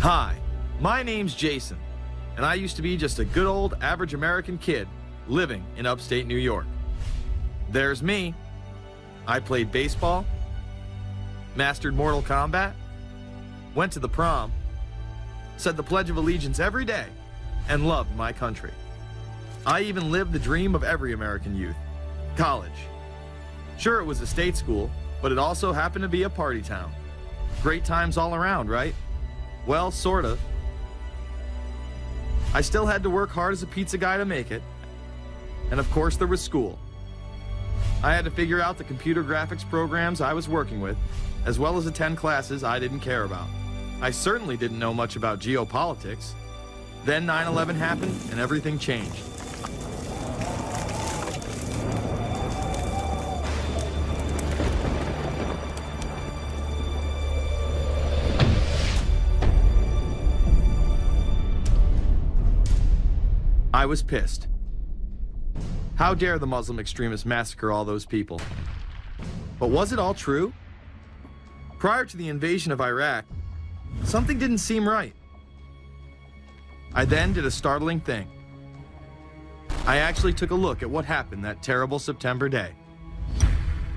Hi, my name's Jason, and I used to be just a good old average American kid living in upstate New York. There's me. I played baseball, mastered Mortal Kombat, went to the prom, said the Pledge of Allegiance every day, and loved my country. I even lived the dream of every American youth, college. Sure, it was a state school, but it also happened to be a party town. Great times all around, right? Well, sort of. I still had to work hard as a pizza guy to make it. And of course, there was school. I had to figure out the computer graphics programs I was working with, as well as attend classes I didn't care about. I certainly didn't know much about geopolitics. Then 9/11 happened and everything changed. I was pissed. How dare the Muslim extremists massacre all those people? But was it all true? Prior to the invasion of Iraq, something didn't seem right. I then did a startling thing. I actually took a look at what happened that terrible September day.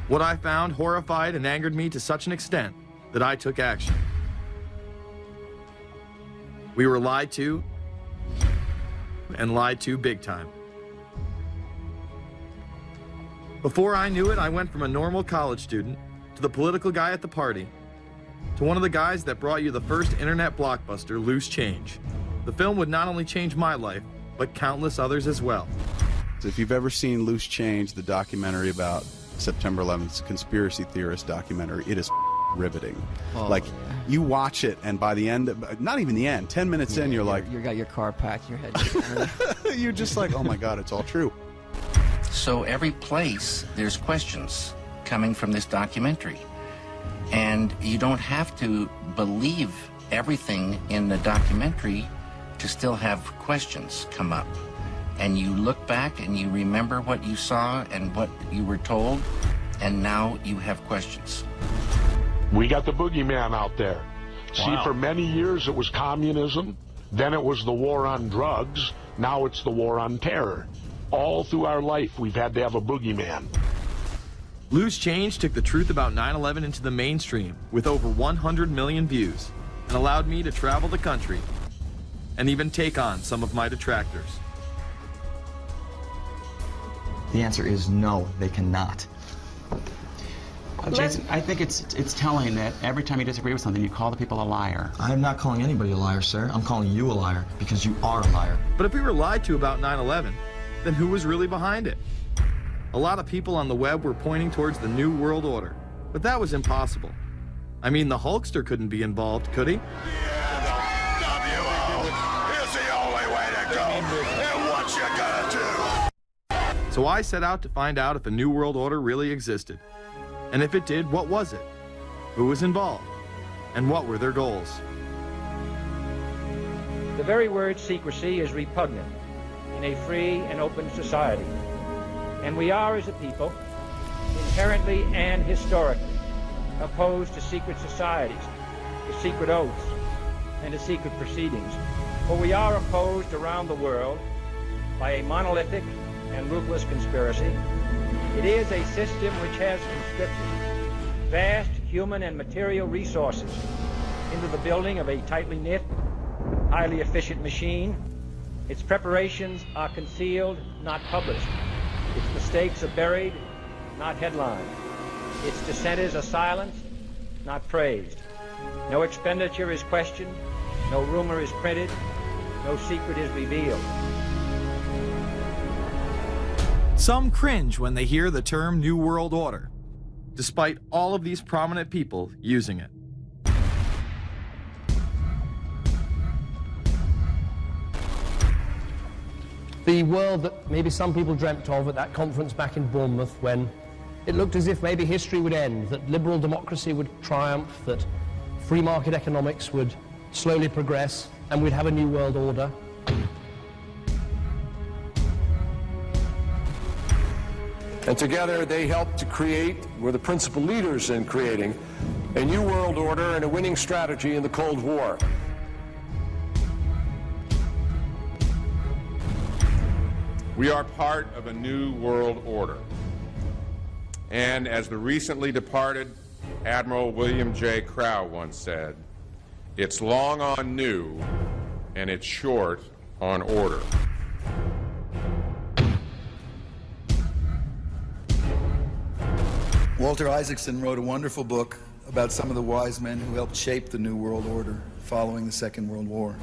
What I found horrified and angered me to such an extent that I took action. We were lied to, and lied to big time. Before I knew it, I went from a normal college student to the political guy at the party to one of the guys that brought you the first internet blockbuster, Loose Change. The film would not only change my life, but countless others as well. If you've ever seen Loose Change, the documentary about September 11th, conspiracy theorist documentary, it is riveting. Oh, like, you watch it, and by the end, not even the end, 10 minutes in, you're like... You got your car packed, your head... You're just like, oh my God, it's all true. So every place, there's questions coming from this documentary. And you don't have to believe everything in the documentary to still have questions come up. And you look back and you remember what you saw and what you were told, and now you have questions. We got the boogeyman out there. Wow. See, for many years it was communism, then it was the war on drugs, now it's the war on terror. All through our life, we've had to have a boogeyman. Loose Change took the truth about 9/11 into the mainstream with over 100 million views and allowed me to travel the country and even take on some of my detractors. The answer is no, they cannot. Jason, I think it's telling that every time you disagree with something, you call the people a liar. I'm not calling anybody a liar, sir. I'm calling you a liar because you are a liar. But if we were lied to about 9/11, then who was really behind it? A lot of people on the web were pointing towards the New World Order, but that was impossible. I mean, the Hulkster couldn't be involved, could he? So I set out to find out if a New World Order really existed. And if it did, what was it? Who was involved? And what were their goals? The very word secrecy is repugnant in a free and open society. And we are, as a people, inherently and historically opposed to secret societies, to secret oaths, and to secret proceedings. For we are opposed around the world by a monolithic and ruthless conspiracy. It is a system which has conscripted vast human and material resources into the building of a tightly knit, highly efficient machine. Its preparations are concealed, not published. Its mistakes are buried, not headlined. Its dissenters are silenced, not praised. No expenditure is questioned, no rumor is printed, no secret is revealed. Some cringe when they hear the term New World Order, despite all of these prominent people using it. The world that maybe some people dreamt of at that conference back in Bournemouth, when it looked as if maybe history would end, that liberal democracy would triumph, that free market economics would slowly progress, and we'd have a new world order. And together they helped to create, were the principal leaders in creating, a new world order and a winning strategy in the Cold War. We are part of a new world order. And as the recently departed Admiral William J. Crowe once said, it's long on new and it's short on order. Walter Isaacson wrote a wonderful book about some of the wise men who helped shape the New World Order following the Second World War.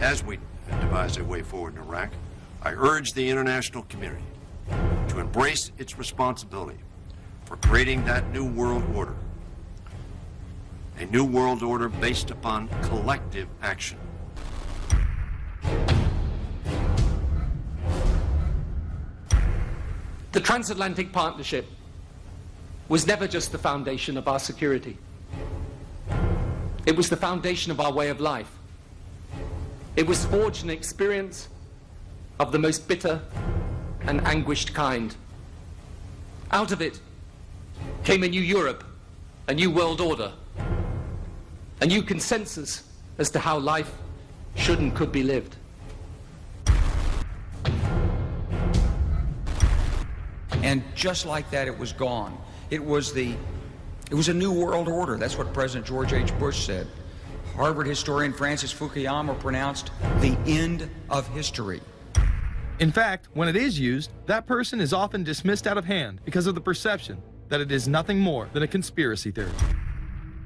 As we devise a way forward in Iraq, I urge the international community to embrace its responsibility for creating that new world order. A new world order based upon collective action. The transatlantic partnership was never just the foundation of our security. It was the foundation of our way of life. It was forged an experience of the most bitter and anguished kind. Out of it came a new Europe, a new world order, a new consensus as to how life should and could be lived. And just like that, it was gone. It was a new world order. That's what President George H. Bush said. Harvard historian Francis Fukuyama pronounced the end of history. In fact, when it is used, that person is often dismissed out of hand because of the perception that it is nothing more than a conspiracy theory.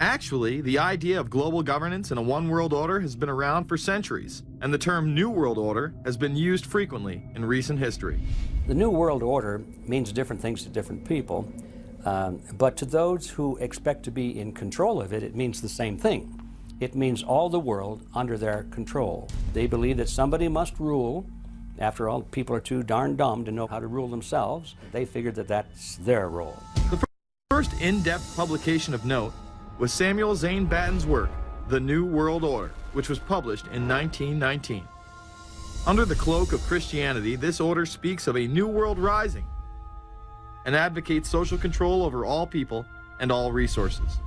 Actually, the idea of global governance and a one world order has been around for centuries, and the term New World Order has been used frequently in recent history. The New World Order means different things to different people, but to those who expect to be in control of it, it means the same thing. It means all the world under their control. They believe that somebody must rule. After all, people are too darn dumb to know how to rule themselves. They figured that that's their role. The first in-depth publication of note was Samuel Zane Batten's work, The New World Order, which was published in 1919. Under the cloak of Christianity, this order speaks of a new world rising and advocates social control over all people and all resources.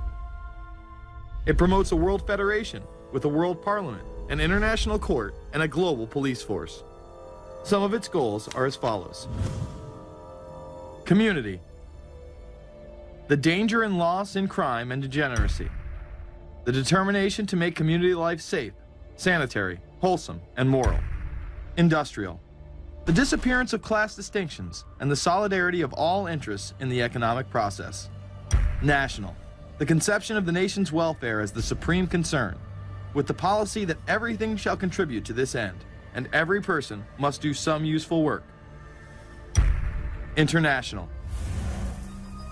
It promotes a world federation with a world parliament, an international court, and a global police force. Some of its goals are as follows. Community. The danger and loss in crime and degeneracy. The determination to make community life safe, sanitary, wholesome, and moral. Industrial. The disappearance of class distinctions and the solidarity of all interests in the economic process. National. The conception of the nation's welfare as the supreme concern, with the policy that everything shall contribute to this end, and every person must do some useful work. International.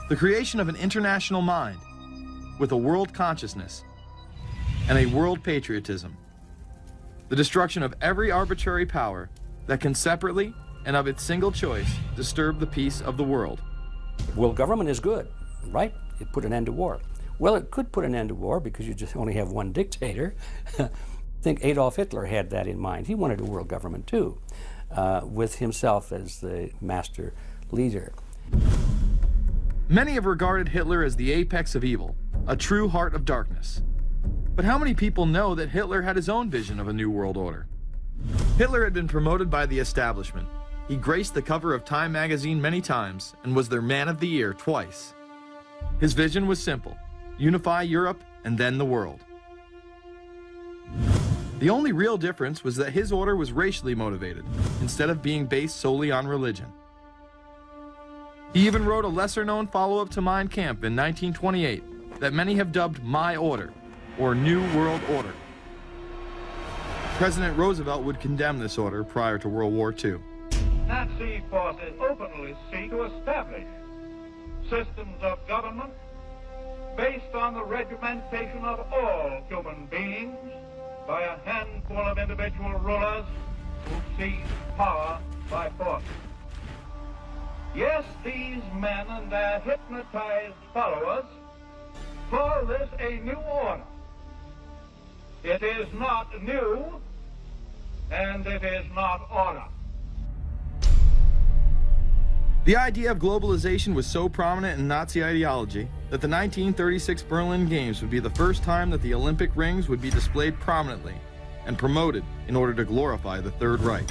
The creation of an international mind, with a world consciousness and a world patriotism. The destruction of every arbitrary power that can separately and of its single choice disturb the peace of the world. World government is good, right? It put an end to war. Well, it could put an end to war because you just only have one dictator. I think Adolf Hitler had that in mind. He wanted a world government too, with himself as the master leader. Many have regarded Hitler as the apex of evil, a true heart of darkness. But how many people know that Hitler had his own vision of a new world order? Hitler had been promoted by the establishment. He graced the cover of Time magazine many times and was their Man of the Year twice. His vision was simple: unify Europe and then the world. The only real difference was that his order was racially motivated, instead of being based solely on religion. He even wrote a lesser-known follow-up to Mein Kampf in 1928 that many have dubbed My Order, or New World Order. President Roosevelt would condemn this order prior to World War II. Nazi forces openly seek to establish systems of government based on the regimentation of all human beings by a handful of individual rulers who seize power by force. Yes, these men and their hypnotized followers call this a new order. It is not new, and it is not order. The idea of globalization was so prominent in Nazi ideology that the 1936 Berlin Games would be the first time that the Olympic rings would be displayed prominently and promoted in order to glorify the Third Reich.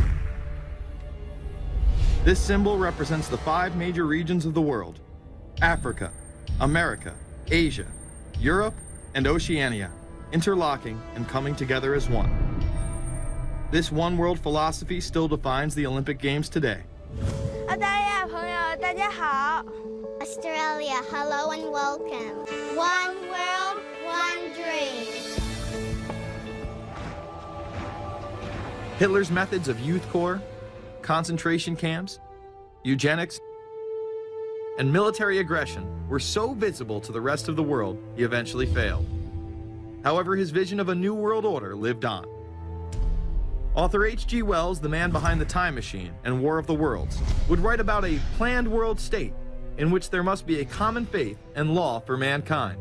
This symbol represents the 5 major regions of the world: Africa, America, Asia, Europe, and Oceania, interlocking and coming together as one. This one world philosophy still defines the Olympic Games today. Australia, hello and welcome. One world, one dream. Hitler's methods of youth corps, concentration camps, eugenics, and military aggression were so visible to the rest of the world, he eventually failed. However, his vision of a new world order lived on. Author H.G. Wells, the man behind The Time Machine and War of the Worlds, would write about a planned world state in which there must be a common faith and law for mankind.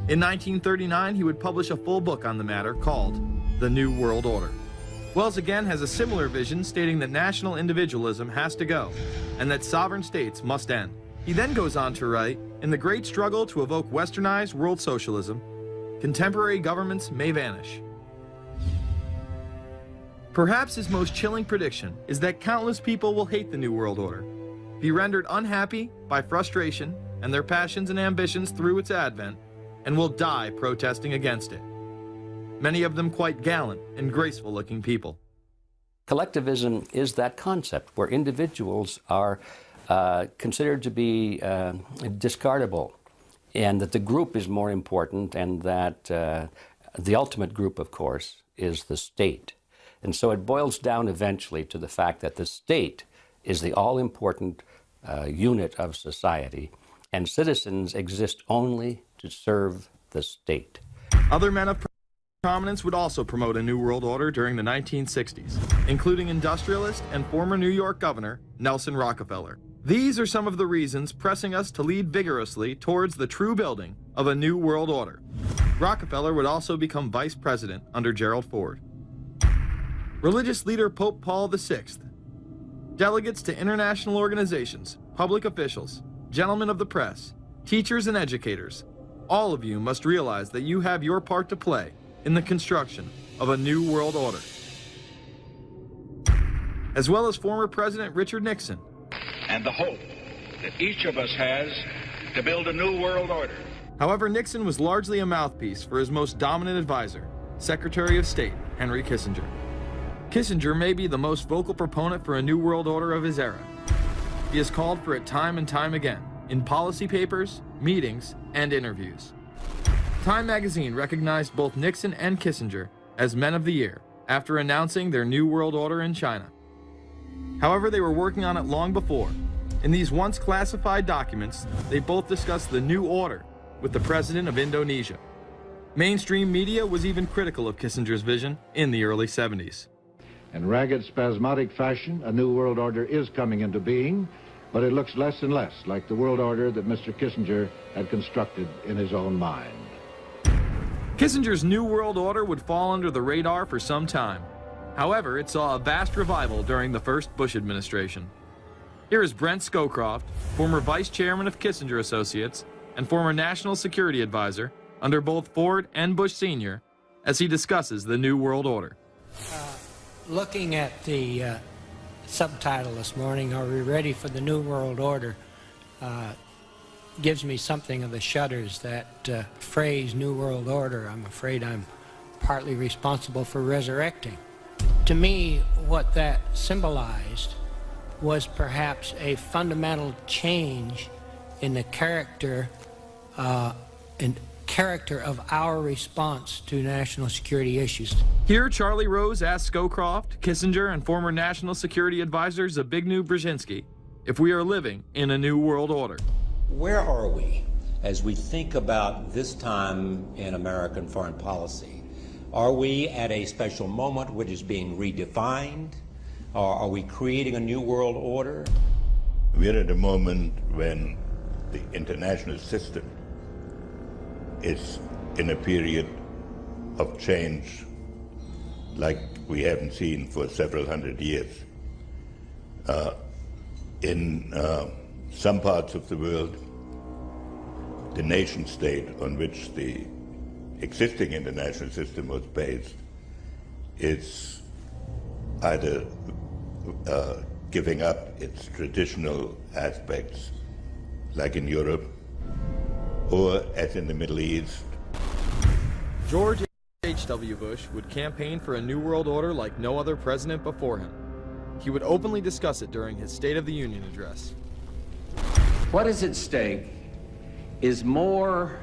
In 1939, he would publish a full book on the matter called The New World Order. Wells again has a similar vision, stating that national individualism has to go and that sovereign states must end. He then goes on to write, in the great struggle to evoke westernized world socialism, contemporary governments may vanish. Perhaps his most chilling prediction is that countless people will hate the New World Order, be rendered unhappy by frustration and their passions and ambitions through its advent, and will die protesting against it. Many of them quite gallant and graceful-looking people. Collectivism is that concept where individuals are considered to be discardable, and that the group is more important, and that the ultimate group, of course, is the state. And so it boils down eventually to the fact that the state is the all-important unit of society, and citizens exist only to serve the state. Other men of prominence would also promote a New World Order during the 1960s, including industrialist and former New York Governor Nelson Rockefeller. These are some of the reasons pressing us to lead vigorously towards the true building of a New World Order. Rockefeller would also become vice president under Gerald Ford. Religious leader Pope Paul VI, delegates to international organizations, public officials, gentlemen of the press, teachers and educators, all of you must realize that you have your part to play in the construction of a new world order. As well as former President Richard Nixon. And the hope that each of us has to build a new world order. However, Nixon was largely a mouthpiece for his most dominant advisor, Secretary of State Henry Kissinger. Kissinger may be the most vocal proponent for a new world order of his era. He has called for it time and time again, in policy papers, meetings, and interviews. Time magazine recognized both Nixon and Kissinger as Men of the Year after announcing their New World Order in China. However, they were working on it long before. In these once classified documents, they both discussed the New Order with the President of Indonesia. Mainstream media was even critical of Kissinger's vision in the early 70s. In ragged, spasmodic fashion, a new world order is coming into being, but it looks less and less like the world order that Mr. Kissinger had constructed in his own mind. Kissinger's New World Order would fall under the radar for some time. However, it saw a vast revival during the first Bush administration. Here is Brent Scowcroft, former vice chairman of Kissinger Associates and former national security advisor under both Ford and Bush Sr., as he discusses the New World Order. Looking at the subtitle this morning, Are We Ready for the New World Order? Gives me something of the shudders. That phrase, New World Order, I'm afraid I'm partly responsible for resurrecting. To me, what that symbolized was perhaps a fundamental change in the character of our response to national security issues. Here, Charlie Rose asked Scowcroft, Kissinger, and former national security advisor Zbigniew Brzezinski if we are living in a new world order. Where are we as we think about this time in American foreign policy? Are we at a special moment which is being redefined? Or are we creating a new world order? We're at a moment when the international system is in a period of change like we haven't seen for several hundred years. In some parts of the world, the nation state on which the existing international system was based is either giving up its traditional aspects, like in Europe, or as in the Middle East. George H.W. Bush would campaign for a new world order like no other president before him. He would openly discuss it during his State of the Union address. What is at stake is more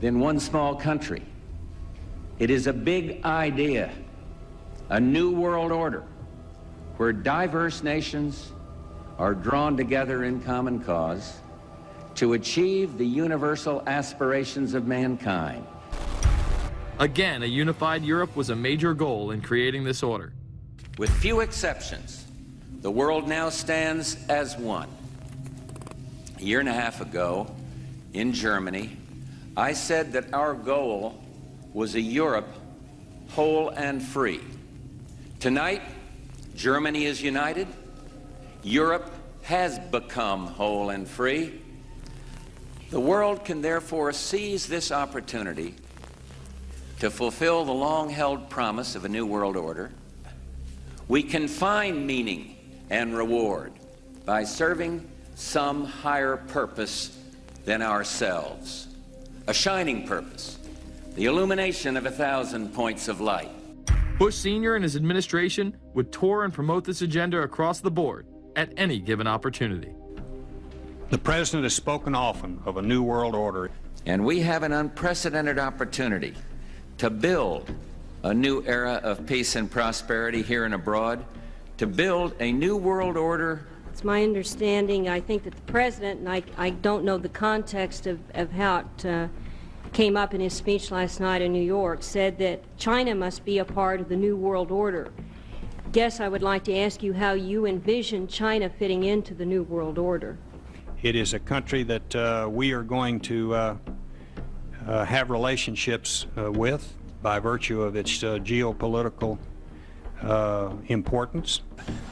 than one small country. It is a big idea, a new world order, where diverse nations are drawn together in common cause to achieve the universal aspirations of mankind. Again, a unified Europe was a major goal in creating this order. With few exceptions, the world now stands as one. A year and a half ago, in Germany, I said that our goal was a Europe whole and free. Tonight, Germany is united. Europe has become whole and free. The world can therefore seize this opportunity to fulfill the long-held promise of a new world order. We can find meaning and reward by serving some higher purpose than ourselves. A shining purpose, the illumination of 1,000 points of light. Bush Sr. and his administration would tour and promote this agenda across the board at any given opportunity. The President has spoken often of a new world order. And we have an unprecedented opportunity to build a new era of peace and prosperity here and abroad, to build a new world order. It's my understanding, I think that the President, and I don't know the context of how it came up in his speech last night in New York, said that China must be a part of the new world order. Guess I would like to ask you how you envision China fitting into the new world order. It is a country that we are going to have relationships with by virtue of its geopolitical importance.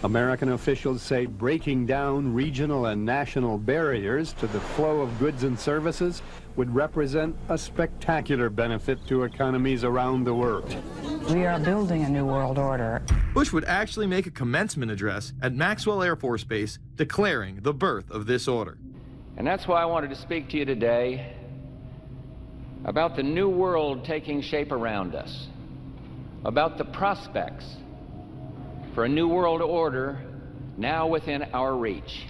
American officials say breaking down regional and national barriers to the flow of goods and services would represent a spectacular benefit to economies around the world. We are building a new world order. Bush would actually make a commencement address at Maxwell Air Force Base declaring the birth of this order. And that's why I wanted to speak to you today about the new world taking shape around us, about the prospects for a new world order now within our reach.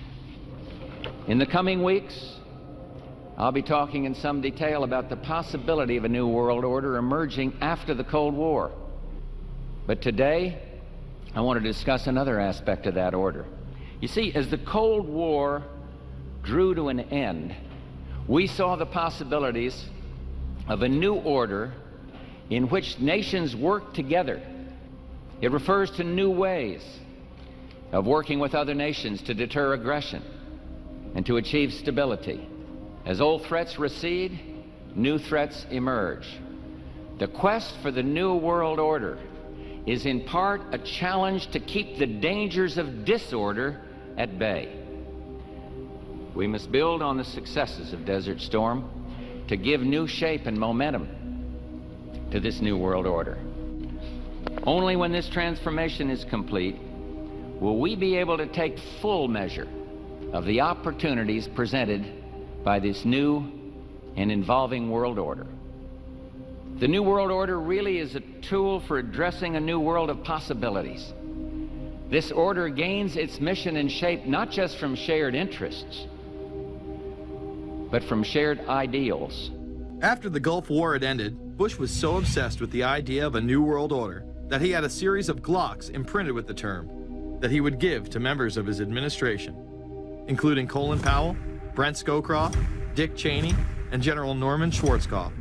In the coming weeks, I'll be talking in some detail about the possibility of a new world order emerging after the Cold War. But today, I want to discuss another aspect of that order. You see, as the Cold War drew to an end, we saw the possibilities of a new order in which nations work together. It refers to new ways of working with other nations to deter aggression and to achieve stability. As old threats recede, new threats emerge. The quest for the new world order is in part a challenge to keep the dangers of disorder at bay. We must build on the successes of Desert Storm to give new shape and momentum to this new world order. Only when this transformation is complete will we be able to take full measure of the opportunities presented by this new and evolving world order. The new world order really is a tool for addressing a new world of possibilities. This order gains its mission and shape not just from shared interests, but from shared ideals. After the Gulf War had ended, Bush was so obsessed with the idea of a new world order that he had a series of Glocks imprinted with the term that he would give to members of his administration, including Colin Powell, Brent Scowcroft, Dick Cheney, and General Norman Schwarzkopf.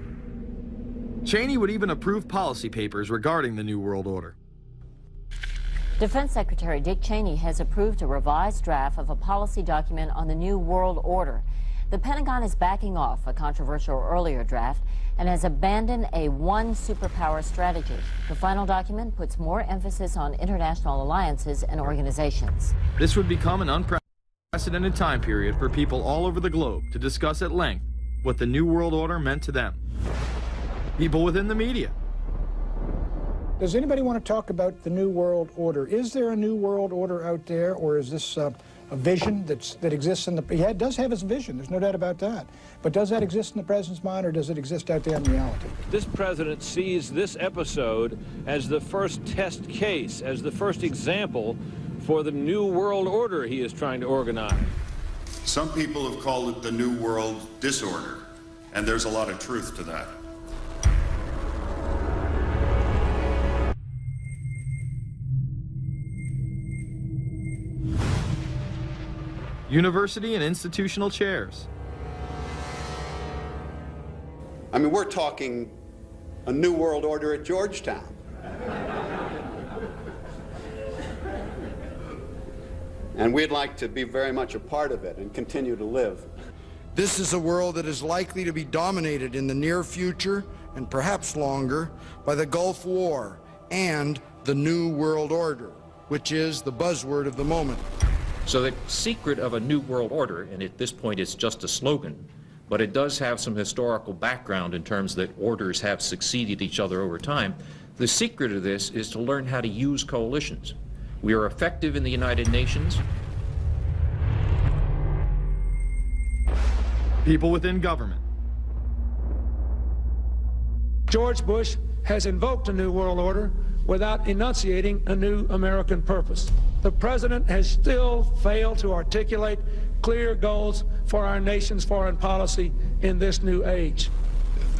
Cheney would even approve policy papers regarding the New World Order. Defense Secretary Dick Cheney has approved a revised draft of a policy document on the New World Order. The Pentagon is backing off a controversial earlier draft and has abandoned a one superpower strategy. The final document puts more emphasis on international alliances and organizations. This would become an unprecedented unprecedented time period for people all over the globe to discuss at length what the New World Order meant to them. People within the media. Does anybody want to talk about the New World Order? Is there a New World Order out there, or is this a vision that exists in the... It does have its vision, there's no doubt about that. But does that exist in the president's mind, or does it exist out there in reality? This president sees this episode as the first test case, as the first example for the New World Order he is trying to organize. Some people have called it the New World Disorder, and there's a lot of truth to that. University and institutional chairs. I mean, we're talking a New World Order at Georgetown. And we'd like to be very much a part of it and continue to live. This is a world that is likely to be dominated in the near future, and perhaps longer, by the Gulf War and the New World Order, which is the buzzword of the moment. So the secret of a New World Order, and at this point it's just a slogan, but it does have some historical background in terms that orders have succeeded each other over time. The secret of this is to learn how to use coalitions. We are effective in the United Nations. People within government. George Bush has invoked a New World Order without enunciating a new American purpose. The president has still failed to articulate clear goals for our nation's foreign policy in this new age.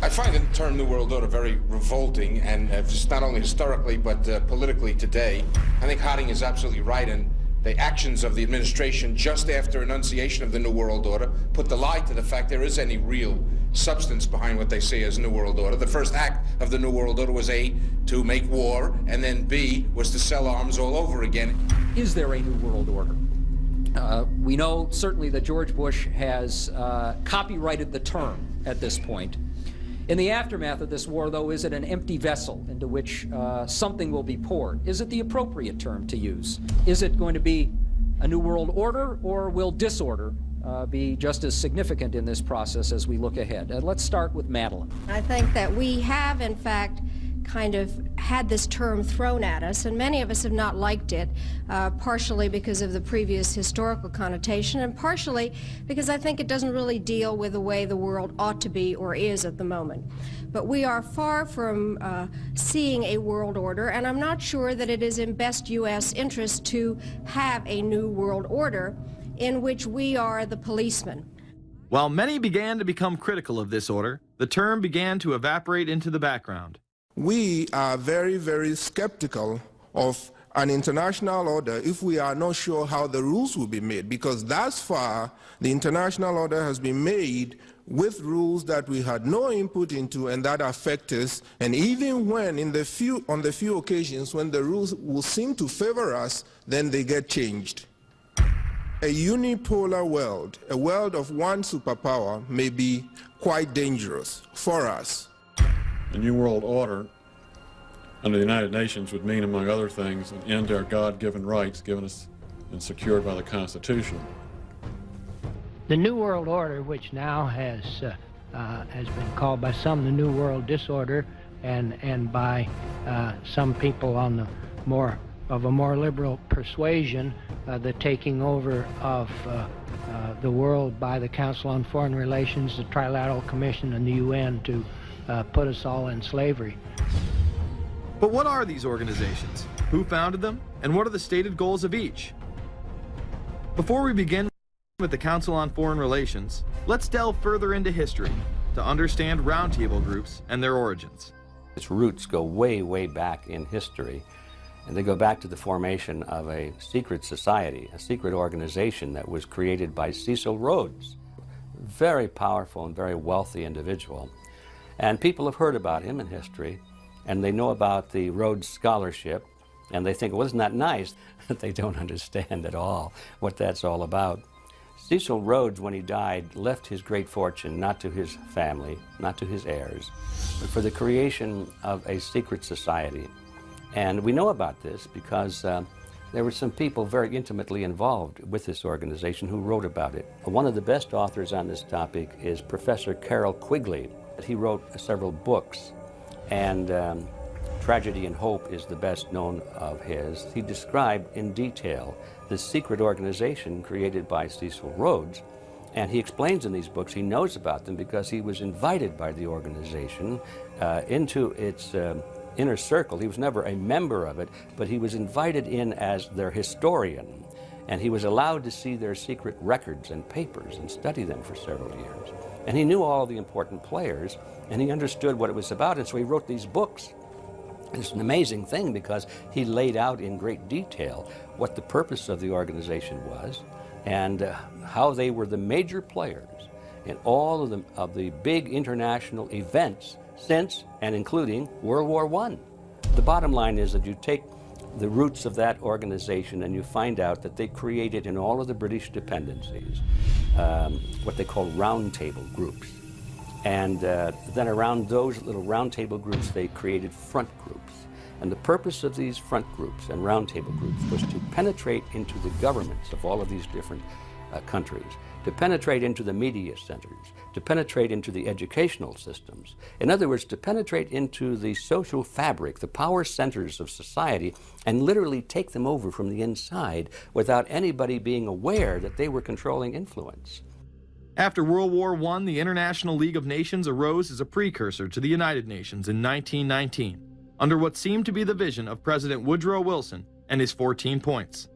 I find the term New World Order very revolting, and just not only historically but politically today. I think Harding is absolutely right, and the actions of the administration just after enunciation of the New World Order put the lie to the fact there is any real substance behind what they say as New World Order. The first act of the New World Order was A, to make war, and then B, was to sell arms all over again. Is there a New World Order? We know certainly that George Bush has copyrighted the term at this point. In the aftermath of this war, though, is it an empty vessel into which something will be poured? Is it the appropriate term to use? Is it going to be a New World Order, or will disorder be just as significant in this process as we look ahead? Let's start with Madeline. I think that we have, in fact, kind of had this term thrown at us, and many of us have not liked it, partially because of the previous historical connotation, and partially because I think it doesn't really deal with the way the world ought to be or is at the moment. But we are far from seeing a world order, and I'm not sure that it is in best U.S. interest to have a new world order in which we are the policeman. While many began to become critical of this order, the term began to evaporate into the background. We are very, very skeptical of an international order if we are not sure how the rules will be made, because thus far the international order has been made with rules that we had no input into and that affect us, and even when on the few occasions when the rules will seem to favor us, then they get changed. A unipolar world, a world of one superpower, may be quite dangerous for us. A New World Order under the United Nations would mean, among other things, an end to our God-given rights given us and secured by the Constitution. The New World Order, which now has been called by some the New World Disorder, and by some people on the more liberal persuasion, the taking over of the world by the Council on Foreign Relations, the Trilateral Commission, and the UN to put us all in slavery. But what are these organizations? Who founded them? And what are the stated goals of each? Before we begin with the Council on Foreign Relations, let's delve further into history to understand roundtable groups and their origins. Its roots go way, way back in history, and they go back to the formation of a secret society, a secret organization that was created by Cecil Rhodes, very powerful and very wealthy individual. And people have heard about him in history, and they know about the Rhodes Scholarship, and they think, well, isn't that nice? They don't understand at all what that's all about. Cecil Rhodes, when he died, left his great fortune not to his family, not to his heirs, but for the creation of a secret society. And we know about this because There were some people very intimately involved with this organization who wrote about it. One of the best authors on this topic is Professor Carroll Quigley. He wrote several books, and Tragedy and Hope is the best known of his. He described in detail this secret organization created by Cecil Rhodes, and he explains in these books he knows about them because he was invited by the organization into its inner circle. He was never a member of it, but he was invited in as their historian, and he was allowed to see their secret records and papers and study them for several years. And he knew all the important players, and he understood what it was about, and so he wrote these books. It's an amazing thing because he laid out in great detail what the purpose of the organization was and how they were the major players in all of the big international events since and including World War I. The bottom line is that you take the roots of that organization and you find out that they created in all of the British dependencies what they call roundtable groups. And then around those little roundtable groups, they created front groups. And the purpose of these front groups and roundtable groups was to penetrate into the governments of all of these different countries, to penetrate into the media centers, to penetrate into the educational systems. In other words, to penetrate into the social fabric, the power centers of society, and literally take them over from the inside without anybody being aware that they were controlling influence. After World War I, the International League of Nations arose as a precursor to the United Nations in 1919, under what seemed to be the vision of President Woodrow Wilson and his 14 points.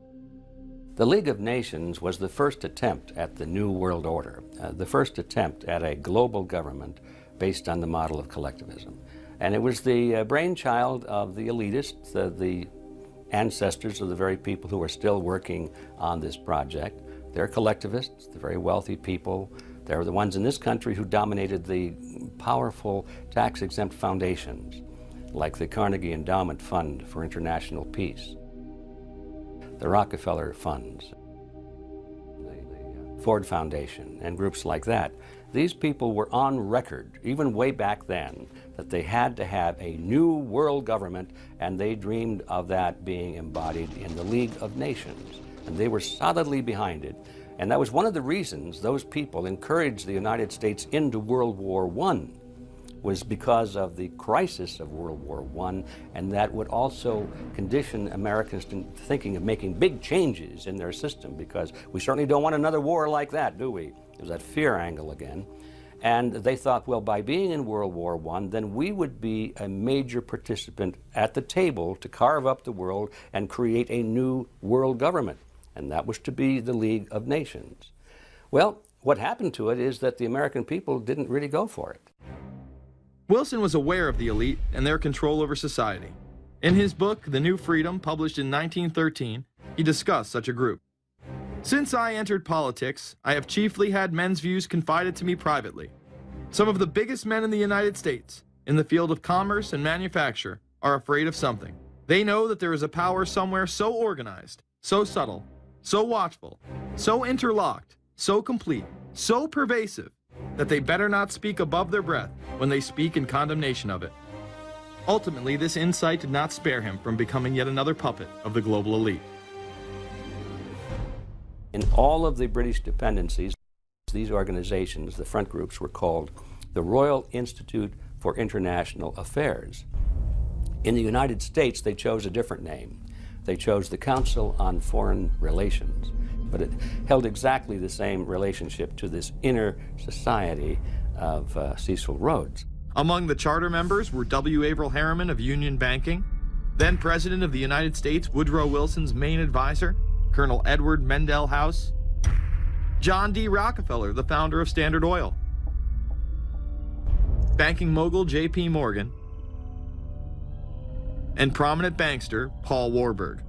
The League of Nations was the first attempt at the New World Order, the first attempt at a global government based on the model of collectivism. And it was the brainchild of the elitists, the ancestors of the very people who are still working on this project. They're collectivists, the very wealthy people. They're the ones in this country who dominated the powerful tax-exempt foundations, like the Carnegie Endowment Fund for International Peace, the Rockefeller Funds, the Ford Foundation, and groups like that. These people were on record, even way back then, that they had to have a new world government, and they dreamed of that being embodied in the League of Nations. And they were solidly behind it. And that was one of the reasons those people encouraged the United States into World War I, was because of the crisis of World War I, and that would also condition Americans to thinking of making big changes in their system, because we certainly don't want another war like that, do we? There's that fear angle again. And they thought, well, by being in World War I, then we would be a major participant at the table to carve up the world and create a new world government. And that was to be the League of Nations. Well, what happened to it is that the American people didn't really go for it. Wilson was aware of the elite and their control over society. In his book, The New Freedom, published in 1913, he discussed such a group. Since I entered politics, I have chiefly had men's views confided to me privately. Some of the biggest men in the United States, in the field of commerce and manufacture, are afraid of something. They know that there is a power somewhere so organized, so subtle, so watchful, so interlocked, so complete, so pervasive, that they better not speak above their breath when they speak in condemnation of it. Ultimately, this insight did not spare him from becoming yet another puppet of the global elite. In all of the British dependencies, these organizations, the front groups, were called the Royal Institute for International Affairs. In the United States, they chose a different name. They chose the Council on Foreign Relations, but it held exactly the same relationship to this inner society of Cecil Rhodes. Among the charter members were W. Averill Harriman of Union Banking, then President of the United States Woodrow Wilson's main advisor, Colonel Edward Mendell House, John D. Rockefeller, the founder of Standard Oil, banking mogul J.P. Morgan, and prominent bankster Paul Warburg.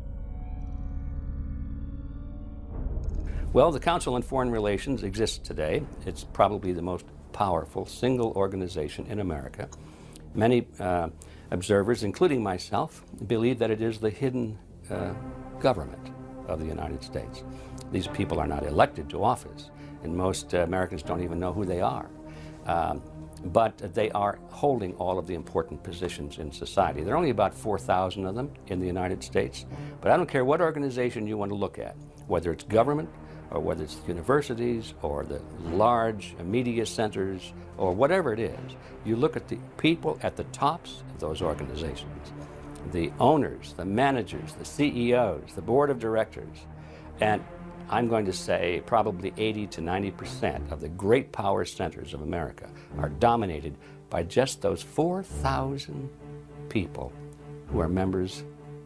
Well, the Council on Foreign Relations exists today. It's probably the most powerful single organization in America. Many observers, including myself, believe that it is the hidden government of the United States. These people are not elected to office, and most Americans don't even know who they are. but they are holding all of the important positions in society. There are only about 4,000 of them in the United States, but I don't care what organization you want to look at, whether it's government or whether it's universities or the large media centers or whatever it is. You look at the people at the tops of those organizations, the owners, the managers, the CEOs, the board of directors, and I'm going to say probably 80 to 90% of the great power centers of America are dominated by just those 4,000 people who are members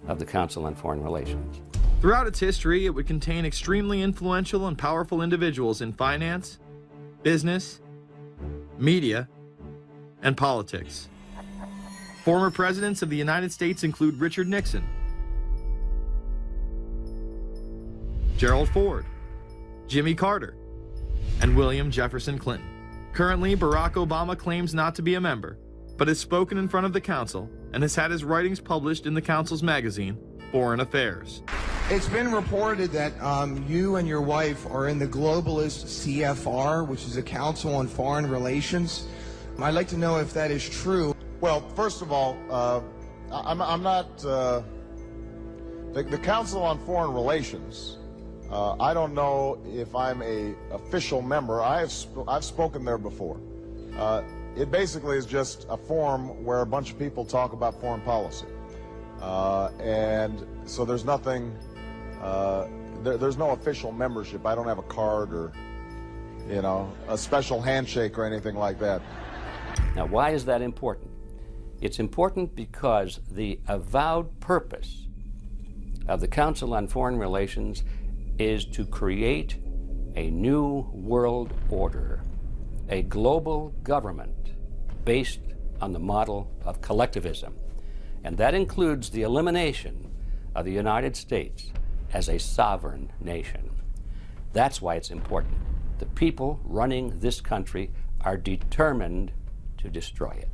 of the Council on Foreign Relations. Throughout its history, it would contain extremely influential and powerful individuals in finance, business, media, and politics. Former presidents of the United States include Richard Nixon, Gerald Ford, Jimmy Carter, and William Jefferson Clinton. Currently, Barack Obama claims not to be a member, but has spoken in front of the Council and has had his writings published in the Council's magazine, Foreign Affairs. It's been reported that you and your wife are in the globalist CFR, which is the Council on Foreign Relations. I'd like to know if that is true. Well, first of all, I'm not the Council on Foreign Relations. I don't know if I'm a official member. I've spoken there before. It basically is just a forum where a bunch of people talk about foreign policy, and so there's nothing. There's no official membership. I don't have a card or, you know, a special handshake or anything like that. Now, why is that important? It's important because the avowed purpose of the Council on Foreign Relations is to create a new world order, a global government based on the model of collectivism. And that includes the elimination of the United States as a sovereign nation. That's why it's important. The people running this country are determined to destroy it.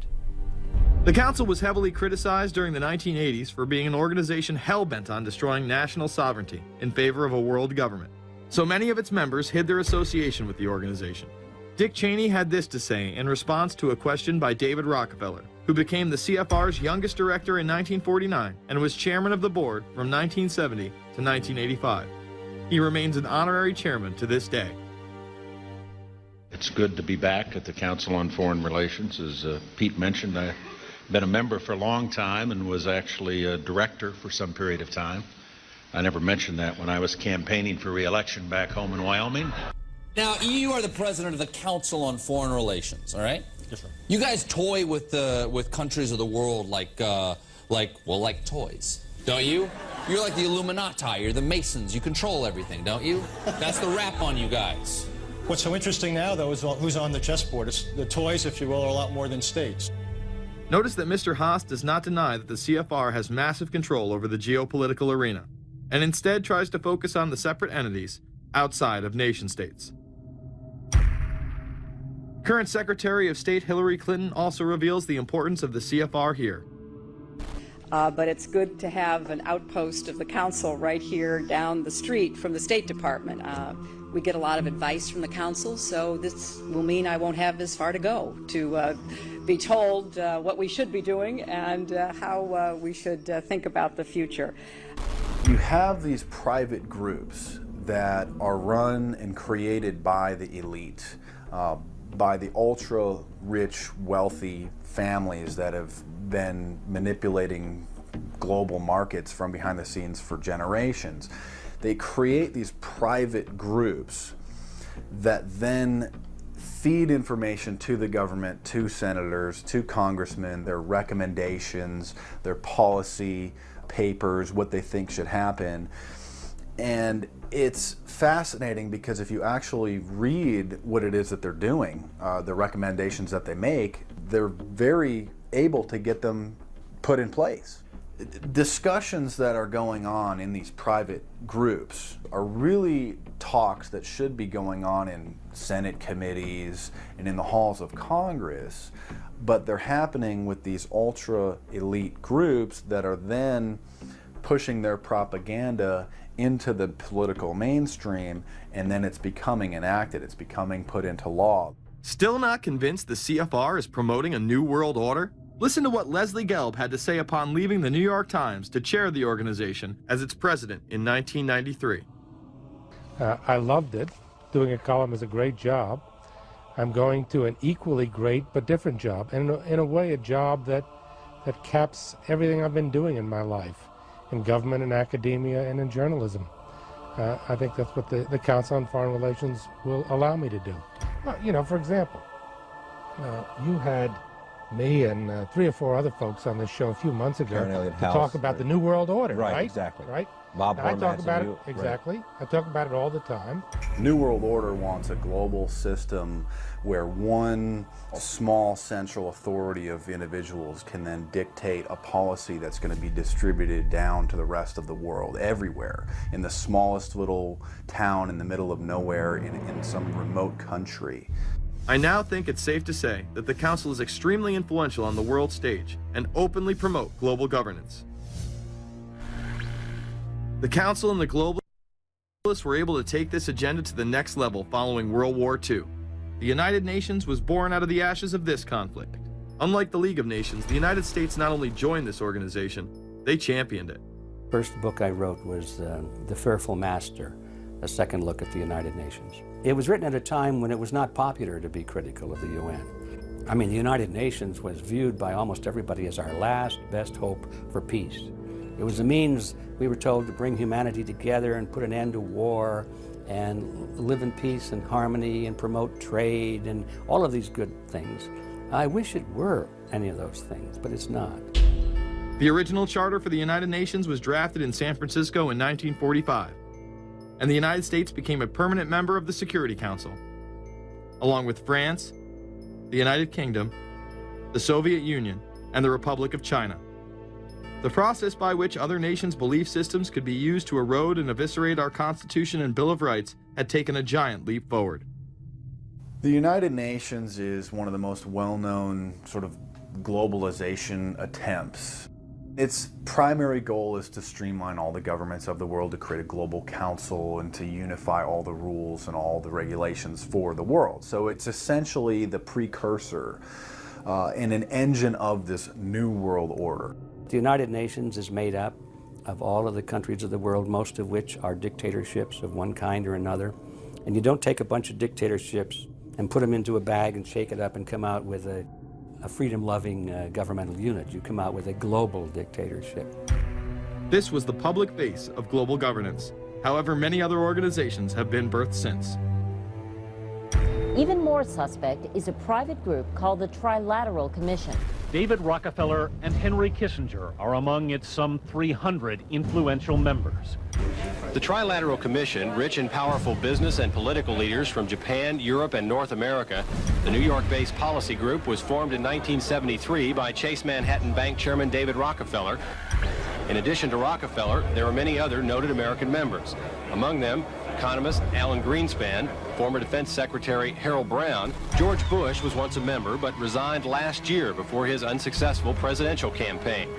The Council was heavily criticized during the 1980s for being an organization hell-bent on destroying national sovereignty in favor of a world government. So many of its members hid their association with the organization. Dick Cheney had this to say in response to a question by David Rockefeller, who became the CFR's youngest director in 1949 and was chairman of the board from 1970 to 1985. He remains an honorary chairman to this day. It's good to be back at the Council on Foreign Relations. As Pete mentioned, I've been a member for a long time and was actually a director for some period of time. I never mentioned that when I was campaigning for re-election back home in Wyoming. Now, you are the president of the Council on Foreign Relations, all right? Yes, sir. You guys toy with countries of the world like toys, don't you? You're like the Illuminati, you're the Masons, you control everything, don't you? That's the rap on you guys. What's so interesting now, though, is who's on the chessboard. It's the toys, if you will, are a lot more than states. Notice that Mr. Haas does not deny that the CFR has massive control over the geopolitical arena, and instead tries to focus on the separate entities outside of nation-states. Current Secretary of State Hillary Clinton also reveals the importance of the CFR here. But it's good to have an outpost of the Council right here down the street from the State Department. We get a lot of advice from the Council, so this will mean I won't have as far to go to be told what we should be doing and how we should think about the future. You have these private groups that are run and created by the elite, by the ultra-rich, wealthy families that have been manipulating global markets from behind the scenes for generations. They create these private groups that then feed information to the government, to senators, to congressmen, their recommendations, their policy papers, what they think should happen. And it's fascinating because if you actually read what it is that they're doing, the recommendations that they make, they're very able to get them put in place. Discussions that are going on in these private groups are really talks that should be going on in Senate committees and in the halls of Congress, but they're happening with these ultra elite groups that are then pushing their propaganda into the political mainstream, and then it's becoming enacted, it's becoming put into law. Still not convinced the CFR is promoting a new world order? Listen to what Leslie Gelb had to say upon leaving the New York Times to chair the organization as its president in 1993. I loved it. Doing a column is a great job. I'm going to an equally great but different job, and in a way a job that caps everything I've been doing in my life, in government and academia and in journalism. I think that's what the Council on Foreign Relations will allow me to do. Well, you know, for example, you had me and 3 or 4 other folks on this show a few months ago to talk about the New World Order, right? Exactly. Right? Bob I talk Bermas about and it, you, exactly. Right. I talk about it all the time. New World Order wants a global system where one small central authority of individuals can then dictate a policy that's going to be distributed down to the rest of the world, everywhere, in the smallest little town in the middle of nowhere in some remote country. I now think it's safe to say that the Council is extremely influential on the world stage and openly promote global governance. The Council and the globalists were able to take this agenda to the next level following World War II. The United Nations was born out of the ashes of this conflict. Unlike the League of Nations, the United States not only joined this organization, they championed it. First book I wrote was The Fearful Master, a second look at the United Nations. It was written at a time when it was not popular to be critical of the UN. I mean, the United Nations was viewed by almost everybody as our last best hope for peace. It was a means, we were told, to bring humanity together and put an end to war and live in peace and harmony and promote trade and all of these good things. I wish it were any of those things, but it's not. The original charter for the United Nations was drafted in San Francisco in 1945, and the United States became a permanent member of the Security Council, along with France, the United Kingdom, the Soviet Union, and the Republic of China. The process by which other nations' belief systems could be used to erode and eviscerate our Constitution and Bill of Rights had taken a giant leap forward. The United Nations is one of the most well-known sort of globalization attempts. Its primary goal is to streamline all the governments of the world, to create a global council and to unify all the rules and all the regulations for the world. So it's essentially the precursor and an engine of this new world order. The United Nations is made up of all of the countries of the world, most of which are dictatorships of one kind or another. And you don't take a bunch of dictatorships and put them into a bag and shake it up and come out with a freedom-loving governmental unit. You come out with a global dictatorship. This was the public base of global governance. However, many other organizations have been birthed since. Even more suspect is a private group called the Trilateral Commission. David Rockefeller and Henry Kissinger are among its some 300 influential members. The Trilateral Commission, rich and powerful business and political leaders from Japan, Europe, and North America. The New York-based policy group was formed in 1973 by Chase Manhattan Bank Chairman David Rockefeller. In addition to Rockefeller, there are many other noted American members. Among them, economist Alan Greenspan, former Defense Secretary Harold Brown. George Bush was once a member but resigned last year before his unsuccessful presidential campaign.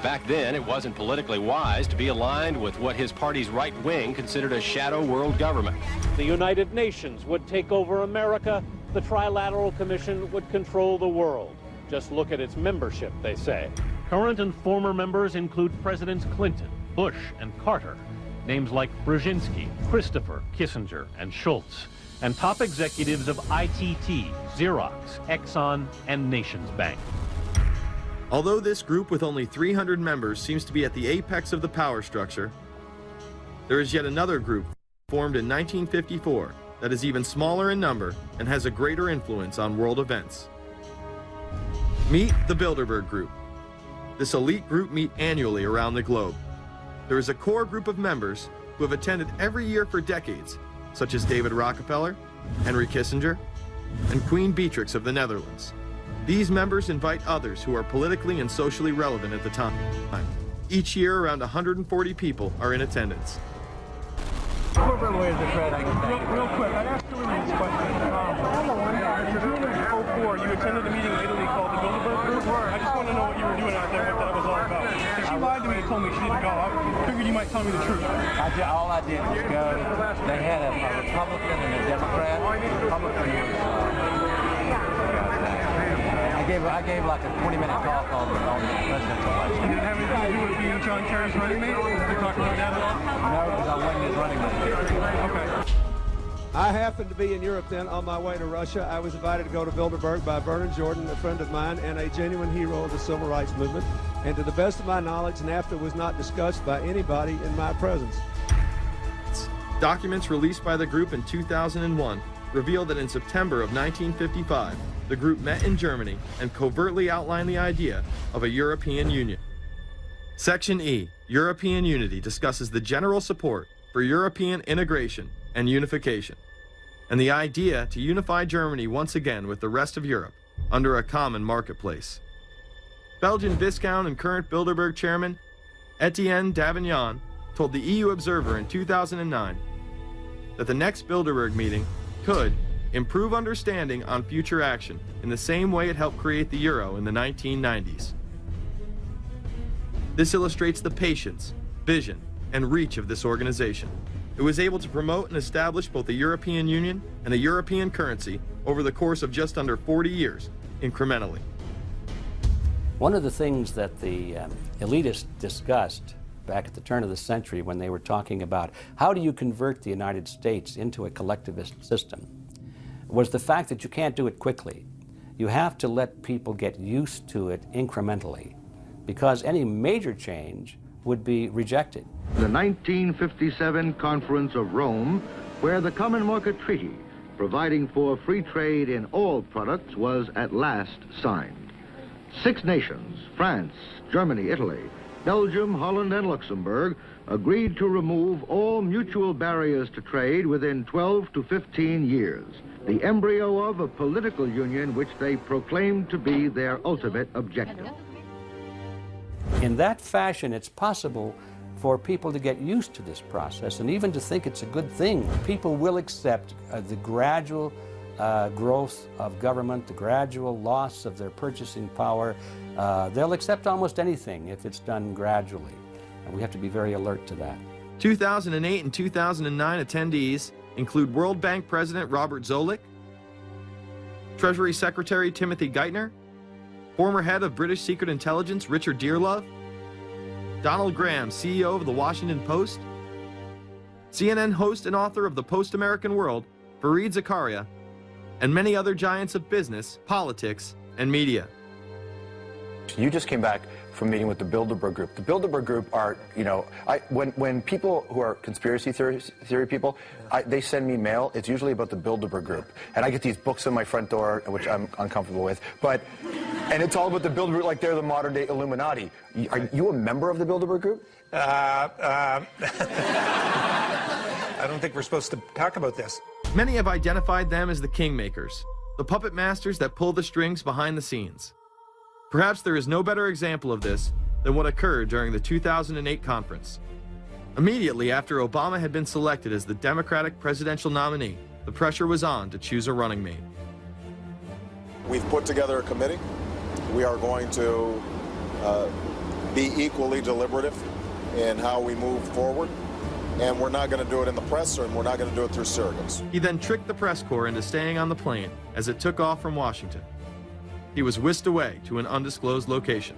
Back then, it wasn't politically wise to be aligned with what his party's right wing considered a shadow world government. The United Nations would take over America. The Trilateral Commission would control the world. Just look at its membership, they say. Current and former members include Presidents Clinton, Bush, and Carter. Names like Brzezinski, Christopher, Kissinger, and Schultz. And top executives of ITT, Xerox, Exxon, and Nations Bank. Although this group with only 300 members seems to be at the apex of the power structure, there is yet another group formed in 1954 that is even smaller in number and has a greater influence on world events. Meet the Bilderberg Group. This elite group meet annually around the globe. There is a core group of members who have attended every year for decades, such as David Rockefeller, Henry Kissinger, and Queen Beatrix of the Netherlands. These members invite others who are politically and socially relevant at the time. Each year, around 140 people are in attendance. Real quick, I'd ask you this question. In 2004, you attended a meeting in Italy called the Bilderberg Group. I just want to know what you were doing out there, what that was all about. She lied to me and told me she didn't go. I figured you might tell me the truth. All I did was go. They had a Republican and a Democrat. Republican was I gave like a 20-minute talk on the presidential election. Did it have anything to do with being John Kerry's running mate? Did you talk about that at all? No, because I wasn't his running mate. Okay. I happened to be in Europe then on my way to Russia. I was invited to go to Bilderberg by Vernon Jordan, a friend of mine and a genuine hero of the civil rights movement. And to the best of my knowledge, NAFTA was not discussed by anybody in my presence. Documents released by the group in 2001 reveal that in September of 1955, the group met in Germany and covertly outlined the idea of a European Union. Section E, European Unity, discusses the general support for European integration and unification, and the idea to unify Germany once again with the rest of Europe under a common marketplace. Belgian Viscount and current Bilderberg chairman Etienne Davignon told the EU Observer in 2009 that the next Bilderberg meeting could improve understanding on future action in the same way it helped create the euro in the 1990s. This illustrates the patience, vision, and reach of this organization. It was able to promote and establish both the European Union and a European currency over the course of just under 40 years, incrementally. One of the things that the elitists discussed back at the turn of the century when they were talking about how do you convert the United States into a collectivist system was the fact that you can't do it quickly. You have to let people get used to it incrementally, because any major change would be rejected. The 1957 Conference of Rome, where the Common Market Treaty, providing for free trade in all products, was at last signed. 6 nations, France, Germany, Italy, Belgium, Holland, and Luxembourg, agreed to remove all mutual barriers to trade within 12 to 15 years, the embryo of a political union which they proclaimed to be their ultimate objective. In that fashion, it's possible for people to get used to this process and even to think it's a good thing. People will accept the gradual growth of government, the gradual loss of their purchasing power. They'll accept almost anything if it's done gradually, and we have to be very alert to that. 2008 and 2009 attendees include World Bank President Robert Zoellick, Treasury Secretary Timothy Geithner, former head of British Secret Intelligence Richard Dearlove, Donald Graham, CEO of the Washington Post, CNN host and author of The Post-American World, Fareed Zakaria, and many other giants of business, politics, and media. You just came back from meeting with the Bilderberg Group. The Bilderberg Group are, you know, when people who are conspiracy theory people, they send me mail, it's usually about the Bilderberg Group. And I get these books on my front door, which I'm uncomfortable with, and it's all about the Bilderberg, like they're the modern day Illuminati. Are you a member of the Bilderberg Group? I don't think we're supposed to talk about this. Many have identified them as the kingmakers, the puppet masters that pull the strings behind the scenes. Perhaps there is no better example of this than what occurred during the 2008 conference. Immediately after Obama had been selected as the Democratic presidential nominee, the pressure was on to choose a running mate. We've put together a committee. We are going to be equally deliberative in how we move forward. And we're not going to do it in the press, and we're not going to do it through surrogates. He then tricked the press corps into staying on the plane as it took off from Washington. He was whisked away to an undisclosed location.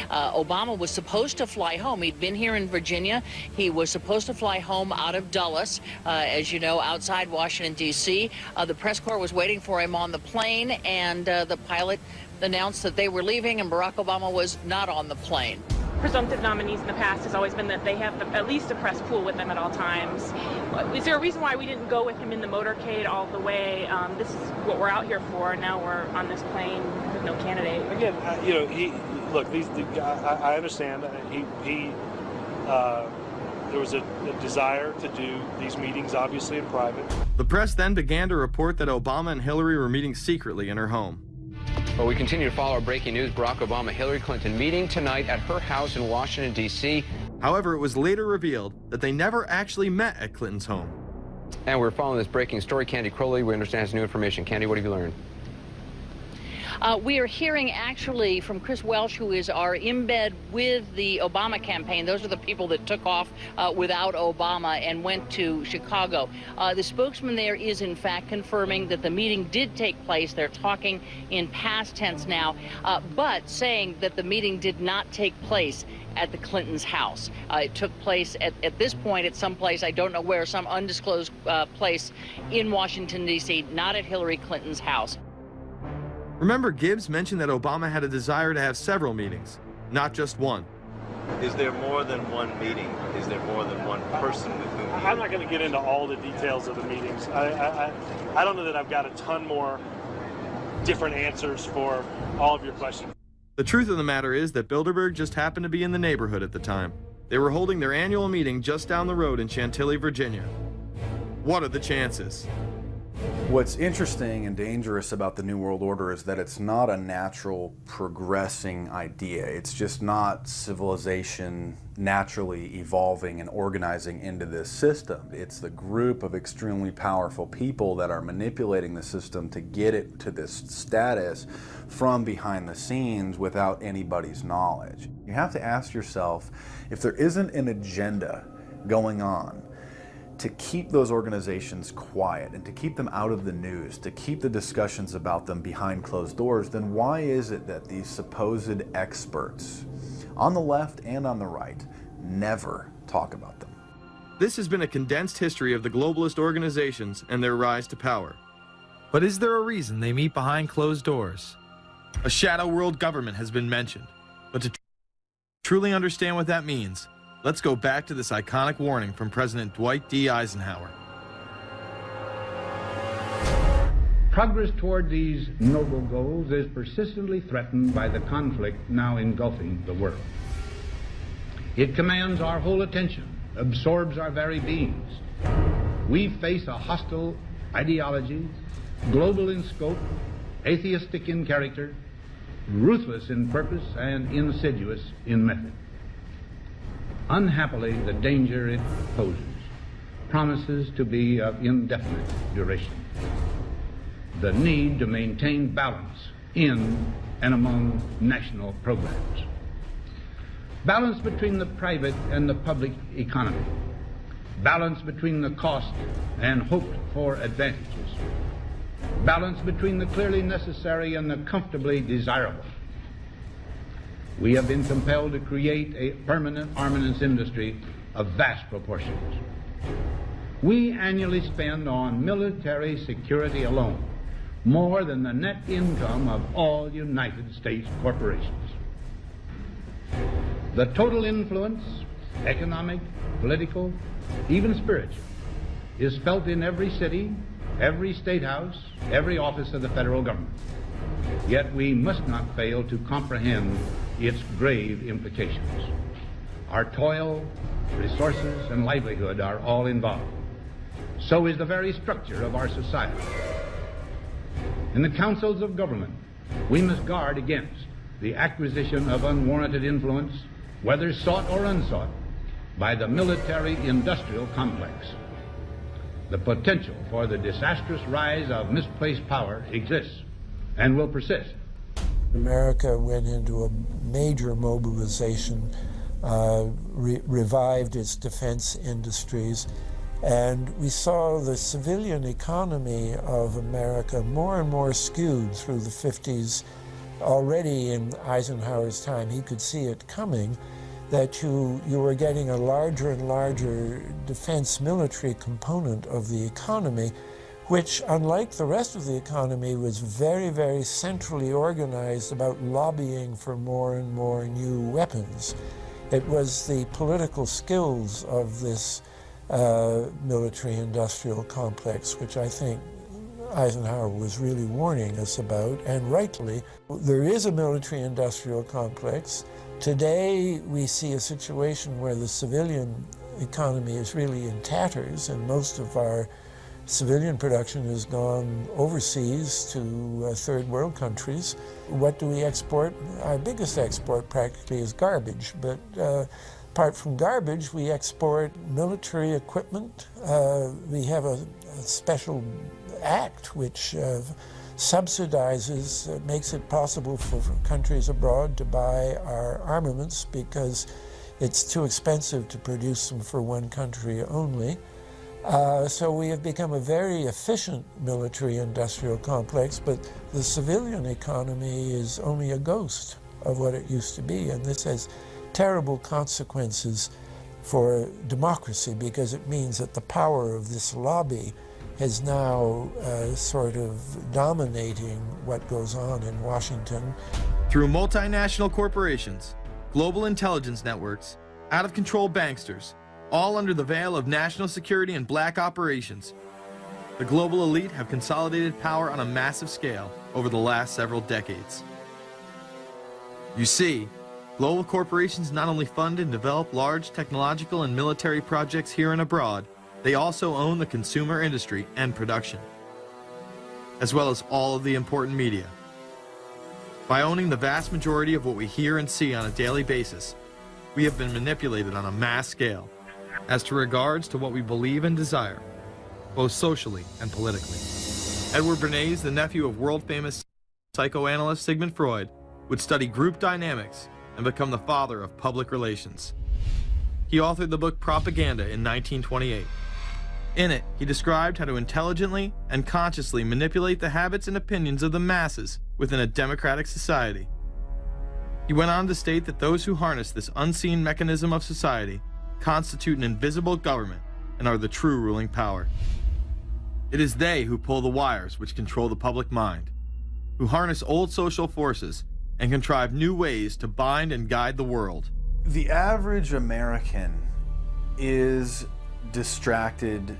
Obama was supposed to fly home. He'd been here in Virginia. He was supposed to fly home out of Dulles, as you know, outside Washington, D.C. The press corps was waiting for him on the plane, and the pilot announced that they were leaving, and Barack Obama was not on the plane. Presumptive nominees in the past has always been that they have at least a press pool with them at all times. Is there a reason why we didn't go with him in the motorcade all the way? This is what we're out here for. Now we're on this plane with no candidate. Again, you know, look, I understand. There was a desire to do these meetings, obviously, in private. The press then began to report that Obama and Hillary were meeting secretly in her home. Well, we continue to follow our breaking news. Barack Obama, Hillary Clinton meeting tonight at her house in Washington, D.C. However, it was later revealed that they never actually met at Clinton's home. And we're following this breaking story. Candy Crowley, we understand, has new information. Candy, what have you learned? We are hearing actually from Chris Welch, who is our embed with the Obama campaign. Those are the people that took off without Obama and went to Chicago. The spokesman there is in fact confirming that the meeting did take place. They're talking in past tense now, but saying that the meeting did not take place at the Clintons' house. It took place at this point at some place, I don't know where, some undisclosed place in Washington, D.C., not at Hillary Clinton's house. Remember, Gibbs mentioned that Obama had a desire to have several meetings, not just one. Is there more than one meeting? Is there more than one person with whom he... I'm not going to get into all the details of the meetings. I don't know that I've got a ton more different answers for all of your questions. The truth of the matter is that Bilderberg just happened to be in the neighborhood at the time. They were holding their annual meeting just down the road in Chantilly, Virginia. What are the chances? What's interesting and dangerous about the New World Order is that it's not a natural progressing idea. It's just not civilization naturally evolving and organizing into this system. It's the group of extremely powerful people that are manipulating the system to get it to this status from behind the scenes without anybody's knowledge. You have to ask yourself, if there isn't an agenda going on to keep those organizations quiet and to keep them out of the news, to keep the discussions about them behind closed doors, then why is it that these supposed experts on the left and on the right never talk about them? This has been a condensed history of the globalist organizations and their rise to power. But is there a reason they meet behind closed doors? A shadow world government has been mentioned, but to truly understand what that means, let's go back to this iconic warning from President Dwight D. Eisenhower. Progress toward these noble goals is persistently threatened by the conflict now engulfing the world. It commands our whole attention, absorbs our very beings. We face a hostile ideology, global in scope, atheistic in character, ruthless in purpose, and insidious in method. Unhappily, the danger it poses promises to be of indefinite duration. The need to maintain balance in and among national programs. Balance between the private and the public economy. Balance between the cost and hoped for advantages. Balance between the clearly necessary and the comfortably desirable. We have been compelled to create a permanent armaments industry of vast proportions. We annually spend on military security alone more than the net income of all United States corporations. The total influence, economic, political, even spiritual, is felt in every city, every state house, every office of the federal government. Yet we must not fail to comprehend its grave implications. Our toil, resources, and livelihood are all involved. So is the very structure of our society. In the councils of government, we must guard against the acquisition of unwarranted influence, whether sought or unsought, by the military-industrial complex. The potential for the disastrous rise of misplaced power exists and will persist. America went into a major mobilization, revived its defense industries, and we saw the civilian economy of America more and more skewed through the 50s. Already in Eisenhower's time, he could see it coming, that you were getting a larger and larger defense military component of the economy, which, unlike the rest of the economy, was very, very centrally organized about lobbying for more and more new weapons. It was the political skills of this military-industrial complex, which I think Eisenhower was really warning us about, and rightly. There is a military-industrial complex. Today, we see a situation where the civilian economy is really in tatters, and most of our civilian production has gone overseas to third world countries. What do we export? Our biggest export practically is garbage, but apart from garbage, we export military equipment. We have a special act which subsidizes, makes it possible for countries abroad to buy our armaments because it's too expensive to produce them for one country only. So we have become a very efficient military-industrial complex, but the civilian economy is only a ghost of what it used to be, and this has terrible consequences for democracy because it means that the power of this lobby is now sort of dominating what goes on in Washington. Through multinational corporations, global intelligence networks, out-of-control banksters, all under the veil of national security and black operations, the global elite have consolidated power on a massive scale over the last several decades. You see, global corporations not only fund and develop large technological and military projects here and abroad, they also own the consumer industry and production, as well as all of the important media. By owning the vast majority of what we hear and see on a daily basis, we have been manipulated on a mass scale as to regards to what we believe and desire, both socially and politically. Edward Bernays, the nephew of world-famous psychoanalyst Sigmund Freud, would study group dynamics and become the father of public relations. He authored the book Propaganda in 1928. In it, he described how to intelligently and consciously manipulate the habits and opinions of the masses within a democratic society. He went on to state that those who harness this unseen mechanism of society constitute an invisible government and are the true ruling power. It is they who pull the wires which control the public mind, who harness old social forces and contrive new ways to bind and guide the world. The average American is distracted,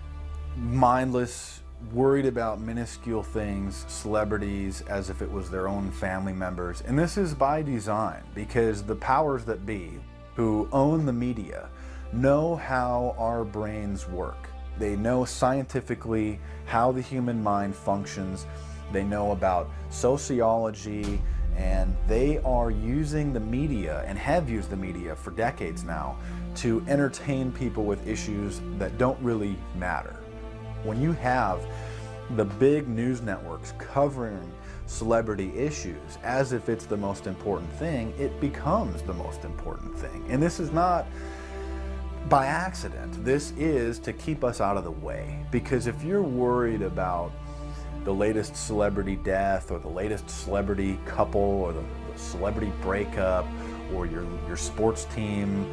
mindless, worried about minuscule things, celebrities, as if it was their own family members. And this is by design, because the powers that be, who own the media, know how our brains work. They know scientifically how the human mind functions. They know about sociology, and they are using the media, and have used the media for decades now, to entertain people with issues that don't really matter. When you have the big news networks covering celebrity issues as if it's the most important thing, it becomes the most important thing. And this is not by accident. This is to keep us out of the way. Because if you're worried about the latest celebrity death, or the latest celebrity couple, or the celebrity breakup, or your sports team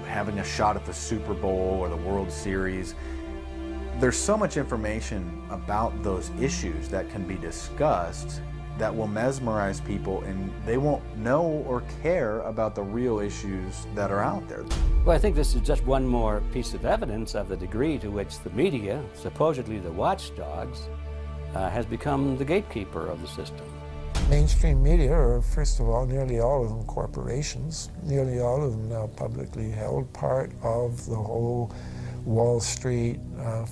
having a shot at the Super Bowl or the World Series, there's so much information about those issues that can be discussed that will mesmerize people, and they won't know or care about the real issues that are out there. Well, I think this is just one more piece of evidence of the degree to which the media, supposedly the watchdogs, has become the gatekeeper of the system. Mainstream media are, first of all, nearly all of them corporations, nearly all of them now publicly held, part of the whole Wall Street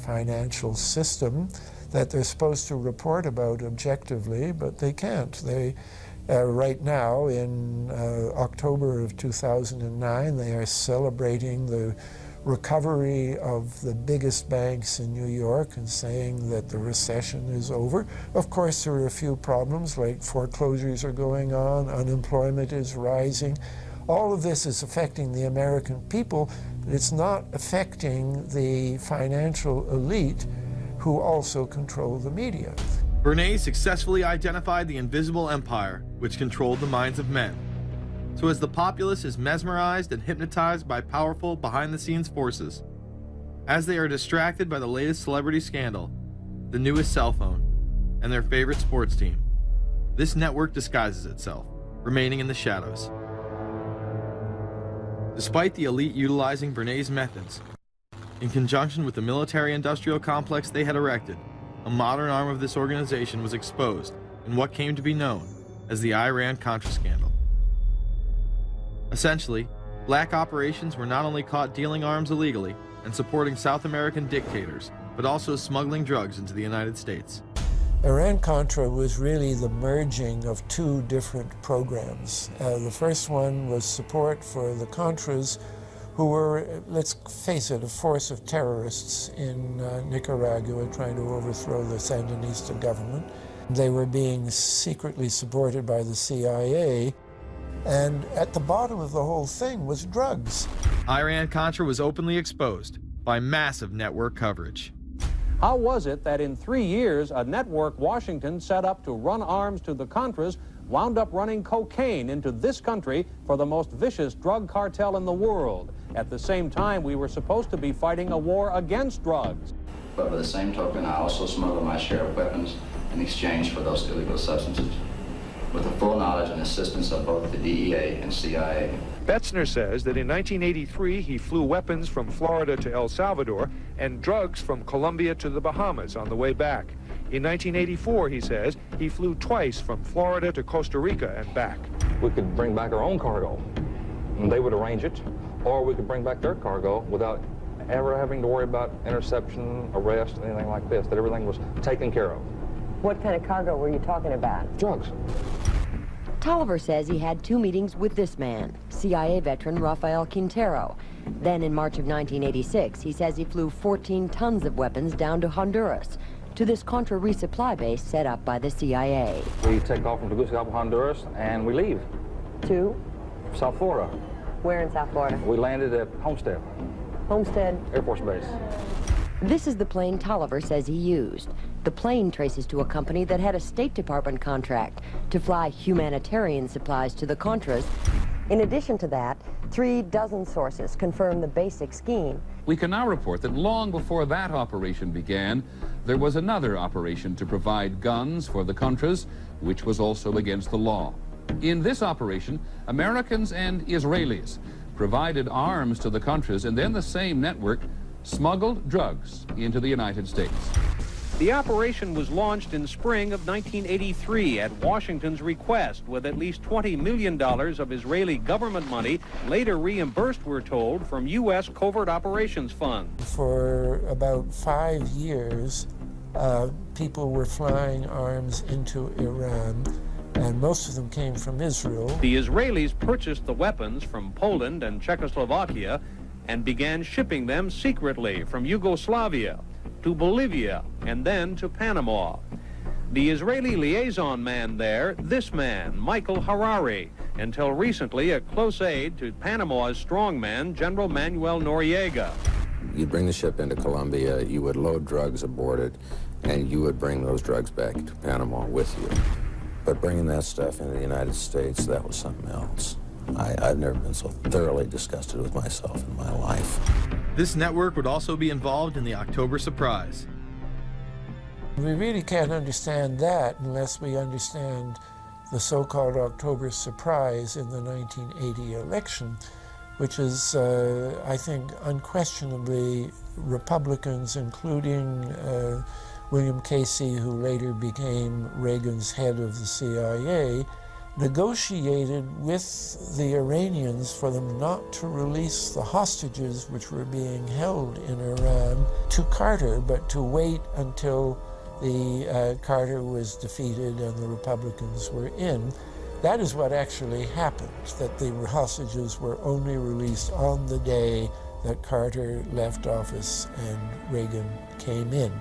financial system that they're supposed to report about objectively, but they can't. They, right now, in October of 2009, they are celebrating the recovery of the biggest banks in New York and saying that the recession is over. Of course, there are a few problems, like foreclosures are going on, unemployment is rising. All of this is affecting the American people, but it's not affecting the financial elite who also control the media. Bernays successfully identified the invisible empire which controlled the minds of men. So as the populace is mesmerized and hypnotized by powerful behind-the-scenes forces, as they are distracted by the latest celebrity scandal, the newest cell phone, and their favorite sports team, this network disguises itself, remaining in the shadows. Despite the elite utilizing Bernays' methods, in conjunction with the military-industrial complex they had erected, a modern arm of this organization was exposed in what came to be known as the Iran-Contra scandal. Essentially, black operations were not only caught dealing arms illegally and supporting South American dictators, but also smuggling drugs into the United States. Iran-Contra was really the merging of two different programs. The first one was support for the Contras, who were, let's face it, a force of terrorists in Nicaragua trying to overthrow the Sandinista government. They were being secretly supported by the CIA, and at the bottom of the whole thing was drugs. Iran-Contra was openly exposed by massive network coverage. How was it that in 3 years, a network Washington set up to run arms to the Contras wound up running cocaine into this country for the most vicious drug cartel in the world? At the same time, we were supposed to be fighting a war against drugs. But by the same token, I also smuggled my share of weapons in exchange for those illegal substances, with the full knowledge and assistance of both the DEA and CIA. Betzner says that in 1983 he flew weapons from Florida to El Salvador and drugs from Colombia to the Bahamas on the way back. In 1984, he says, he flew twice from Florida to Costa Rica and back. We could bring back our own cargo, and they would arrange it, or we could bring back their cargo without ever having to worry about interception, arrest, anything like this, that everything was taken care of. What kind of cargo were you talking about? Drugs. Tolliver says he had 2 meetings with this man, CIA veteran Rafael Quintero. Then in March of 1986, he says he flew 14 tons of weapons down to Honduras, to this Contra resupply base set up by the CIA. We take off from Tegucigalpa, Honduras, and we leave. To? South Florida. Where in South Florida? We landed at Homestead. Homestead? Air Force Base. This is the plane Tolliver says he used. The plane traces to a company that had a State Department contract to fly humanitarian supplies to the Contras. In addition to that, 36 sources confirm the basic scheme. We can now report that long before that operation began, there was another operation to provide guns for the Contras, which was also against the law. In this operation, Americans and Israelis provided arms to the Contras, and then the same network smuggled drugs into the United States. The operation was launched in spring of 1983 at Washington's request, with at least $20 million of Israeli government money later reimbursed, we're told, from U.S. Covert Operations Fund. For about 5 years, people were flying arms into Iran, and most of them came from Israel. The Israelis purchased the weapons from Poland and Czechoslovakia and began shipping them secretly from Yugoslavia to Bolivia and then to Panama. The Israeli liaison man there, this man, Michael Harari, until recently a close aide to Panama's strongman, General Manuel Noriega. You'd bring the ship into Colombia, you would load drugs aboard it, and you would bring those drugs back to Panama with you. But bringing that stuff into the United States, that was something else. I've never been so thoroughly disgusted with myself in my life. This network would also be involved in the October surprise. We really can't understand that unless we understand the so-called October surprise in the 1980 election, which is, I think, unquestionably Republicans, including William Casey, who later became Reagan's head of the CIA, negotiated with the Iranians for them not to release the hostages which were being held in Iran to Carter, but to wait until the Carter was defeated and the Republicans were in. That is what actually happened, that the hostages were only released on the day that Carter left office and Reagan came in.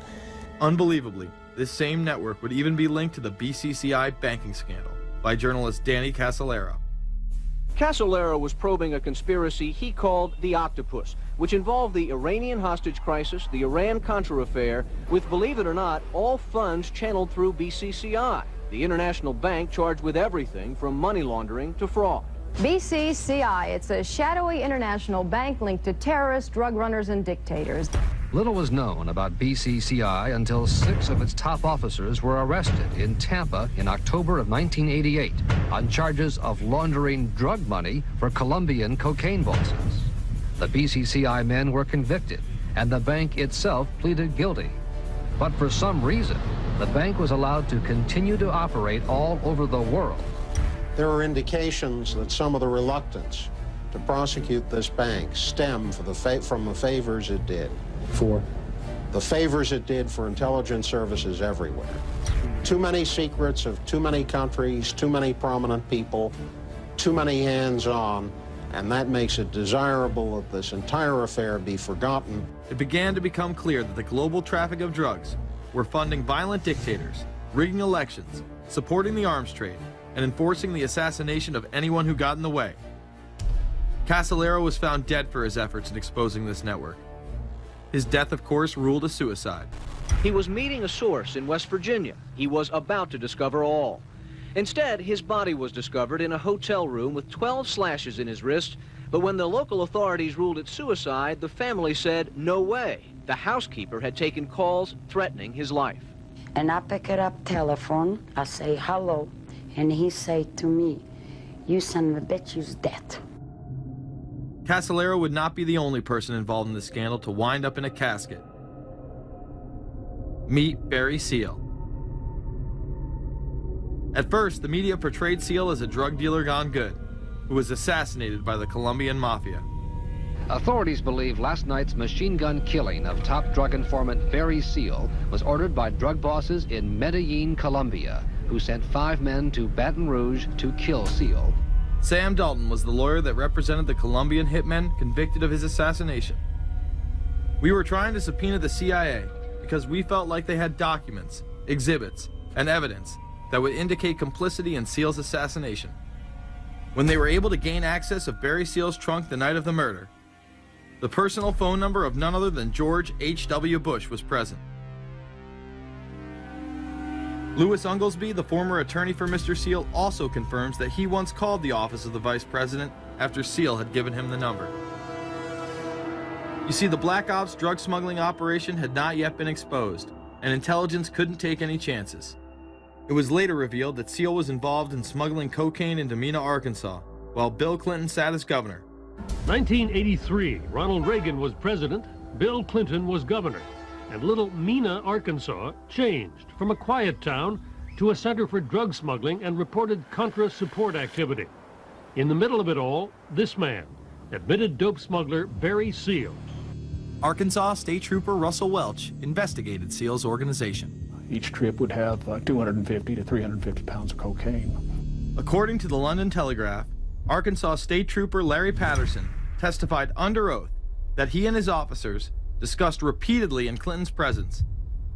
Unbelievably, this same network would even be linked to the BCCI banking scandal by journalist Danny Casolaro. Casolaro was probing a conspiracy he called the Octopus, which involved the Iranian hostage crisis, the Iran-Contra affair, with, believe it or not, all funds channeled through BCCI, the international bank charged with everything from money laundering to fraud. BCCI, it's a shadowy international bank linked to terrorists, drug runners, and dictators. Little was known about BCCI until 6 of its top officers were arrested in Tampa in October of 1988 on charges of laundering drug money for Colombian cocaine bosses. The BCCI men were convicted, and the bank itself pleaded guilty. But for some reason, the bank was allowed to continue to operate all over the world. There are indications that some of the reluctance to prosecute this bank stem from the favors it did. For? The favors it did for intelligence services everywhere. Too many secrets of too many countries, too many prominent people, too many hands-on, and that makes it desirable that this entire affair be forgotten. It began to become clear that the global traffic of drugs were funding violent dictators rigging elections, supporting the arms trade, and enforcing the assassination of anyone who got in the way. Casolaro was found dead for his efforts in exposing this network. His death, of course, ruled a suicide. He was meeting a source in West Virginia. He was about to discover all. Instead, his body was discovered in a hotel room with 12 slashes in his wrist. But when the local authorities ruled it suicide, the family said, no way. The housekeeper had taken calls threatening his life. And I pick it up telephone, I say hello, and he say to me, you son of a bitch, you's dead. Casolaro would not be the only person involved in the scandal to wind up in a casket. Meet Barry Seal. At first, the media portrayed Seal as a drug dealer gone good, who was assassinated by the Colombian mafia. Authorities believe last night's machine gun killing of top drug informant Barry Seal was ordered by drug bosses in Medellin, Colombia, who sent 5 men to Baton Rouge to kill Seal. Sam Dalton was the lawyer that represented the Colombian hitmen convicted of his assassination. We were trying to subpoena the CIA because we felt like they had documents, exhibits, and evidence that would indicate complicity in Seal's assassination. When they were able to gain access of Barry Seal's trunk the night of the murder, the personal phone number of none other than George H.W. Bush was present. Louis Unglesby, the former attorney for Mr. Seal, also confirms that he once called the office of the vice president after Seal had given him the number. You see, the Black Ops drug smuggling operation had not yet been exposed, and intelligence couldn't take any chances. It was later revealed that Seal was involved in smuggling cocaine into Mena, Arkansas, while Bill Clinton sat as governor. 1983, Ronald Reagan was president, Bill Clinton was governor, and little Mena, Arkansas changed from a quiet town to a center for drug smuggling and reported Contra support activity. In the middle of it all, this man, admitted dope smuggler Barry Seal. Arkansas State Trooper Russell Welch investigated Seal's organization. Each trip would have 250 to 350 pounds of cocaine. According to the London Telegraph, Arkansas State Trooper Larry Patterson testified under oath that he and his officers discussed repeatedly in Clinton's presence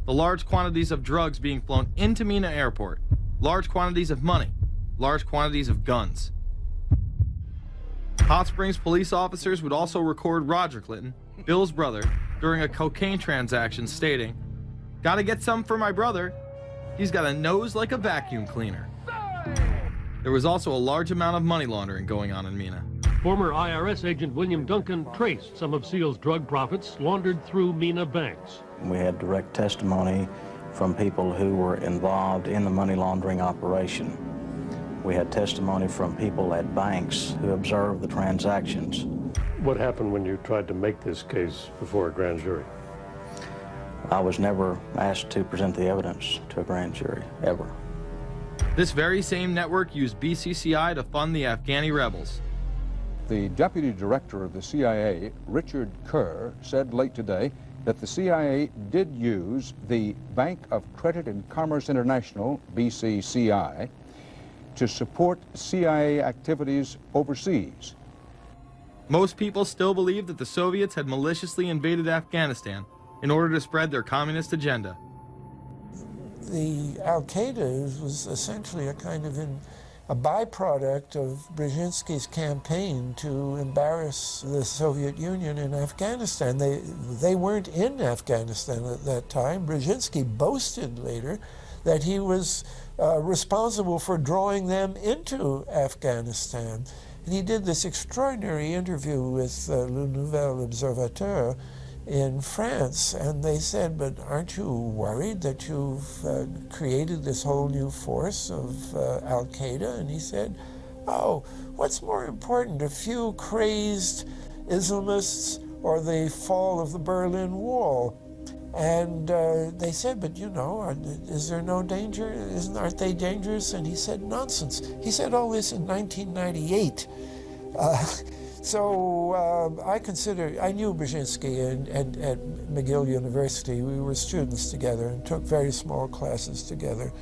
the large quantities of drugs being flown into Mena Airport, large quantities of money, large quantities of guns. Hot Springs police officers would also record Roger Clinton, Bill's brother, during a cocaine transaction stating, "Gotta get some for my brother. He's got a nose like a vacuum cleaner." There was also a large amount of money laundering going on in Mena. Former IRS agent William Duncan traced some of Seal's drug profits laundered through Mena banks. We had direct testimony from people who were involved in the money laundering operation. We had testimony from people at banks who observed the transactions. What happened when you tried to make this case before a grand jury? I was never asked to present the evidence to a grand jury, ever. This very same network used BCCI to fund the Afghani rebels. The deputy director of the CIA, Richard Kerr, said late today that the CIA did use the Bank of Credit and Commerce International, BCCI, to support CIA activities overseas. Most people still believe that the Soviets had maliciously invaded Afghanistan in order to spread their communist agenda. The Al-Qaeda was essentially a kind of a byproduct of Brzezinski's campaign to embarrass the Soviet Union in Afghanistan. They weren't in Afghanistan at that time. Brzezinski boasted later that he was responsible for drawing them into Afghanistan. And he did this extraordinary interview with Le Nouvel Observateur in France, and they said, but aren't you worried that you've created this whole new force of Al-Qaeda? And he said, oh, what's more important, a few crazed Islamists or the fall of the Berlin Wall? And they said, but you know, is there no danger? Aren't they dangerous? And he said, nonsense. He said all this in 1998. So I knew Brzezinski at McGill University. We were students together and took very small classes together.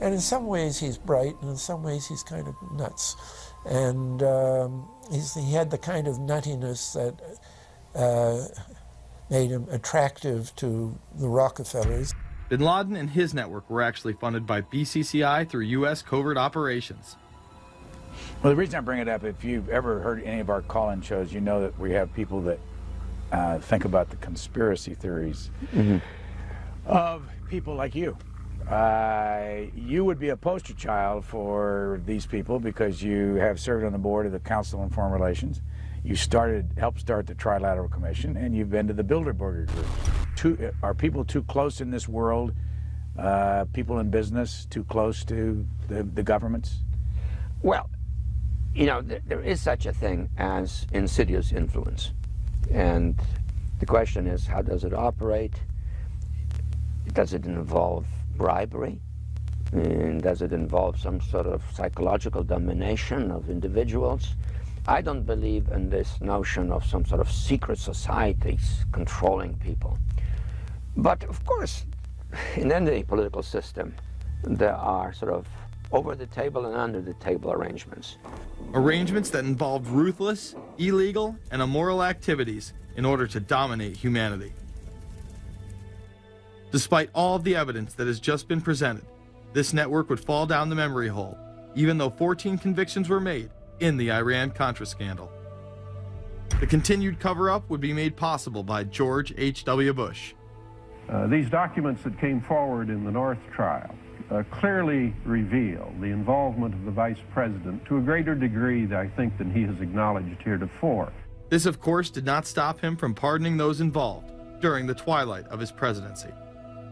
And in some ways he's bright, and in some ways he's kind of nuts. And he had the kind of nuttiness that made him attractive to the Rockefellers. Bin Laden and his network were actually funded by BCCI through U.S. covert operations. Well, the reason I bring it up, if you've ever heard any of our call-in shows, you know that we have people that think about the conspiracy theories of people like you. You would be a poster child for these people because you have served on the board of the Council on Foreign Relations. You helped start the Trilateral Commission, and you've been to the Bilderberger Group. Are people too close in this world, people in business, too close to the governments? Well, you know, there is such a thing as insidious influence. And the question is, how does it operate? Does it involve bribery? And does it involve some sort of psychological domination of individuals? I don't believe in this notion of some sort of secret societies controlling people. But of course, in any political system, there are sort of over-the-table and under-the-table arrangements. Arrangements that involved ruthless, illegal, and immoral activities in order to dominate humanity. Despite all of the evidence that has just been presented, this network would fall down the memory hole, even though 14 convictions were made in the Iran-Contra scandal. The continued cover-up would be made possible by George H.W. Bush. These documents that came forward in the North trial clearly reveal the involvement of the Vice President to a greater degree, I think, than he has acknowledged heretofore. This, of course, did not stop him from pardoning those involved during the twilight of his presidency.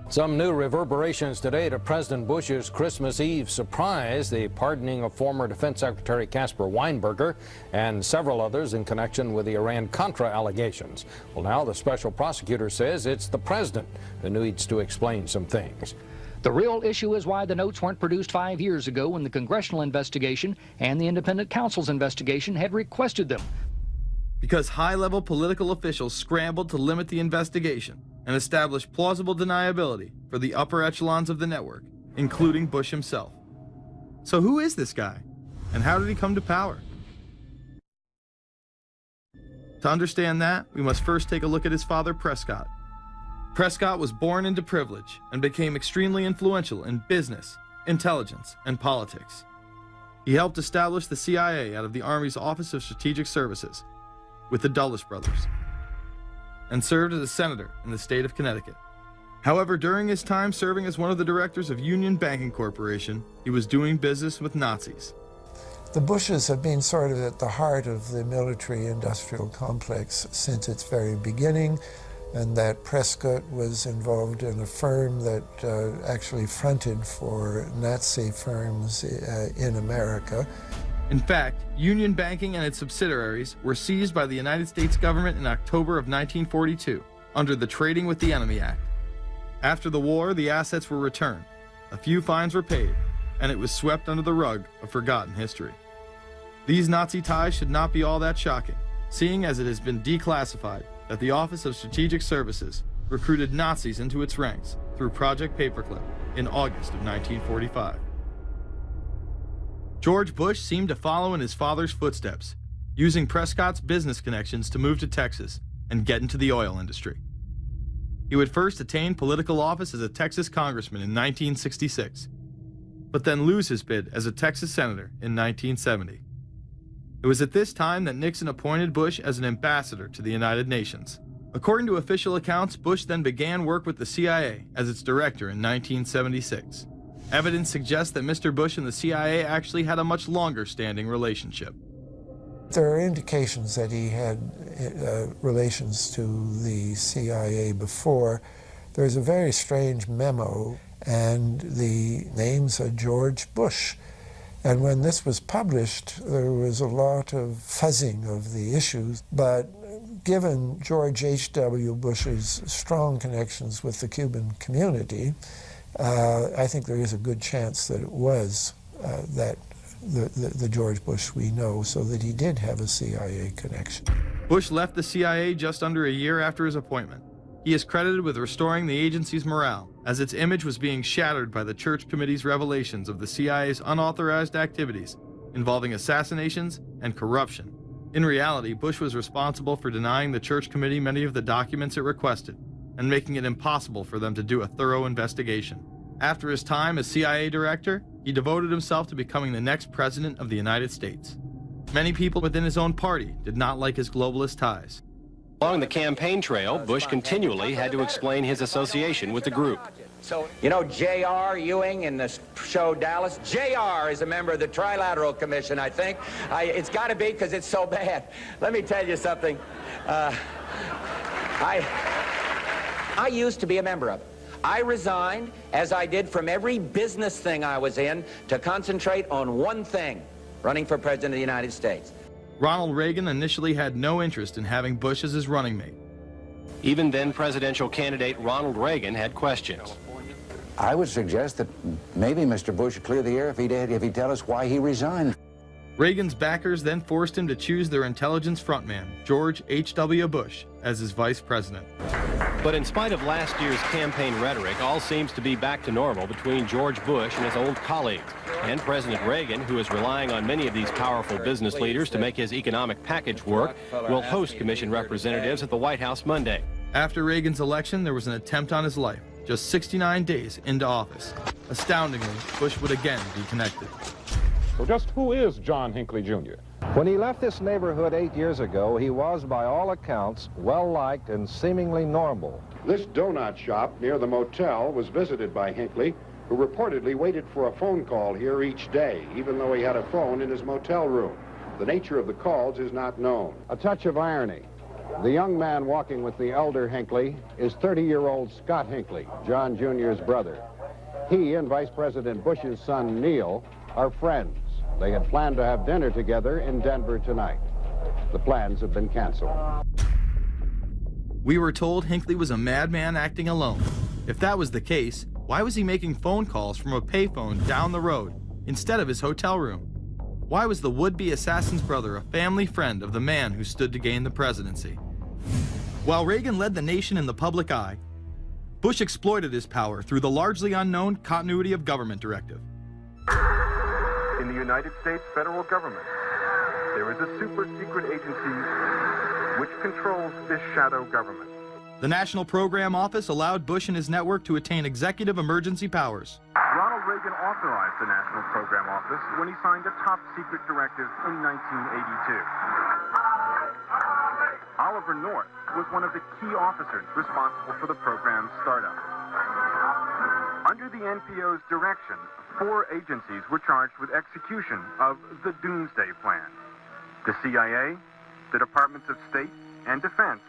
Some new reverberations today to President Bush's Christmas Eve surprise, the pardoning of former Defense Secretary Caspar Weinberger and several others in connection with the Iran-Contra allegations. Well, now the special prosecutor says it's the president who needs to explain some things. The real issue is why the notes weren't produced 5 years ago when the congressional investigation and the independent counsel's investigation had requested them. Because high-level political officials scrambled to limit the investigation and establish plausible deniability for the upper echelons of the network, including Bush himself. So who is this guy, and how did he come to power? To understand that, we must first take a look at his father, Prescott. Prescott was born into privilege and became extremely influential in business, intelligence, and politics. He helped establish the CIA out of the Army's Office of Strategic Services with the Dulles brothers, and served as a senator in the state of Connecticut. However, during his time serving as one of the directors of Union Banking Corporation, he was doing business with Nazis. The Bushes have been sort of at the heart of the military-industrial complex since its very beginning, and that Prescott was involved in a firm that actually fronted for Nazi firms in America. In fact, Union Banking and its subsidiaries were seized by the United States government in October of 1942 under the Trading with the Enemy Act. After the war, the assets were returned, a few fines were paid, and it was swept under the rug of forgotten history. These Nazi ties should not be all that shocking, seeing as it has been declassified that the Office of Strategic Services recruited Nazis into its ranks through Project Paperclip in August of 1945. George Bush seemed to follow in his father's footsteps, using Prescott's business connections to move to Texas and get into the oil industry. He would first attain political office as a Texas congressman in 1966, but then lose his bid as a Texas senator in 1970. It was at this time that Nixon appointed Bush as an ambassador to the United Nations. According to official accounts, Bush then began work with the CIA as its director in 1976. Evidence suggests that Mr. Bush and the CIA actually had a much longer-standing relationship. There are indications that he had relations to the CIA before. There's a very strange memo, and the names are George Bush. And when this was published, there was a lot of fuzzing of the issues, but given George H.W. Bush's strong connections with the Cuban community, I think there is a good chance that it was that the George Bush we know, so that he did have a CIA connection. Bush left the CIA just under a year after his appointment. He is credited with restoring the agency's morale, as its image was being shattered by the Church Committee's revelations of the CIA's unauthorized activities involving assassinations and corruption. In reality, Bush was responsible for denying the Church Committee many of the documents it requested, and making it impossible for them to do a thorough investigation. After his time as CIA director, he devoted himself to becoming the next president of the United States. Many people within his own party did not like his globalist ties. Along the campaign trail, Bush continually had to explain his association with the group. You know J.R. Ewing in the show Dallas? J.R. is a member of the Trilateral Commission, I think. It's got to be because it's so bad. Let me tell you something. I used to be a member of it. I resigned, as I did from every business thing I was in, to concentrate on one thing, running for President of the United States. Ronald Reagan initially had no interest in having Bush as his running mate. Even then presidential candidate Ronald Reagan had questions. I would suggest that maybe Mr. Bush would clear the air if he'd tell us why he resigned. Reagan's backers then forced him to choose their intelligence frontman, George H.W. Bush, as his vice president. But in spite of last year's campaign rhetoric, all seems to be back to normal between George Bush and his old colleagues. And President Reagan, who is relying on many of these powerful business leaders to make his economic package work, will host commission representatives at the White House Monday. After Reagan's election, there was an attempt on his life, just 69 days into office. Astoundingly, Bush would again be connected. So just who is John Hinckley Jr.? When he left this neighborhood 8 years ago, he was, by all accounts, well-liked and seemingly normal. This donut shop near the motel was visited by Hinckley, who reportedly waited for a phone call here each day, even though he had a phone in his motel room. The nature of the calls is not known. A touch of irony. The young man walking with the elder Hinckley is 30-year-old Scott Hinckley, John Jr.'s brother. He and Vice President Bush's son, Neil, are friends. They had planned to have dinner together in Denver tonight. The plans have been canceled. We were told Hinckley was a madman acting alone. If that was the case, why was he making phone calls from a payphone down the road instead of his hotel room? Why was the would-be assassin's brother a family friend of the man who stood to gain the presidency? While Reagan led the nation in the public eye, Bush exploited his power through the largely unknown Continuity of Government Directive. In the United States federal government, there is a super-secret agency which controls this shadow government. The National Program Office allowed Bush and his network to attain executive emergency powers. Ronald Reagan authorized the National Program Office when he signed a top-secret directive in 1982. Oliver North was one of the key officers responsible for the program's startup. Under the NPO's direction, 4 agencies were charged with execution of the Doomsday Plan: the CIA, the Departments of State and Defense,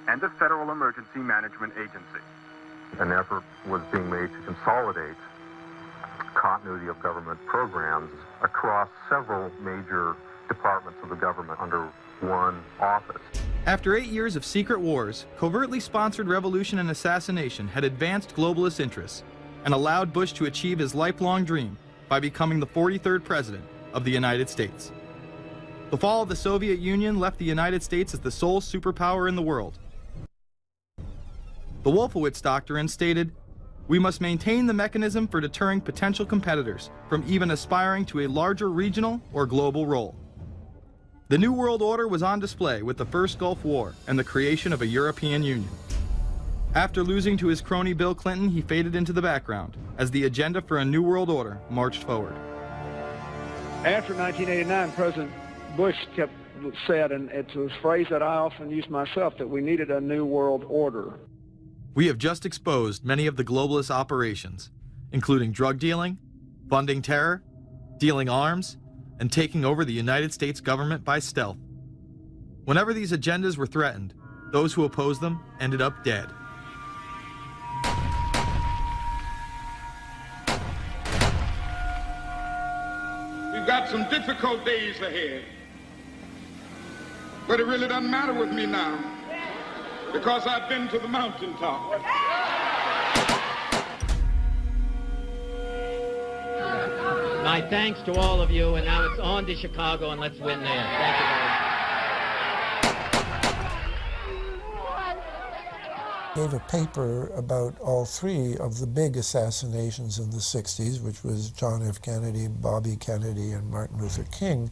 and the Federal Emergency Management Agency. An effort was being made to consolidate continuity of government programs across several major departments of the government under one office. After 8 years of secret wars, covertly sponsored revolution and assassination had advanced globalist interests and allowed Bush to achieve his lifelong dream by becoming the 43rd president of the United States. The fall of the Soviet Union left the United States as the sole superpower in the world. The Wolfowitz Doctrine stated, "We must maintain the mechanism for deterring potential competitors from even aspiring to a larger regional or global role." The New World Order was on display with the first Gulf War and the creation of a European Union. After losing to his crony Bill Clinton, he faded into the background as the agenda for a New World Order marched forward. After 1989, President Bush said, and it's a phrase that I often use myself, that we needed a New World Order. We have just exposed many of the globalist operations, including drug dealing, funding terror, dealing arms, and taking over the United States government by stealth. Whenever these agendas were threatened, those who opposed them ended up dead. We've got some difficult days ahead, but it really doesn't matter with me now, because I've been to the mountaintop. My thanks to all of you, and now it's on to Chicago, and let's win there. Thank you very much. Gave a paper about all 3 of the big assassinations in the 60s, which was John F. Kennedy, Bobby Kennedy, and Martin Luther King.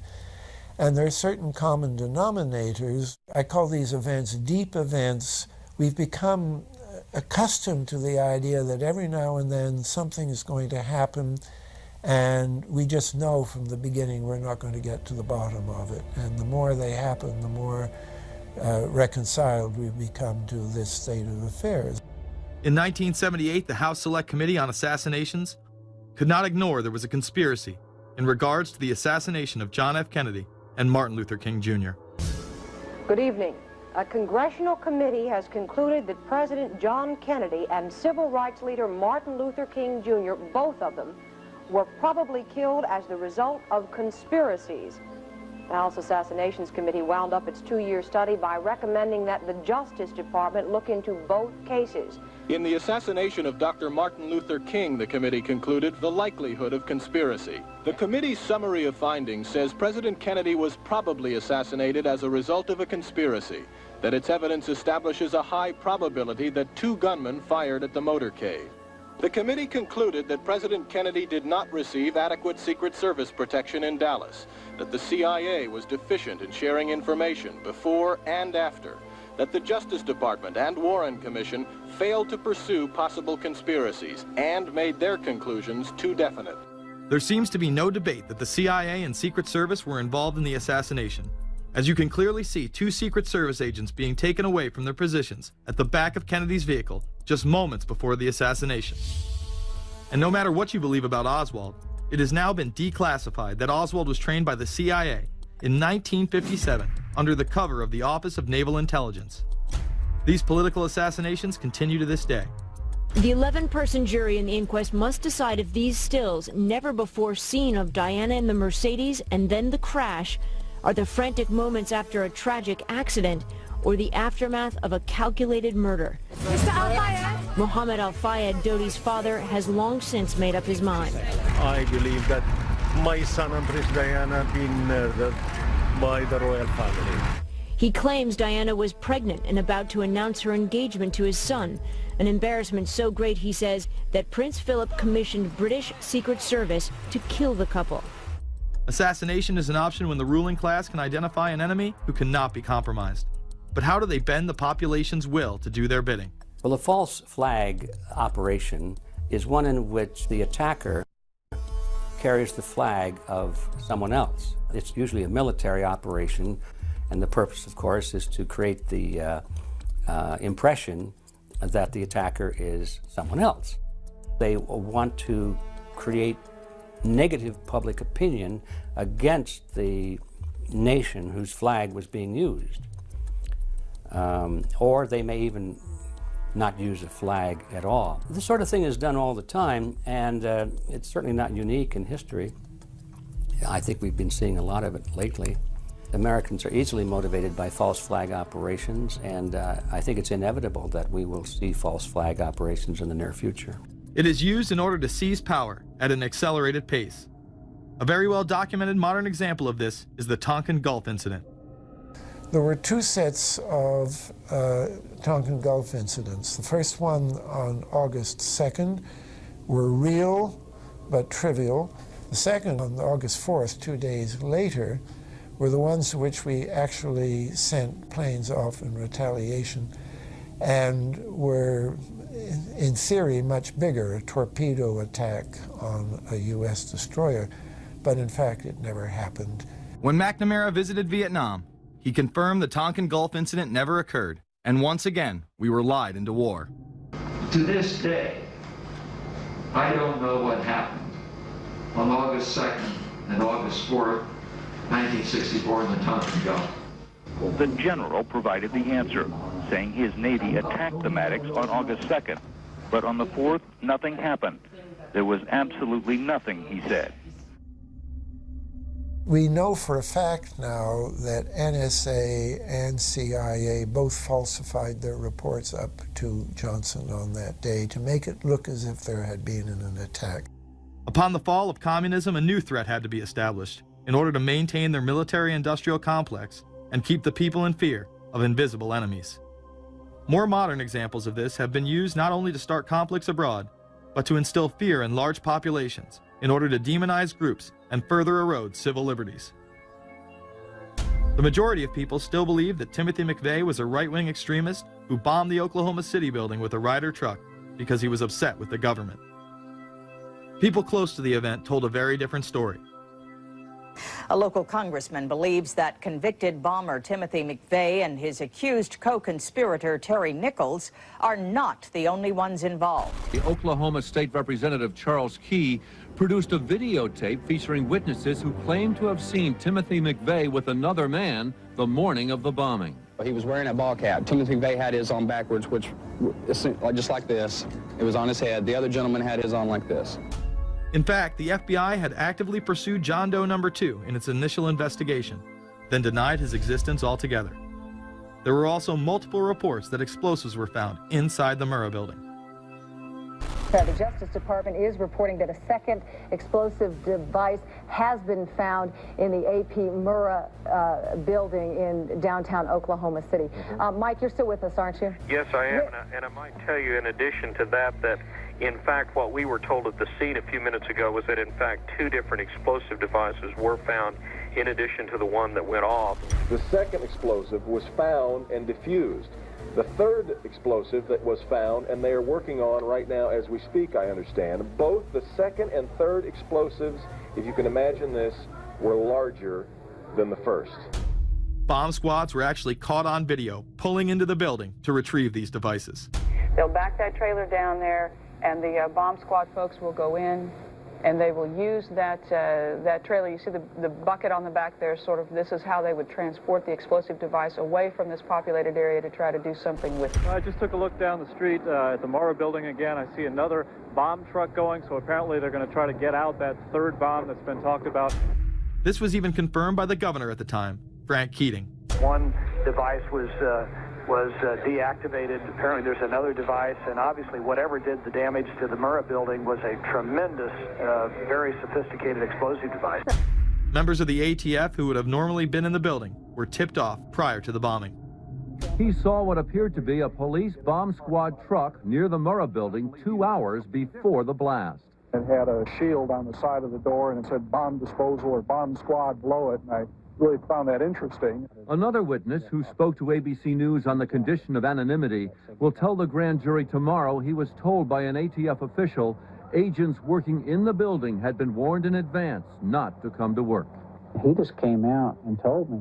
And there are certain common denominators. I call these events deep events. We've become accustomed to the idea that every now and then something is going to happen, and we just know from the beginning we're not going to get to the bottom of it. And the more they happen, the more reconciled we've become to this state of affairs. In 1978, the House Select Committee on Assassinations could not ignore there was a conspiracy in regards to the assassination of John F. Kennedy and Martin Luther King Jr. Good evening. A congressional committee has concluded that President John Kennedy and civil rights leader Martin Luther King Jr., both of them, were probably killed as the result of conspiracies. The House Assassinations Committee wound up its 2-year study by recommending that the Justice Department look into both cases. In the assassination of Dr. Martin Luther King, the committee concluded the likelihood of conspiracy. The committee's summary of findings says President Kennedy was probably assassinated as a result of a conspiracy, that its evidence establishes a high probability that 2 gunmen fired at the motorcade. The committee concluded that President Kennedy did not receive adequate Secret Service protection in Dallas, that the CIA was deficient in sharing information before and after, that the Justice Department and Warren Commission failed to pursue possible conspiracies and made their conclusions too definite. There seems to be no debate that the CIA and Secret Service were involved in the assassination, as you can clearly see 2 Secret Service agents being taken away from their positions at the back of Kennedy's vehicle just moments before the assassination. And no matter what you believe about Oswald, it has now been declassified that Oswald was trained by the CIA in 1957 under the cover of the Office of Naval Intelligence. These political assassinations continue to this day. The 11-person jury in the inquest must decide if these stills, never before seen of Diana in the Mercedes and then the crash, are the frantic moments after a tragic accident or the aftermath of a calculated murder. Mr. Al-Fayed? Mohammed Al-Fayed, Dodi's father, has long since made up his mind. I believe that my son and Princess Diana have been murdered by the royal family. He claims Diana was pregnant and about to announce her engagement to his son, an embarrassment so great, he says, that Prince Philip commissioned British Secret Service to kill the couple. Assassination is an option when the ruling class can identify an enemy who cannot be compromised. But how do they bend the population's will to do their bidding? Well, a false flag operation is one in which the attacker carries the flag of someone else. It's usually a military operation, and the purpose, of course, is to create the impression that the attacker is someone else. They want to create negative public opinion against the nation whose flag was being used. Or they may even not use a flag at all. This sort of thing is done all the time, and it's certainly not unique in history. I think we've been seeing a lot of it lately. Americans are easily motivated by false flag operations, and I think it's inevitable that we will see false flag operations in the near future. It is used in order to seize power at an accelerated pace. A very well-documented modern example of this is the Tonkin Gulf incident. There were 2 sets of Tonkin Gulf incidents. The first one on August 2nd were real but trivial. The second on August 4th, 2 days later, were the ones to which we actually sent planes off in retaliation and were, in theory, much bigger, a torpedo attack on a U.S. destroyer, but in fact it never happened. When McNamara visited Vietnam, he confirmed the Tonkin Gulf incident never occurred, and once again, we were lied into war. To this day, I don't know what happened on August 2nd and August 4th, 1964 in the Tonkin Gulf. The general provided the answer, saying his Navy attacked the Maddox on August 2nd, but on the 4th, nothing happened. There was absolutely nothing, he said. We know for a fact now that NSA and CIA both falsified their reports up to Johnson on that day to make it look as if there had been an attack. Upon the fall of communism, a new threat had to be established in order to maintain their military-industrial complex and keep the people in fear of invisible enemies. More modern examples of this have been used not only to start conflicts abroad, but to instill fear in large populations in order to demonize groups and further erode civil liberties. The majority of people still believe that Timothy McVeigh was a right-wing extremist who bombed the Oklahoma City building with a Ryder truck because he was upset with the government. People close to the event told a very different story. A local congressman believes that convicted bomber Timothy McVeigh and his accused co-conspirator Terry Nichols are not the only ones involved. The Oklahoma State Representative Charles Key produced a videotape featuring witnesses who claim to have seen Timothy McVeigh with another man the morning of the bombing. He was wearing a ball cap. Timothy McVeigh had his on backwards, which just like this. It was on his head. The other gentleman had his on like this. In fact, the FBI had actively pursued John Doe No. 2 in its initial investigation, then denied his existence altogether. There were also multiple reports that explosives were found inside the Murrah building. The Justice Department is reporting that a second explosive device has been found in the AP Murrah building in downtown Oklahoma City. Mike, you're still with us, aren't you? Yes, I am, and I might tell you in addition to that, in fact, what we were told at the scene a few minutes ago was that, in fact, 2 different explosive devices were found in addition to the one that went off. The second explosive was found and defused. The third explosive that was found, and they are working on right now as we speak, I understand, both the second and third explosives, if you can imagine this, were larger than the first. Bomb squads were actually caught on video pulling into the building to retrieve these devices. They'll back that trailer down there, and the bomb squad folks will go in, and they will use that trailer. You see the bucket on the back there, sort of, this is how they would transport the explosive device away from this populated area to try to do something with it. I just took a look down the street at the Murrah building again. I see another bomb truck going, so apparently they're going to try to get out that third bomb that's been talked about. This was even confirmed by the governor at the time, Frank Keating. One device was deactivated. Apparently there's another device, and obviously whatever did the damage to the Murrah building was a tremendous, very sophisticated explosive device. Members of the ATF who would have normally been in the building were tipped off prior to the bombing. He saw what appeared to be a police bomb squad truck near the Murrah building 2 hours before the blast. It had a shield on the side of the door, and it said bomb disposal or bomb squad below it, and I really found that interesting. Another witness who spoke to ABC News on the condition of anonymity will tell the grand jury tomorrow he was told by an ATF official agents working in the building had been warned in advance not to come to work. He just came out and told me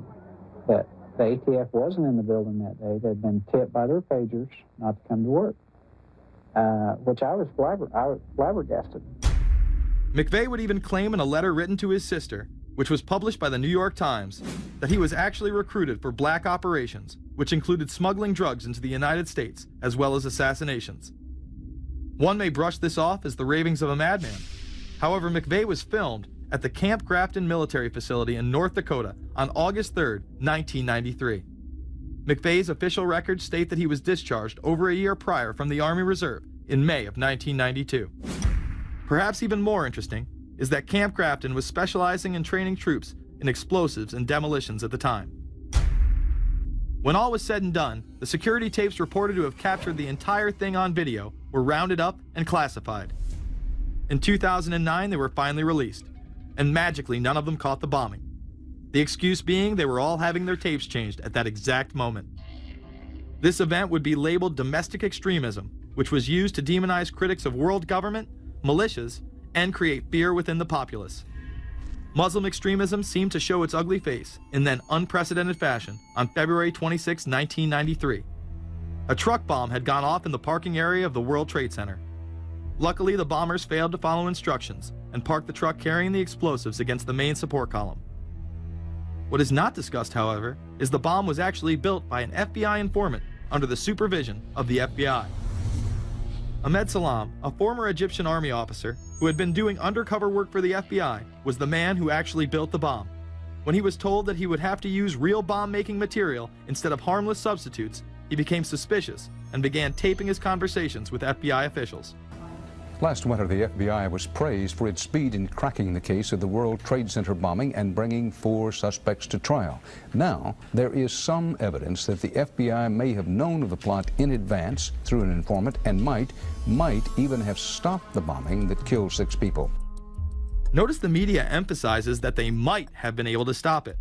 that the ATF wasn't in the building that day. They'd been tipped by their pagers not to come to work, which I was flabbergasted. McVeigh would even claim in a letter written to his sister, which was published by the New York Times, that he was actually recruited for black operations, which included smuggling drugs into the United States, as well as assassinations. One may brush this off as the ravings of a madman. However, McVeigh was filmed at the Camp Grafton military facility in North Dakota on August 3, 1993. McVeigh's official records state that he was discharged over a year prior from the Army Reserve in May of 1992. Perhaps even more interesting is that Camp Grafton was specializing in training troops in explosives and demolitions at the time. When all was said and done, the security tapes reported to have captured the entire thing on video were rounded up and classified. In 2009, they were finally released, and magically none of them caught the bombing. The excuse being they were all having their tapes changed at that exact moment. This event would be labeled domestic extremism, which was used to demonize critics of world government, militias, and create fear within the populace. Muslim extremism seemed to show its ugly face in then unprecedented fashion on February 26, 1993. A truck bomb had gone off in the parking area of the World Trade Center. Luckily, the bombers failed to follow instructions and parked the truck carrying the explosives against the main support column. What is not discussed, however, is the bomb was actually built by an FBI informant under the supervision of the FBI. Ahmed Salam, a former Egyptian army officer who had been doing undercover work for the FBI, was the man who actually built the bomb. When he was told that he would have to use real bomb-making material instead of harmless substitutes, he became suspicious and began taping his conversations with FBI officials. Last winter, the FBI was praised for its speed in cracking the case of the World Trade Center bombing and bringing 4 suspects to trial. Now, there is some evidence that the FBI may have known of the plot in advance through an informant and might even have stopped the bombing that killed 6 people. Notice the media emphasizes that they might have been able to stop it.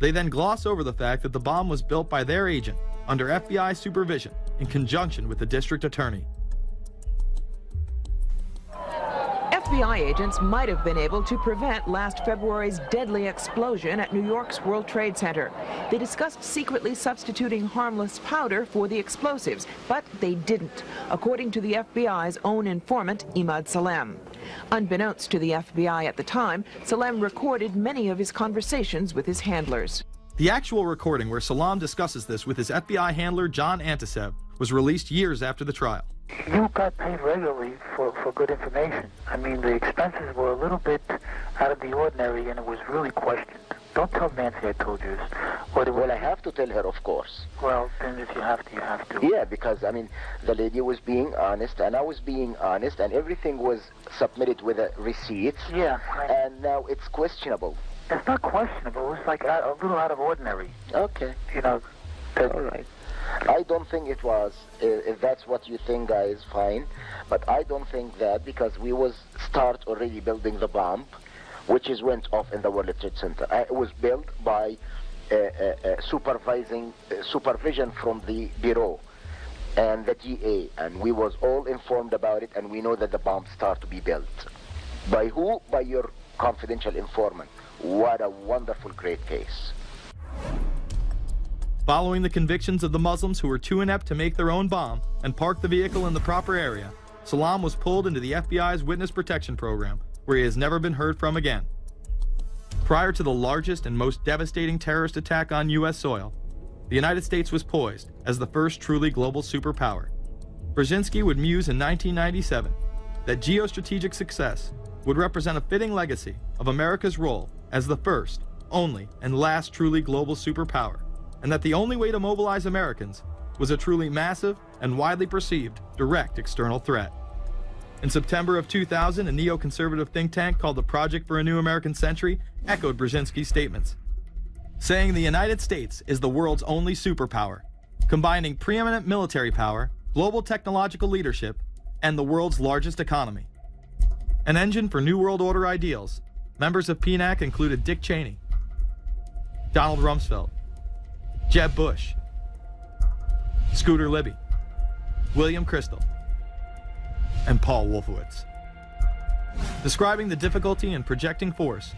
They then gloss over the fact that the bomb was built by their agent under FBI supervision in conjunction with the district attorney. FBI agents might have been able to prevent last February's deadly explosion at New York's World Trade Center. They discussed secretly substituting harmless powder for the explosives, but they didn't, according to the FBI's own informant, Imad Salem. Unbeknownst to the FBI at the time, Salem recorded many of his conversations with his handlers. The actual recording where Salam discusses this with his FBI handler, John Antisev, was released years after the trial. You got paid regularly for good information. I mean, the expenses were a little bit out of the ordinary, and it was really questioned. Don't tell Nancy I told you this. Well, I have to tell her, of course. Well, then if you have to, you have to. Yeah, because, I mean, the lady was being honest, and I was being honest, and everything was submitted with a receipt. Yeah. And now it's questionable. It's not questionable. It's like a little out of ordinary. Okay. You know. All right. I don't think it was. If that's what you think, guys, fine. But I don't think that, because we was start already building the bomb, which is went off in the World Trade Center. It was built by supervision from the Bureau and the DA, and we was all informed about it, and we know that the bomb start to be built. By who? By your confidential informant. What a wonderful, great case. Following the convictions of the Muslims who were too inept to make their own bomb and park the vehicle in the proper area, Salam was pulled into the FBI's witness protection program, where he has never been heard from again. Prior to the largest and most devastating terrorist attack on U.S. soil, the United States was poised as the first truly global superpower. Brzezinski would muse in 1997 that geostrategic success would represent a fitting legacy of America's role as the first, only, and last truly global superpower, and that the only way to mobilize Americans was a truly massive and widely perceived direct external threat. In September of 2000, a neoconservative think tank called the Project for a New American Century echoed Brzezinski's statements, saying the United States is the world's only superpower, combining preeminent military power, global technological leadership, and the world's largest economy. An engine for New World Order ideals, members of PNAC included Dick Cheney, Donald Rumsfeld, Jeb Bush, Scooter Libby, William Kristol, and Paul Wolfowitz. Describing the difficulty in projecting force,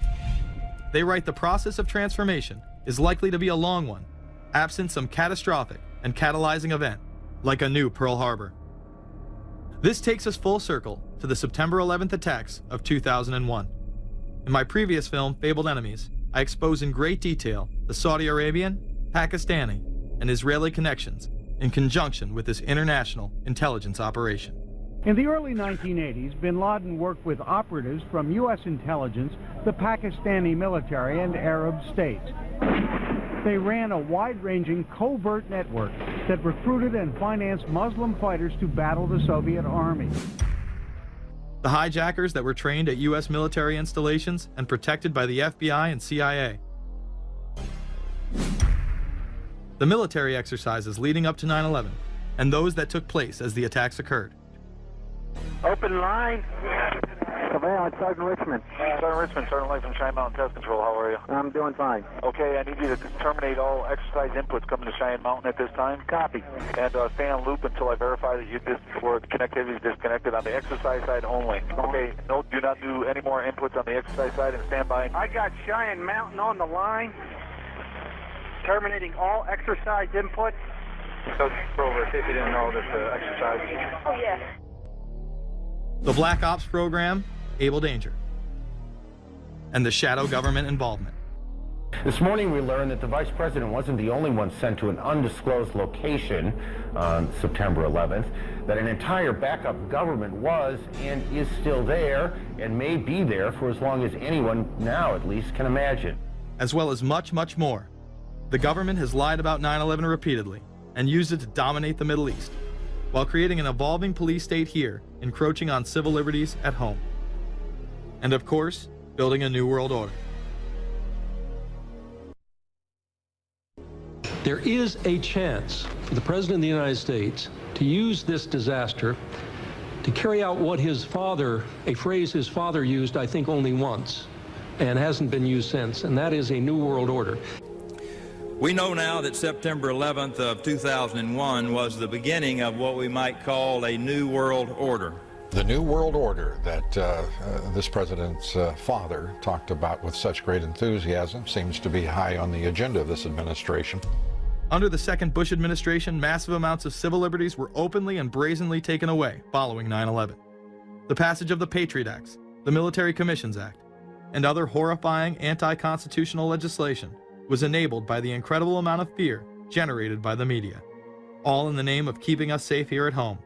they write the process of transformation is likely to be a long one, absent some catastrophic and catalyzing event, like a new Pearl Harbor. This takes us full circle to the September 11th attacks of 2001. In my previous film, Fabled Enemies, I expose in great detail the Saudi Arabian, Pakistani, and Israeli connections in conjunction with this international intelligence operation. In the early 1980s, bin Laden worked with operatives from U.S. intelligence, the Pakistani military, and Arab states. They ran a wide-ranging covert network that recruited and financed Muslim fighters to battle the Soviet army. The hijackers that were trained at U.S. military installations and protected by the FBI and CIA. The military exercises leading up to 9/11, and those that took place as the attacks occurred. Open line. Command, Sergeant Richmond. Sergeant Richmond, Sergeant Light from Cheyenne Mountain Test Control. How are you? I'm doing fine. Okay, I need you to terminate all exercise inputs coming to Cheyenne Mountain at this time. Copy. And stay on loop until I verify that connectivity is disconnected on the exercise side only. Okay, no, do not do any more inputs on the exercise side and stand by. I got Cheyenne Mountain on the line. Terminating all exercise inputs. So, over, see if you didn't know that exercise. Oh, yeah. The Black Ops program, Able Danger, and the shadow government involvement. This morning we learned that the Vice President wasn't the only one sent to an undisclosed location on September 11th, that an entire backup government was and is still there and may be there for as long as anyone now at least can imagine. As well as much, much more. The government has lied about 9/11 repeatedly and used it to dominate the Middle East, while creating an evolving police state here, encroaching on civil liberties at home. And of course, building a new world order. There is a chance for the President of the United States to use this disaster to carry out what his father, a phrase his father used, I think, only once, and hasn't been used since, and that is a new world order. We know now that September 11th of 2001 was the beginning of what we might call a new world order. The New World Order that this president's father talked about with such great enthusiasm seems to be high on the agenda of this administration. Under the second Bush administration, massive amounts of civil liberties were openly and brazenly taken away following 9/11. The passage of the Patriot Acts, the Military Commissions Act, and other horrifying anti-constitutional legislation was enabled by the incredible amount of fear generated by the media, all in the name of keeping us safe here at home.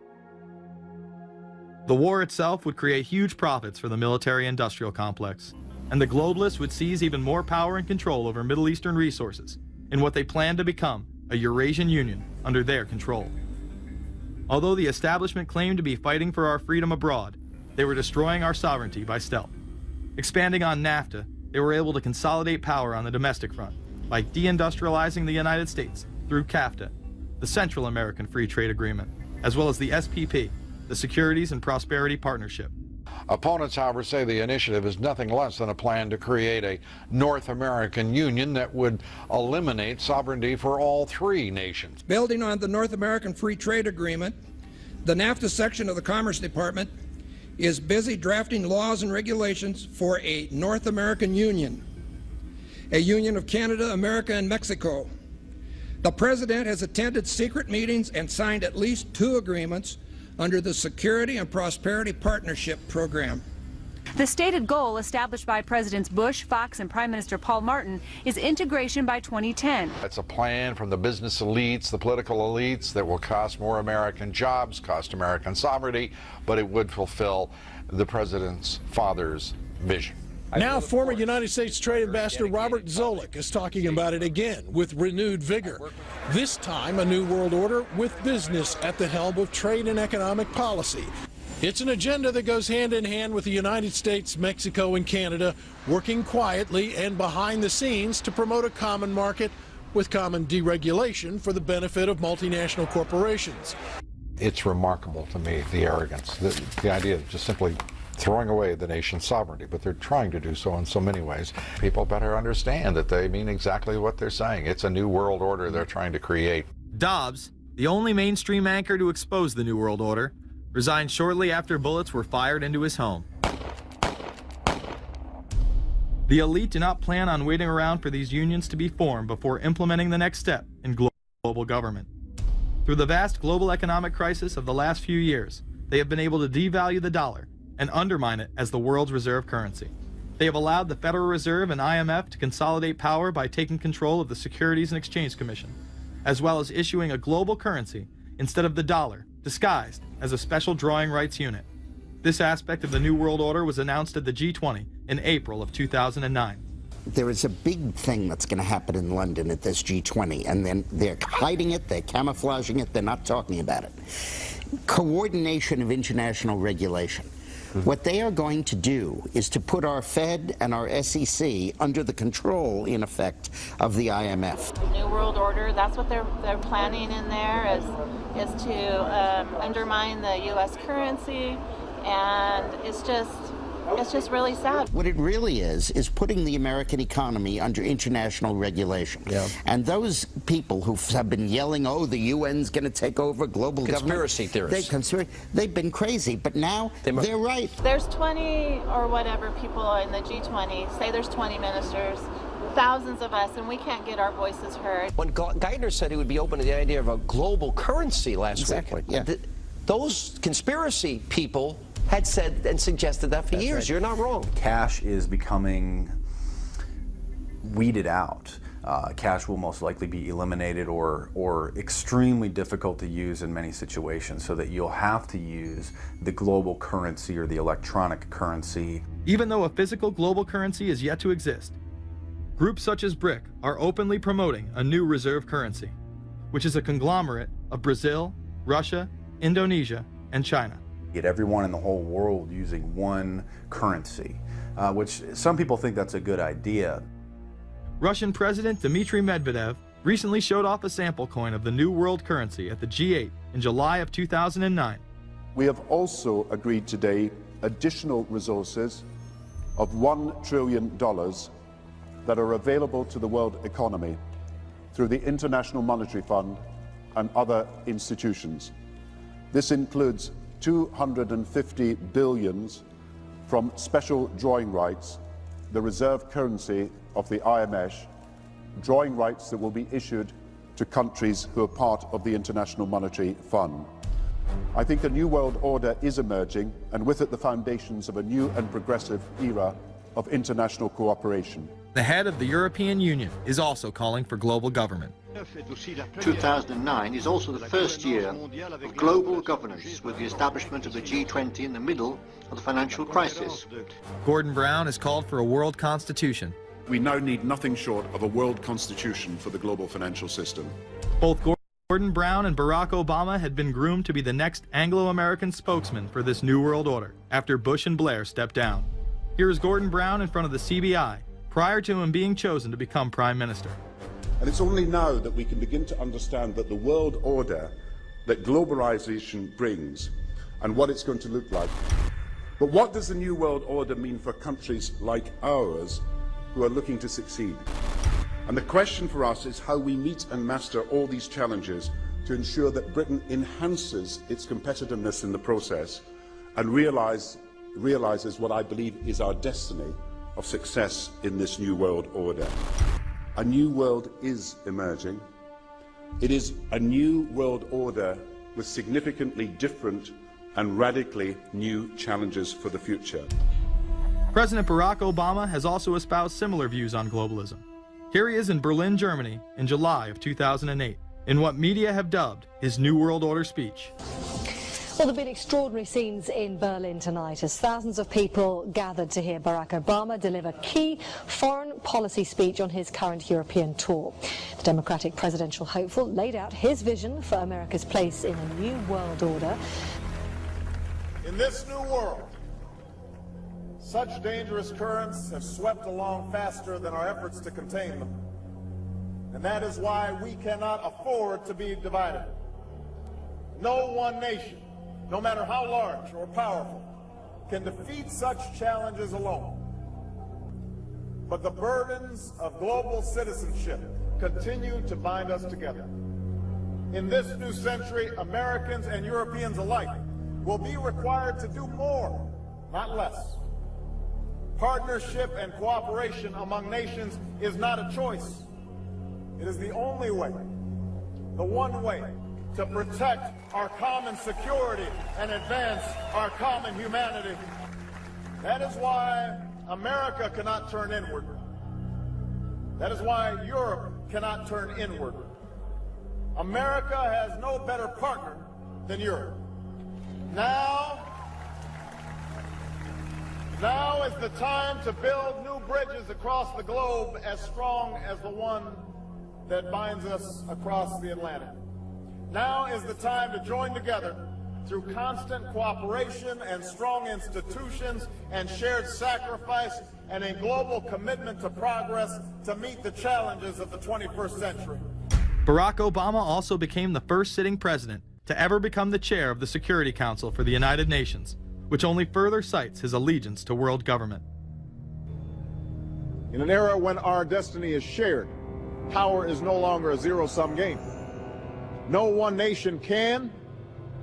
The war itself would create huge profits for the military-industrial complex, and the globalists would seize even more power and control over Middle Eastern resources in what they planned to become a Eurasian Union under their control. Although the establishment claimed to be fighting for our freedom abroad, they were destroying our sovereignty by stealth. Expanding on NAFTA, they were able to consolidate power on the domestic front by deindustrializing the United States through CAFTA, the Central American Free Trade Agreement, as well as the SPP, the Securities and Prosperity Partnership. Opponents, however, say the initiative is nothing less than a plan to create a North American Union that would eliminate sovereignty for all three nations. Building on the North American Free Trade Agreement, the NAFTA section of the Commerce Department is busy drafting laws and regulations for a North American Union, a union of Canada, America, and Mexico. The President has attended secret meetings and signed at least 2 agreements under the Security and Prosperity Partnership Program. The stated goal established by Presidents Bush, Fox, and Prime Minister Paul Martin is integration by 2010. It's a plan from the business elites, the political elites, that will cost more American jobs, cost American sovereignty, but it would fulfill the president's father's vision. Now, former United States Trade Ambassador Robert Zoellick is talking about it again with renewed vigor. This time, a new world order with business at the helm of trade and economic policy. It's an agenda that goes hand in hand with the United States, Mexico, and Canada, working quietly and behind the scenes to promote a common market with common deregulation for the benefit of multinational corporations. It's remarkable to me, the arrogance, the idea of just simply throwing away the nation's sovereignty, but they're trying to do so in so many ways. People better understand that they mean exactly what they're saying. It's a new world order they're trying to create. Dobbs, the only mainstream anchor to expose the New World Order, resigned shortly after bullets were fired into his home. The elite do not plan on waiting around for these unions to be formed before implementing the next step in global government. Through the vast global economic crisis of the last few years, they have been able to devalue the dollar and undermine it as the world's reserve currency. They have allowed the Federal Reserve and IMF to consolidate power by taking control of the Securities and Exchange Commission, as well as issuing a global currency instead of the dollar, disguised as a special drawing rights unit. This aspect of the New World Order was announced at the G20 in April of 2009. There is a big thing that's going to happen in London at this G20, and then they're hiding it, they're camouflaging it, they're not talking about it. Coordination of international regulation. What they are going to do is to put our Fed and our SEC under the control, in effect, of the IMF. The New World Order, that's what they're planning in there, is to undermine the U.S. currency, and it's just really sad. What it really is putting the American economy under international regulation. Yeah. And those people who have been yelling, oh, the UN's going to take over global conspiracy government. Theorists. They've been crazy, but now they're right. There's 20 or whatever people in the G20, say there's 20 ministers, thousands of us, and we can't get our voices heard. When Geithner said he would be open to the idea of a global currency last week, yeah. Those conspiracy people had said and suggested that for years. Right. You're not wrong. Cash is becoming weeded out. Cash will most likely be eliminated or extremely difficult to use in many situations, so that you'll have to use the global currency or the electronic currency. Even though a physical global currency is yet to exist, groups such as BRIC are openly promoting a new reserve currency, which is a conglomerate of Brazil, Russia, Indonesia, and China. Get everyone in the whole world using one currency, which some people think that's a good idea. Russian President Dmitry Medvedev recently showed off a sample coin of the new world currency at the G8 in July of 2009. We have also agreed today additional resources of $1 trillion that are available to the world economy through the International Monetary Fund and other institutions. This includes 250 billions from special drawing rights, the reserve currency of the IMF, drawing rights that will be issued to countries who are part of the International Monetary Fund. I think a new world order is emerging, and with it the foundations of a new and progressive era of international cooperation. The head of the European Union is also calling for global government. 2009 is also the first year of global governance, with the establishment of the G20 in the middle of the financial crisis. Gordon Brown has called for a world constitution. We now need nothing short of a world constitution for the global financial system. Both Gordon Brown and Barack Obama had been groomed to be the next Anglo-American spokesman for this new world order after Bush and Blair stepped down. Here is Gordon Brown in front of the CBI prior to him being chosen to become Prime Minister. And it's only now that we can begin to understand that the world order that globalization brings and what it's going to look like. But what does the new world order mean for countries like ours who are looking to succeed? And the question for us is how we meet and master all these challenges to ensure that Britain enhances its competitiveness in the process and realizes what I believe is our destiny of success in this new world order. A new world is emerging. It is a new world order with significantly different and radically new challenges for the future. President Barack Obama has also espoused similar views on globalism. Here he is in Berlin, Germany, in July of 2008, in what media have dubbed his New World Order speech. Well, there have been extraordinary scenes in Berlin tonight as thousands of people gathered to hear Barack Obama deliver key foreign policy speech on his current European tour. The Democratic presidential hopeful laid out his vision for America's place in a new world order. In this new world, such dangerous currents have swept along faster than our efforts to contain them. And that is why we cannot afford to be divided. No one nation, no matter how large or powerful, can defeat such challenges alone. But the burdens of global citizenship continue to bind us together. In this new century, Americans and Europeans alike will be required to do more, not less. Partnership and cooperation among nations is not a choice. It is the only way, the one way, to protect our common security and advance our common humanity. That is why America cannot turn inward. That is why Europe cannot turn inward. America has no better partner than Europe. Now is the time to build new bridges across the globe as strong as the one that binds us across the Atlantic. Now is the time to join together through constant cooperation and strong institutions and shared sacrifice and a global commitment to progress to meet the challenges of the 21st century. Barack Obama also became the first sitting president to ever become the chair of the Security Council for the United Nations, which only further cites his allegiance to world government. In an era when our destiny is shared, power is no longer a zero-sum game. No one nation can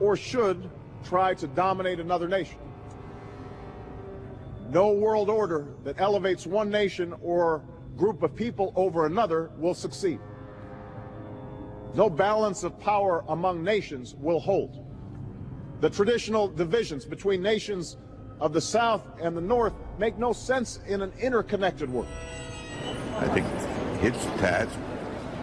or should try to dominate another nation. No world order that elevates one nation or group of people over another will succeed. No balance of power among nations will hold. The traditional divisions between nations of the South and the North make no sense in an interconnected world. I think its task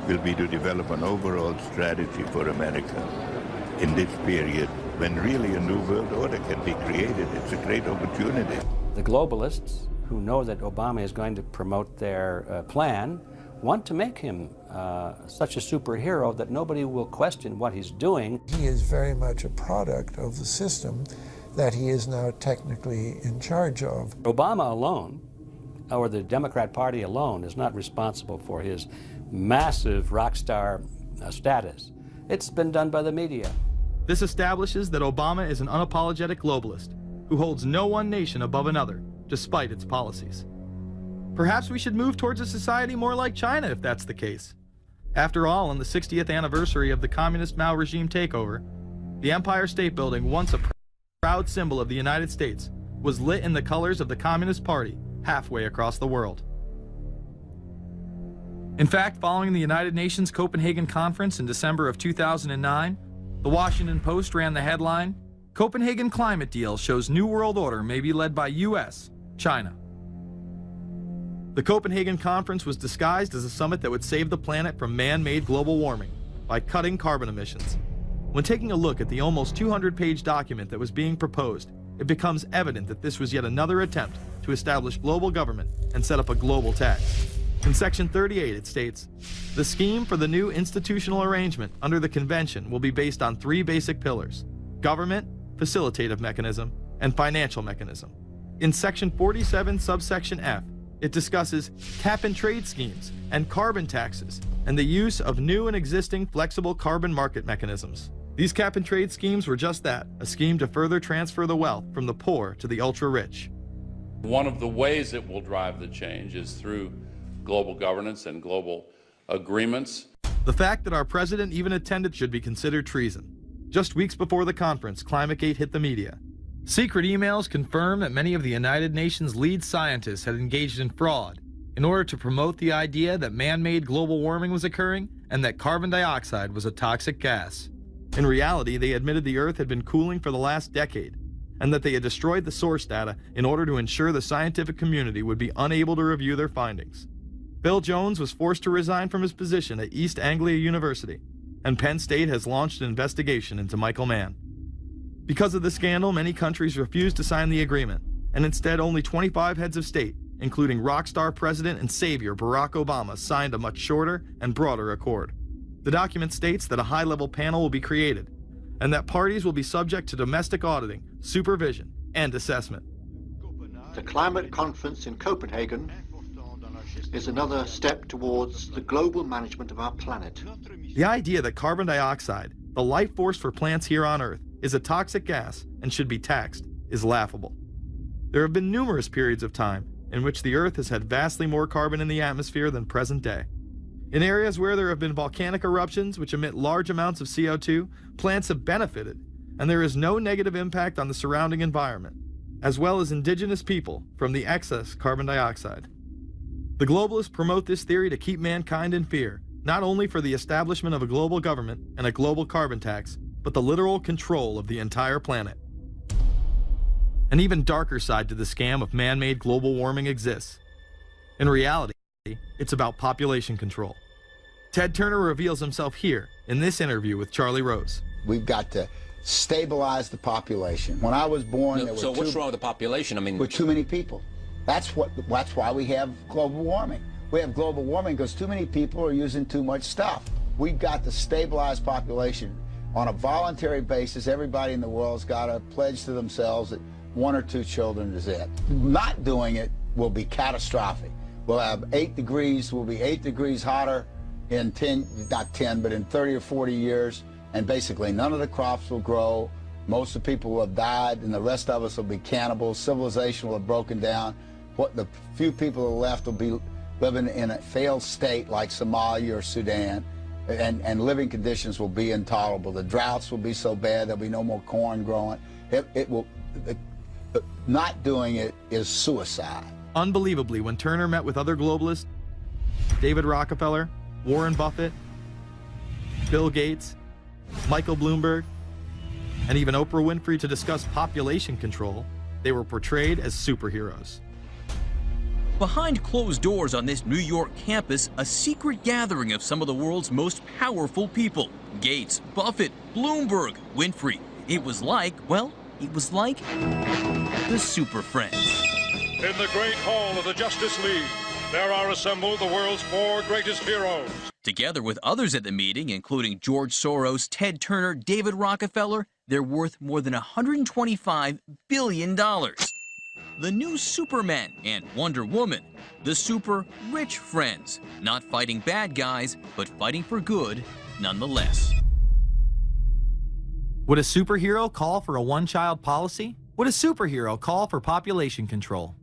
will be to develop an overall strategy for America in this period when really a new world order can be created. It's a great opportunity. The globalists, who know that Obama is going to promote their plan, want to make him such a superhero that nobody will question what he's doing. He is very much a product of the system that he is now technically in charge of. Obama alone, or the Democrat Party alone, is not responsible for his massive rock star status. It's been done by the media. This establishes that Obama is an unapologetic globalist who holds no one nation above another, despite its policies. Perhaps we should move towards a society more like China if that's the case. After all, on the 60th anniversary of the communist Mao regime takeover, the Empire State Building, once a proud symbol of the United States, was lit in the colors of the Communist Party halfway across the world. In fact, following the United Nations Copenhagen Conference in December of 2009, the Washington Post ran the headline, "Copenhagen Climate Deal Shows New World Order May Be Led by US, China." The Copenhagen Conference was disguised as a summit that would save the planet from man-made global warming by cutting carbon emissions. When taking a look at the almost 200-page document that was being proposed, it becomes evident that this was yet another attempt to establish global government and set up a global tax. In Section 38, it states, "The scheme for the new institutional arrangement under the Convention will be based on 3 basic pillars: government, facilitative mechanism, and financial mechanism." In Section 47, subsection F, it discusses cap-and-trade schemes and carbon taxes and the use of new and existing flexible carbon market mechanisms. These cap-and-trade schemes were just that, a scheme to further transfer the wealth from the poor to the ultra-rich. One of the ways it will drive the change is through global governance and global agreements. The fact that our president even attended should be considered treason. Just weeks before the conference, ClimateGate hit the media. Secret emails confirm that many of the United Nations lead scientists had engaged in fraud in order to promote the idea that man-made global warming was occurring and that carbon dioxide was a toxic gas. In reality, they admitted the Earth had been cooling for the last decade and that they had destroyed the source data in order to ensure the scientific community would be unable to review their findings. Bill Jones was forced to resign from his position at East Anglia University, and Penn State has launched an investigation into Michael Mann. Because of the scandal, many countries refused to sign the agreement, and instead only 25 heads of state, including rock star President and Savior Barack Obama, signed a much shorter and broader accord. The document states that a high-level panel will be created, and that parties will be subject to domestic auditing, supervision, and assessment. The climate conference in Copenhagen is another step towards the global management of our planet. The idea that carbon dioxide, the life force for plants here on Earth, is a toxic gas and should be taxed is laughable. There have been numerous periods of time in which the Earth has had vastly more carbon in the atmosphere than present day. In areas where there have been volcanic eruptions which emit large amounts of CO2, plants have benefited, and there is no negative impact on the surrounding environment, as well as indigenous people from the excess carbon dioxide. The globalists promote this theory to keep mankind in fear, not only for the establishment of a global government and a global carbon tax, but the literal control of the entire planet. An even darker side to the scam of man-made global warming exists. In reality, it's about population control. Ted Turner reveals himself here in this interview with Charlie Rose. We've got to stabilize the population. When I was born, there were what's wrong with the population? I mean, with too many people. That's why we have global warming. We have global warming because too many people are using too much stuff. We've got to stabilize population. On a voluntary basis, everybody in the world's got to pledge to themselves that 1 or 2 children is it. Not doing it will be catastrophic. We'll have 8 degrees, we'll be 8 degrees hotter in 30 or 40 years, and basically none of the crops will grow. Most of the people will have died, and the rest of us will be cannibals. Civilization will have broken down. What the few people who are left will be living in a failed state like Somalia or Sudan, and living conditions will be intolerable. The droughts will be so bad there'll be no more corn growing. Not doing it is suicide. Unbelievably, when Turner met with other globalists, David Rockefeller, Warren Buffett, Bill Gates, Michael Bloomberg, and even Oprah Winfrey to discuss population control, they were portrayed as superheroes. Behind closed doors on this New York campus, a secret gathering of some of the world's most powerful people. Gates, Buffett, Bloomberg, Winfrey. It was like the Super Friends. In the great hall of the Justice League, there are assembled the world's 4 greatest heroes. Together with others at the meeting, including George Soros, Ted Turner, David Rockefeller, they're worth more than $125 billion. The new Superman and Wonder Woman, the super rich friends, not fighting bad guys, but fighting for good nonetheless. Would a superhero call for a one-child policy? Would a superhero call for population control?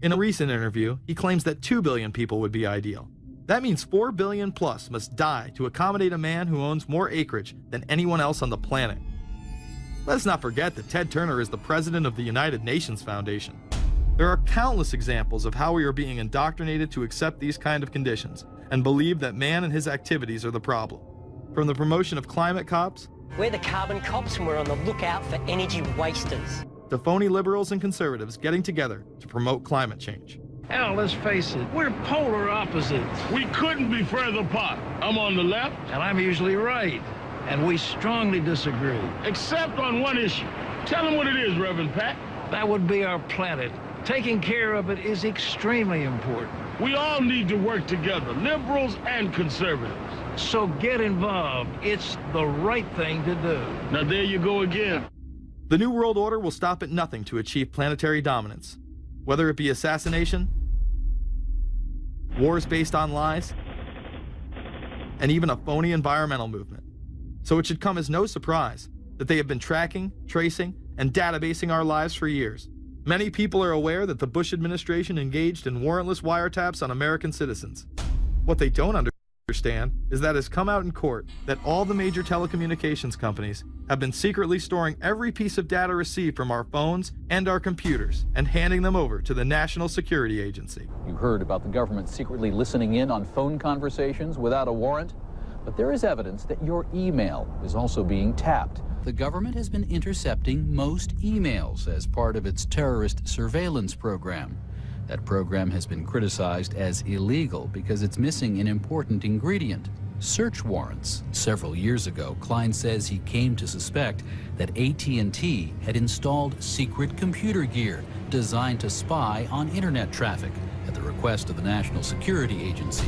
In a recent interview, he claims that 2 billion people would be ideal. That means 4 billion plus must die to accommodate a man who owns more acreage than anyone else on the planet. Let's not forget that Ted Turner is the president of the United Nations Foundation. There are countless examples of how we are being indoctrinated to accept these kind of conditions and believe that man and his activities are the problem. From the promotion of climate cops, we're the carbon cops and we're on the lookout for energy wasters, to phony liberals and conservatives getting together to promote climate change. Hell, let's face it, we're polar opposites. We couldn't be further apart. I'm on the left, and I'm usually right. And we strongly disagree. Except on one issue. Tell them what it is, Reverend Pat. That would be our planet. Taking care of it is extremely important. We all need to work together, liberals and conservatives. So get involved. It's the right thing to do. Now there you go again. The New World Order will stop at nothing to achieve planetary dominance. Whether it be assassination, wars based on lies, and even a phony environmental movement. So it should come as no surprise that they have been tracking, tracing, and databasing our lives for years. Many people are aware that the Bush administration engaged in warrantless wiretaps on American citizens. What they don't understand is that it's come out in court that all the major telecommunications companies have been secretly storing every piece of data received from our phones and our computers and handing them over to the National Security Agency. You heard about the government secretly listening in on phone conversations without a warrant, but there is evidence that your email is also being tapped. The government has been intercepting most emails as part of its terrorist surveillance program. That program has been criticized as illegal because it's missing an important ingredient: search warrants. Several years ago, Klein says he came to suspect that AT&T had installed secret computer gear designed to spy on internet traffic at the request of the National Security Agency.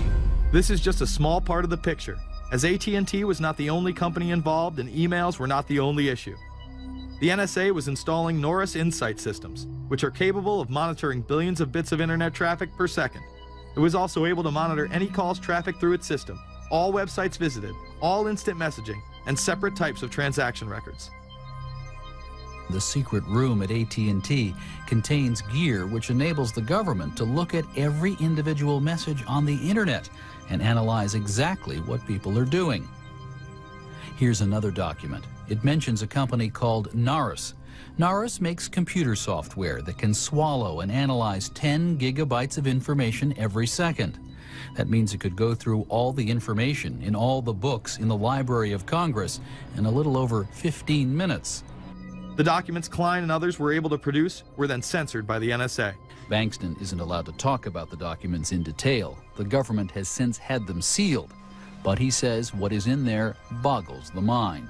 This is just a small part of the picture, as AT&T was not the only company involved and emails were not the only issue. The NSA was installing Norris Insight systems, which are capable of monitoring billions of bits of internet traffic per second. It was also able to monitor any calls trafficked through its system, all websites visited, all instant messaging, and separate types of transaction records. The secret room at AT&T contains gear which enables the government to look at every individual message on the internet and analyze exactly what people are doing. Here's another document. It mentions a company called Norris. Norris makes computer software that can swallow and analyze 10 gigabytes of information every second. That means it could go through all the information in all the books in the Library of Congress in a little over 15 minutes. The documents Klein and others were able to produce were then censored by the NSA. Bankston isn't allowed to talk about the documents in detail. The government has since had them sealed, but he says what is in there boggles the mind.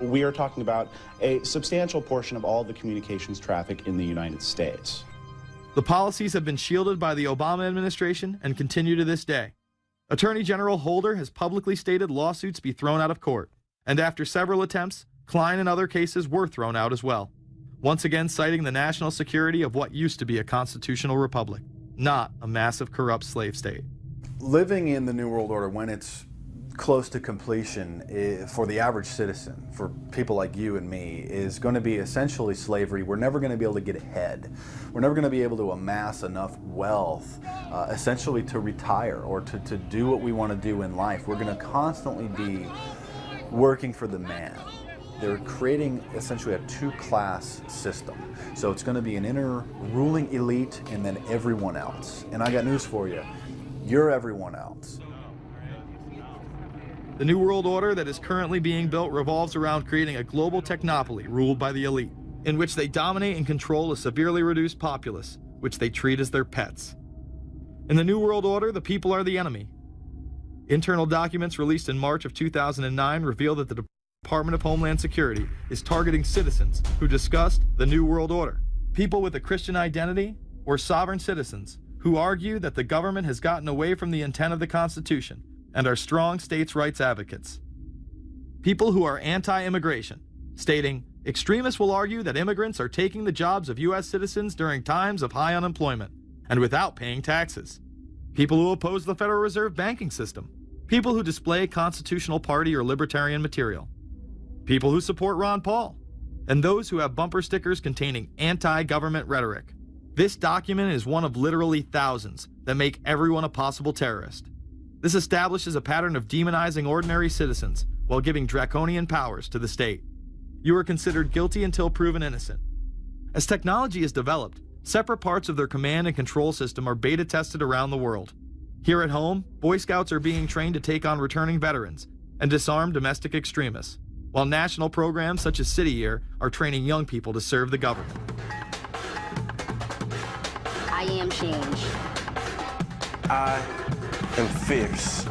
We are talking about a substantial portion of all the communications traffic in the United States. The policies have been shielded by the Obama administration and continue to this day. Attorney General Holder has publicly stated lawsuits be thrown out of court, and after several attempts, Klein and other cases were thrown out as well, once again citing the national security of what used to be a constitutional republic, not a massive corrupt slave state. Living in the New World Order, when it's close to completion, for the average citizen, for people like you and me, is going to be essentially slavery. We're never going to be able to get ahead. We're never going to be able to amass enough wealth, essentially to retire or to do what we want to do in life. We're going to constantly be working for the man. They're creating essentially a two-class system. So it's going to be an inner ruling elite and then everyone else. And I got news for you. You're everyone else. The New World Order that is currently being built revolves around creating a global technopoly ruled by the elite, in which they dominate and control a severely reduced populace, which they treat as their pets. In the New World Order, the people are the enemy. Internal documents released in March of 2009 reveal that the Department of Homeland Security is targeting citizens who discussed the New World Order, people with a Christian identity or sovereign citizens who argue that the government has gotten away from the intent of the Constitution and are strong states' rights advocates. People who are anti-immigration, stating, extremists will argue that immigrants are taking the jobs of U.S. citizens during times of high unemployment and without paying taxes. People who oppose the Federal Reserve banking system. People who display constitutional party or libertarian material. People who support Ron Paul. And those who have bumper stickers containing anti-government rhetoric. This document is one of literally thousands that make everyone a possible terrorist. This establishes a pattern of demonizing ordinary citizens while giving draconian powers to the state. You are considered guilty until proven innocent. As technology is developed, separate parts of their command and control system are beta tested around the world. Here at home, Boy Scouts are being trained to take on returning veterans and disarm domestic extremists, while national programs such as City Year are training young people to serve the government. I am change. I am fierce.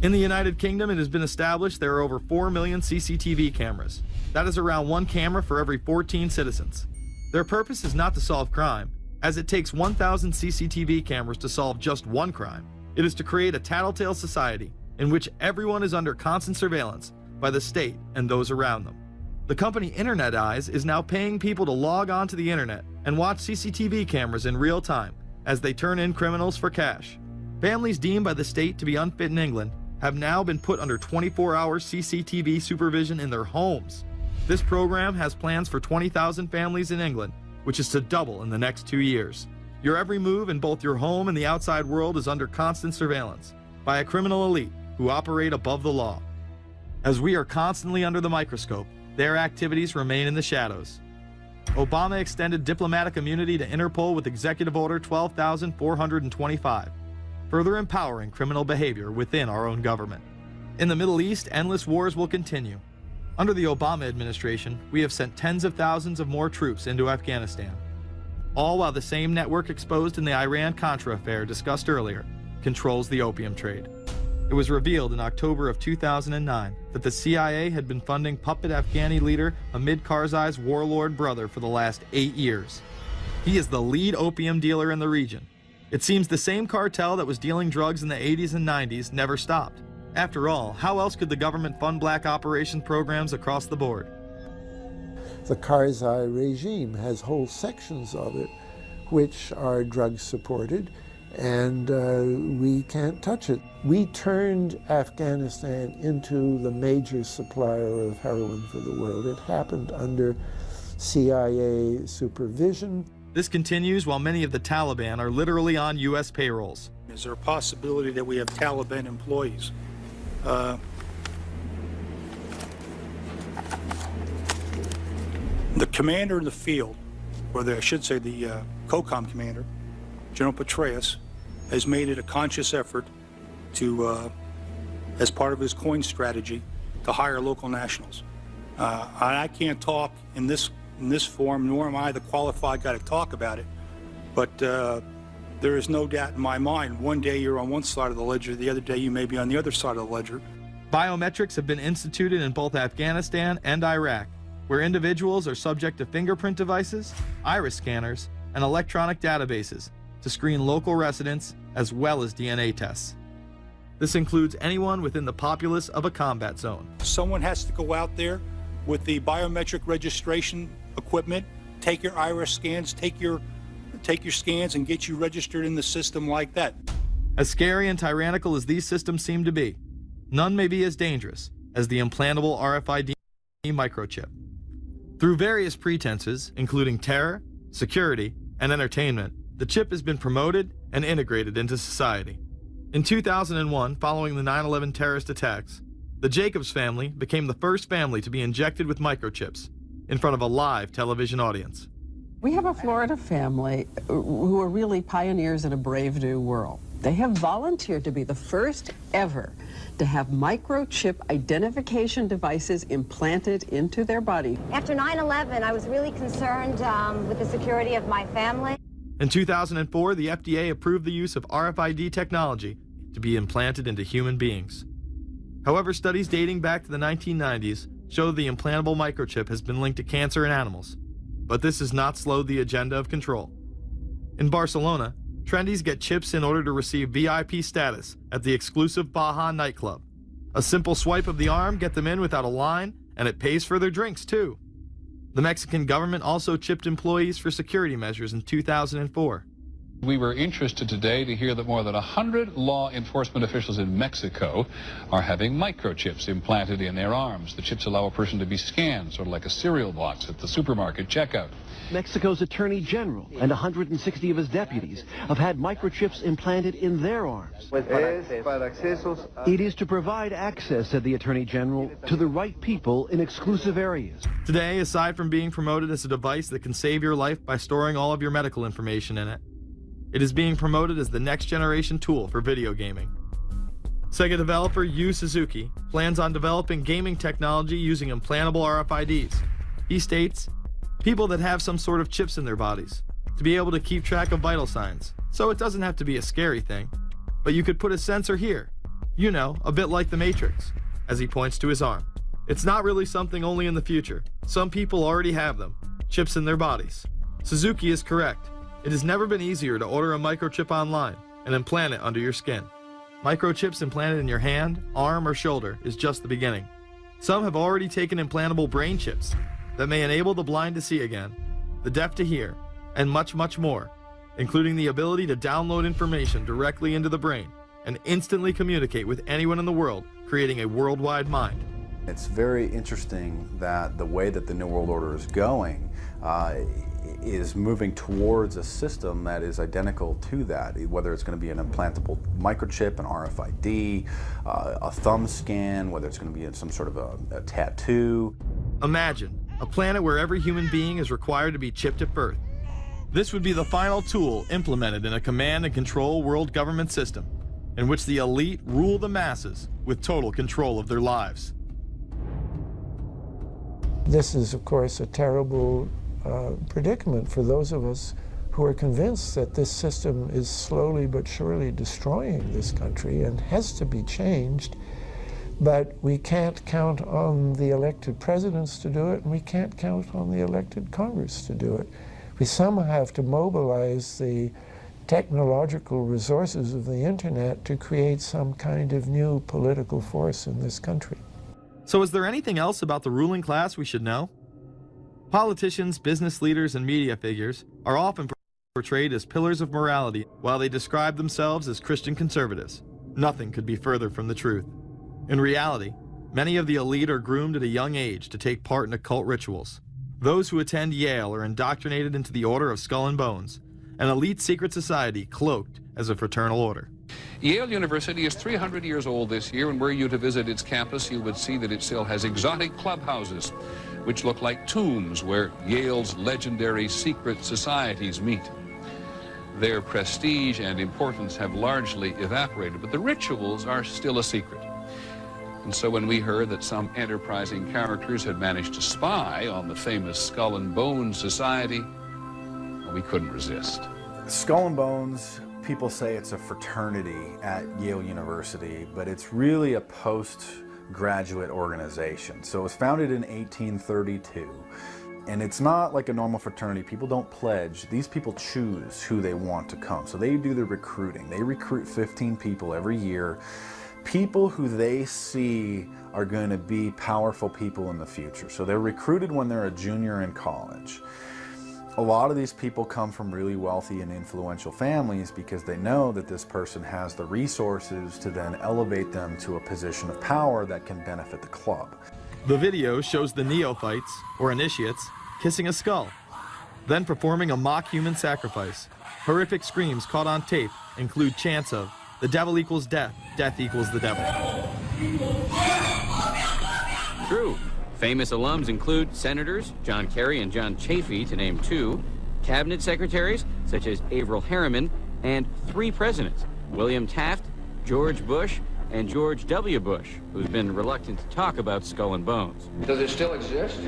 In the United Kingdom, it has been established there are over 4 million CCTV cameras. That is around 1 camera for every 14 citizens. Their purpose is not to solve crime, as it takes 1,000 CCTV cameras to solve just one crime. It is to create a tattletale society in which everyone is under constant surveillance by the state and those around them. The company Internet Eyes is now paying people to log on to the internet and watch CCTV cameras in real time as they turn in criminals for cash. Families deemed by the state to be unfit in England have now been put under 24-hour CCTV supervision in their homes. This program has plans for 20,000 families in England, which is to double in the next 2 years. Your every move in both your home and the outside world is under constant surveillance by a criminal elite who operate above the law. As we are constantly under the microscope, their activities remain in the shadows. Obama extended diplomatic immunity to Interpol with Executive Order 12,425, further empowering criminal behavior within our own government. In the Middle East, endless wars will continue. Under the Obama administration, we have sent tens of thousands of more troops into Afghanistan, all while the same network exposed in the Iran-Contra affair discussed earlier controls the opium trade. It was revealed in October of 2009 that the CIA had been funding puppet Afghani leader Hamid Karzai's warlord brother for the last 8 years. He is the lead opium dealer in the region. It seems the same cartel that was dealing drugs in the 80s and 90s never stopped. After all, how else could the government fund black operation programs across the board? The Karzai regime has whole sections of it which are drug-supported, and we can't touch it. We turned Afghanistan into the major supplier of heroin for the world. It happened under CIA supervision. This continues while many of the Taliban are literally on U.S. payrolls. Is there a possibility that we have Taliban employees? The commander in the field, or I should say the COCOM commander, General Petraeus, has made it a conscious effort to, as part of his coin strategy, to hire local nationals. I can't talk in this forum, nor am I the qualified guy to talk about it, but there is no doubt in my mind, one day you're on one side of the ledger, the other day you may be on the other side of the ledger. Biometrics have been instituted in both Afghanistan and Iraq, where individuals are subject to fingerprint devices, iris scanners, and electronic databases to screen local residents as well as DNA tests. This includes anyone within the populace of a combat zone. Someone has to go out there with the biometric registration equipment, take your iris scans, take your scans and get you registered in the system like that. As scary and tyrannical as these systems seem to be, none may be as dangerous as the implantable RFID microchip. Through various pretenses, including terror, security, and entertainment, the chip has been promoted and integrated into society. In 2001, following the 9/11 terrorist attacks, the Jacobs family became the first family to be injected with microchips in front of a live television audience. We have a Florida family who are really pioneers in a brave new world. They have volunteered to be the first ever to have microchip identification devices implanted into their body. After 9/11, I was really concerned with the security of my family. In 2004, the FDA approved the use of RFID technology to be implanted into human beings. However, studies dating back to the 1990s show the implantable microchip has been linked to cancer in animals, but this has not slowed the agenda of control. In Barcelona, trendies get chips in order to receive VIP status at the exclusive Baja nightclub. A simple swipe of the arm gets them in without a line, and it pays for their drinks too. The Mexican government also chipped employees for security measures in 2004. We were interested today to hear that more than 100 law enforcement officials in Mexico are having microchips implanted in their arms. The chips allow a person to be scanned, sort of like a cereal box at the supermarket checkout. Mexico's Attorney General and 160 of his deputies have had microchips implanted in their arms. It is to provide access, said the Attorney General, to the right people in exclusive areas. Today, aside from being promoted as a device that can save your life by storing all of your medical information in it, it is being promoted as the next generation tool for video gaming. Sega developer Yu Suzuki plans on developing gaming technology using implantable RFIDs. He states, people that have some sort of chips in their bodies, to be able to keep track of vital signs. So it doesn't have to be a scary thing, but you could put a sensor here, you know, a bit like the Matrix, as he points to his arm. It's not really something only in the future. Some people already have them, chips in their bodies. Suzuki is correct. It has never been easier to order a microchip online and implant it under your skin. Microchips implanted in your hand, arm, or shoulder is just the beginning. Some have already taken implantable brain chips that may enable the blind to see again, the deaf to hear, and much, much more, including the ability to download information directly into the brain and instantly communicate with anyone in the world, creating a worldwide mind. It's very interesting that the way that the New World Order is going is moving towards a system that is identical to that, whether it's going to be an implantable microchip, an RFID, a thumb scan, whether it's going to be some sort of a tattoo. Imagine a planet where every human being is required to be chipped at birth. This would be the final tool implemented in a command and control world government system in which the elite rule the masses with total control of their lives. This is, of course, a terrible predicament for those of us who are convinced that this system is slowly but surely destroying this country and has to be changed. But we can't count on the elected presidents to do it, and we can't count on the elected Congress to do it. We somehow have to mobilize the technological resources of the internet to create some kind of new political force in this country. So is there anything else about the ruling class we should know? Politicians, business leaders, and media figures are often portrayed as pillars of morality while they describe themselves as Christian conservatives. Nothing could be further from the truth. In reality, many of the elite are groomed at a young age to take part in occult rituals. Those who attend Yale are indoctrinated into the Order of Skull and Bones, an elite secret society cloaked as a fraternal order. Yale University is 300 years old this year, and were you to visit its campus, you would see that it still has exotic clubhouses, which look like tombs where Yale's legendary secret societies meet. Their prestige and importance have largely evaporated, but the rituals are still a secret. And so when we heard that some enterprising characters had managed to spy on the famous Skull and Bones Society, well, we couldn't resist. Skull and Bones, people say it's a fraternity at Yale University, but it's really a postgraduate organization. So it was founded in 1832, and it's not like a normal fraternity. People don't pledge. These people choose who they want to come. So they do the recruiting. They recruit 15 people every year, people who they see are going to be powerful people in the future. So they're recruited when they're a junior in college. A lot of these people come from really wealthy and influential families because they know that this person has the resources to then elevate them to a position of power that can benefit the club. The video shows the neophytes, or initiates, kissing a skull, then performing a mock human sacrifice. Horrific screams caught on tape include chants of, "The devil equals death, death equals the devil." True. Famous alums include Senators John Kerry and John Chafee, to name two, cabinet secretaries such as Averell Harriman, and 3 presidents, William Taft, George Bush, and George W. Bush, who's been reluctant to talk about Skull and Bones. Does it still exist?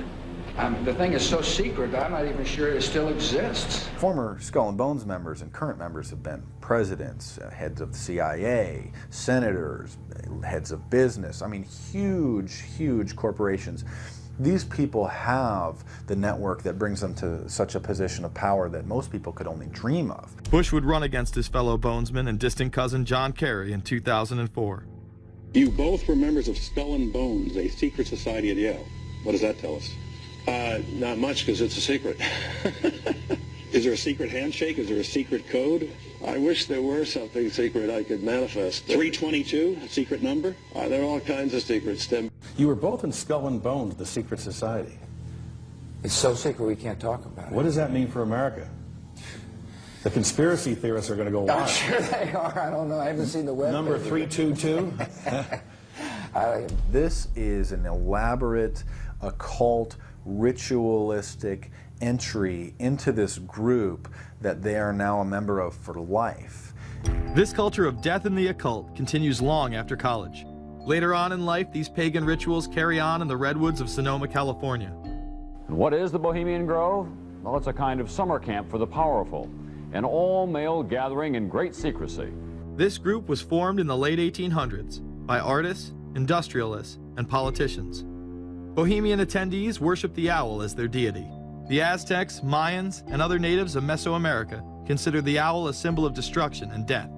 The thing is so secret, I'm not even sure it still exists. Former Skull and Bones members and current members have been presidents, heads of the CIA, senators, heads of business. I mean, huge, huge corporations. These people have the network that brings them to such a position of power that most people could only dream of. Bush would run against his fellow bonesman and distant cousin John Kerry in 2004. You both were members of Skull and Bones, a secret society at Yale. What does that tell us? Not much, because it's a secret. Is there a secret handshake? Is there a secret code? I wish there were something secret I could manifest. 322, a secret number? There are all kinds of secrets, Tim. You were both in Skull and Bones, the secret society. It's so secret we can't talk about it. What does that mean for America? The conspiracy theorists are going to go wild. I'm sure they are. I don't know. I haven't seen the web. Number 322? This is an elaborate, occult, ritualistic entry into this group that they are now a member of for life. This culture of death and the occult continues long after college. Later on in life, these pagan rituals carry on in the redwoods of Sonoma, California. And what is the Bohemian Grove? Well, it's a kind of summer camp for the powerful, an all-male gathering in great secrecy. This group was formed in the late 1800s by artists, industrialists, and politicians. Bohemian attendees worship the owl as their deity. The Aztecs, Mayans, and other natives of Mesoamerica considered the owl a symbol of destruction and death.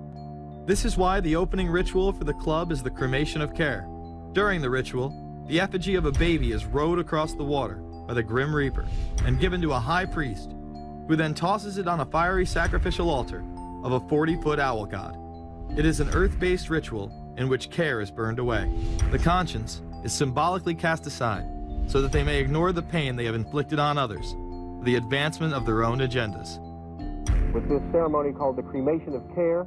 This is why the opening ritual for the club is the cremation of care. During the ritual, the effigy of a baby is rowed across the water by the Grim Reaper and given to a high priest, who then tosses it on a fiery sacrificial altar of a 40-foot owl god. It is an earth-based ritual in which care is burned away. The conscience is symbolically cast aside so that they may ignore the pain they have inflicted on others for the advancement of their own agendas. With this ceremony called the cremation of care,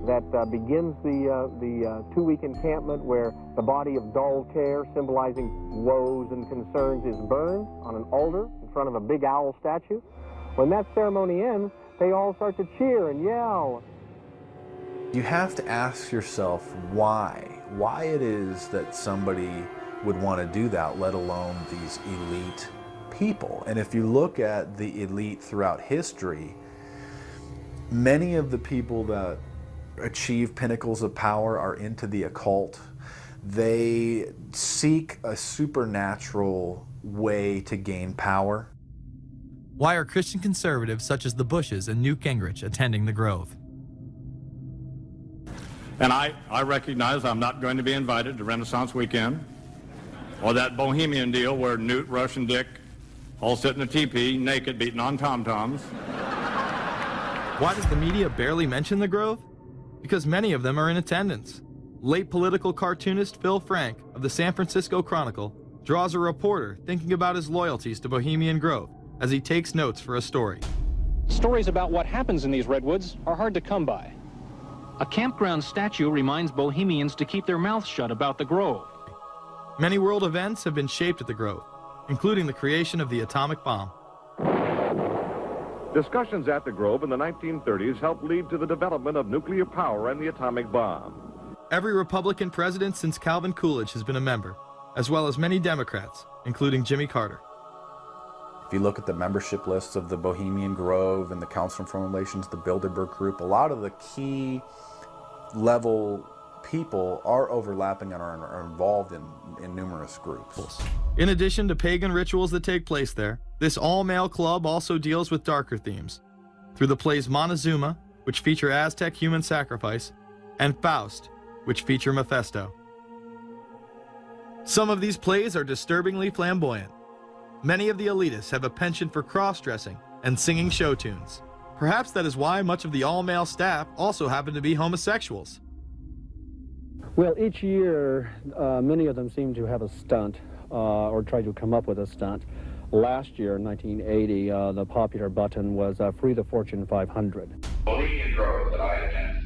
that begins the two-week encampment where the body of dull care, symbolizing woes and concerns, is burned on an altar in front of a big owl statue. When that ceremony ends, they all start to cheer and yell. You have to ask yourself why it is that somebody would want to do that, let alone these elite people. And if you look at the elite throughout history, many of the people that achieve pinnacles of power are into the occult. They seek a supernatural way to gain power. Why are Christian conservatives such as the Bushes and Newt Gingrich attending the Grove? And I recognize I'm not going to be invited to Renaissance Weekend or that Bohemian deal where Newt, Rush, and Dick all sit in a teepee, naked, beating on tom-toms. Why does the media barely mention the Grove? Because many of them are in attendance. Late political cartoonist Phil Frank of the San Francisco Chronicle draws a reporter thinking about his loyalties to Bohemian Grove as he takes notes for a story. Stories about what happens in these redwoods are hard to come by. A campground statue reminds Bohemians to keep their mouths shut about the Grove. Many world events have been shaped at the Grove, including the creation of the atomic bomb. Discussions at the Grove in the 1930s helped lead to the development of nuclear power and the atomic bomb. Every Republican president since Calvin Coolidge has been a member, as well as many Democrats, including Jimmy Carter. If you look at the membership lists of the Bohemian Grove and the Council on Foreign Relations, the Bilderberg Group, a lot of the key level people are overlapping and are involved in numerous groups. In addition to pagan rituals that take place there, this all-male club also deals with darker themes through the plays Montezuma, which feature Aztec human sacrifice, and Faust, which feature Mephisto. Some of these plays are disturbingly flamboyant. Many of the elitists have a penchant for cross-dressing and singing show tunes. Perhaps that is why much of the all-male staff also happen to be homosexuals. Well, each year, many of them seem to have a stunt or try to come up with a stunt. Last year, 1980, the popular button was Free the Fortune 500. Bohemian Grove that I attend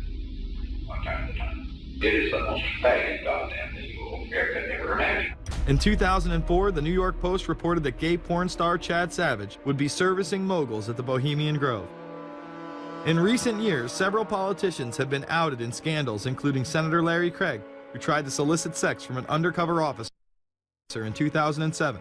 one time at a time. It is the most faggot goddamn thing you could ever imagine. In 2004, the New York Post reported that gay porn star Chad Savage would be servicing moguls at the Bohemian Grove. In recent years, several politicians have been outed in scandals, including Senator Larry Craig, who tried to solicit sex from an undercover officer in 2007.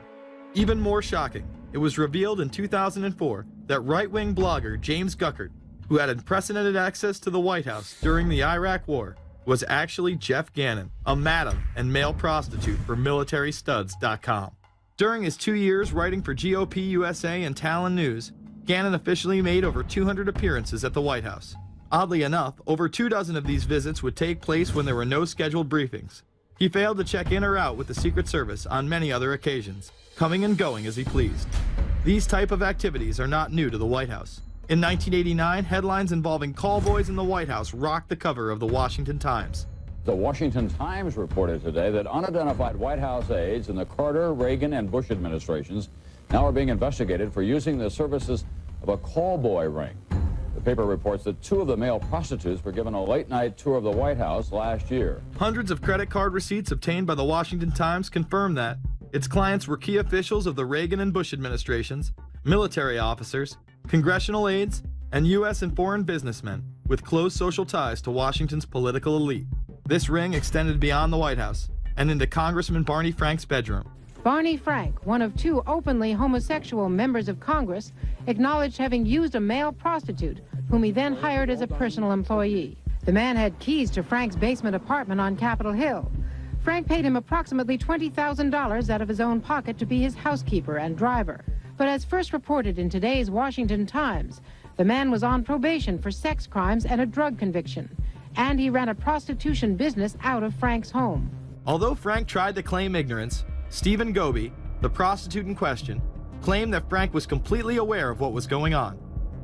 Even more shocking, it was revealed in 2004 that right-wing blogger James Guckert, who had unprecedented access to the White House during the Iraq War, was actually Jeff Gannon, a madam and male prostitute for MilitaryStuds.com. During his 2 years writing for GOP USA and Talon News, Gannon officially made over 200 appearances at the White House. Oddly enough, over 24 of these visits would take place when there were no scheduled briefings. He failed to check in or out with the Secret Service on many other occasions, coming and going as he pleased. These type of activities are not new to the White House. In 1989, headlines involving call boys in the White House rocked the cover of the Washington Times. The Washington Times reported today that unidentified White House aides in the Carter, Reagan, and Bush administrations now are being investigated for using the services of a call boy ring. The paper reports that 2 of the male prostitutes were given a late-night tour of the White House last year. Hundreds of credit card receipts obtained by the Washington Times confirm that its clients were key officials of the Reagan and Bush administrations, military officers, congressional aides, and U.S. and foreign businessmen with close social ties to Washington's political elite. This ring extended beyond the White House and into Congressman Barney Frank's bedroom. Barney Frank, one of 2 openly homosexual members of Congress, acknowledged having used a male prostitute, whom he then hired as a personal employee. The man had keys to Frank's basement apartment on Capitol Hill. Frank paid him approximately $20,000 out of his own pocket to be his housekeeper and driver. But as first reported in today's Washington Times, the man was on probation for sex crimes and a drug conviction, and he ran a prostitution business out of Frank's home. Although Frank tried to claim ignorance, Stephen Goby, the prostitute in question, claimed that Frank was completely aware of what was going on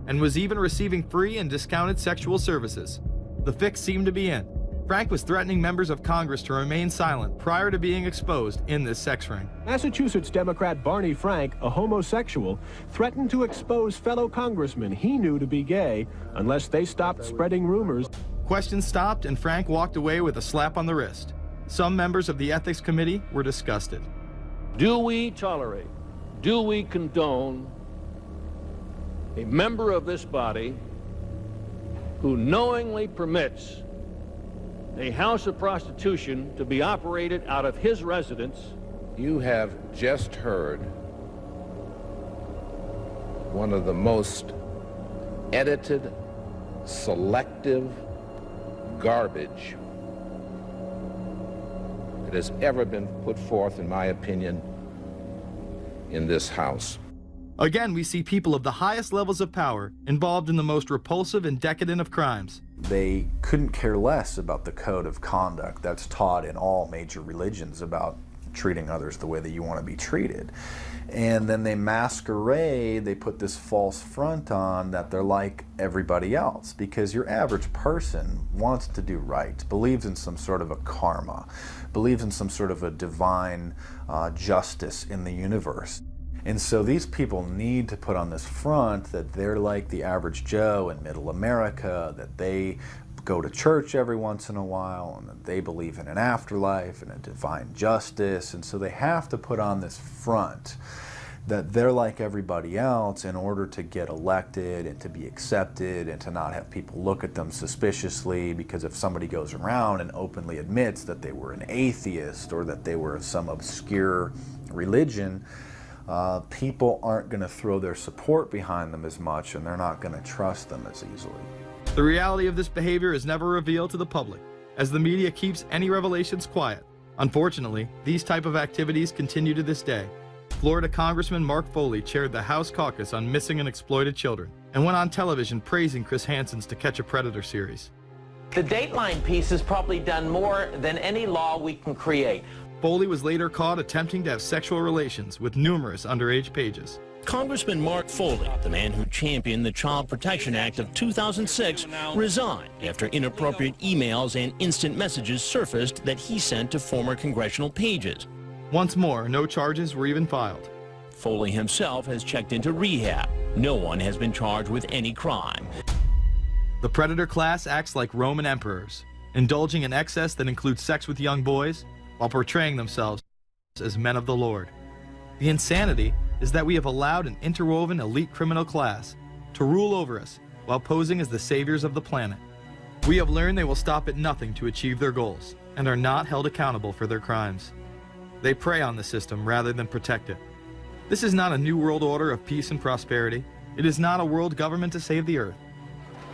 and was even receiving free and discounted sexual services. The fix seemed to be in. Frank was threatening members of Congress to remain silent prior to being exposed in this sex ring. Massachusetts Democrat Barney Frank, a homosexual, threatened to expose fellow congressmen he knew to be gay unless they stopped spreading rumors. Questions stopped and Frank walked away with a slap on the wrist. Some members of the Ethics Committee were disgusted. Do we tolerate, do we condone a member of this body who knowingly permits a house of prostitution to be operated out of his residence? You have just heard one of the most edited, selective garbage that has ever been put forth, in my opinion, in this House. Again, we see people of the highest levels of power involved in the most repulsive and decadent of crimes. They couldn't care less about the code of conduct that's taught in all major religions about treating others the way that you want to be treated. And then they masquerade, they put this false front on that they're like everybody else, because your average person wants to do right, believes in some sort of a karma, believes in some sort of a divine justice in the universe. And so these people need to put on this front that they're like the average Joe in middle America, that they go to church every once in a while, and that they believe in an afterlife and a divine justice. And so they have to put on this front that they're like everybody else in order to get elected and to be accepted and to not have people look at them suspiciously, because if somebody goes around and openly admits that they were an atheist or that they were some obscure religion, people aren't going to throw their support behind them as much, and they're not going to trust them as easily. The reality of this behavior is never revealed to the public, as the media keeps any revelations quiet. Unfortunately, these type of activities continue to this day. Florida Congressman Mark Foley chaired the House caucus on missing and exploited children and went on television praising Chris Hansen's To Catch a Predator series. The Dateline piece has probably done more than any law we can create. Foley was later caught attempting to have sexual relations with numerous underage pages. Congressman Mark Foley, the man who championed the Child Protection Act of 2006, resigned after inappropriate emails and instant messages surfaced that he sent to former congressional pages. Once more, no charges were even filed. Foley himself has checked into rehab. No one has been charged with any crime. The predator class acts like Roman emperors, indulging in excess that includes sex with young boys while portraying themselves as men of the Lord. The insanity is that we have allowed an interwoven elite criminal class to rule over us while posing as the saviors of the planet. We have learned they will stop at nothing to achieve their goals and are not held accountable for their crimes. They prey on the system rather than protect it. This is not a new world order of peace and prosperity. It is not a world government to save the earth.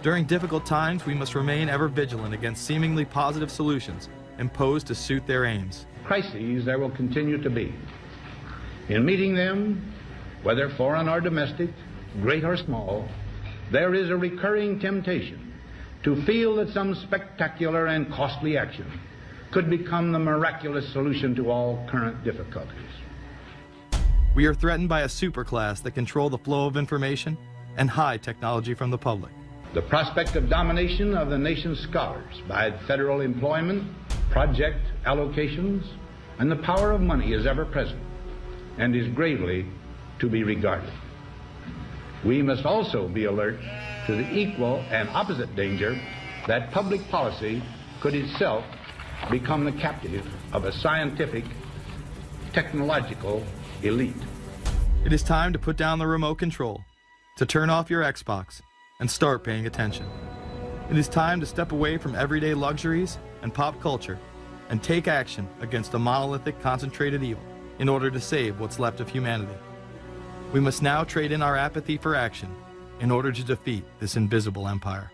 During difficult times, we must remain ever vigilant against seemingly positive solutions imposed to suit their aims. Crises there will continue to be. In meeting them, whether foreign or domestic, great or small, there is a recurring temptation to feel that some spectacular and costly action could become the miraculous solution to all current difficulties. We are threatened by a superclass that control the flow of information and hide technology from the public. The prospect of domination of the nation's scholars by federal employment, project allocations, and the power of money is ever present and is gravely to be regarded. We must also be alert to the equal and opposite danger that public policy could itself become the captive of a scientific, technological elite. It is time to put down the remote control, to turn off your Xbox, and start paying attention. It is time to step away from everyday luxuries and pop culture and take action against a monolithic, concentrated evil in order to save what's left of humanity. We must now trade in our apathy for action in order to defeat this invisible empire.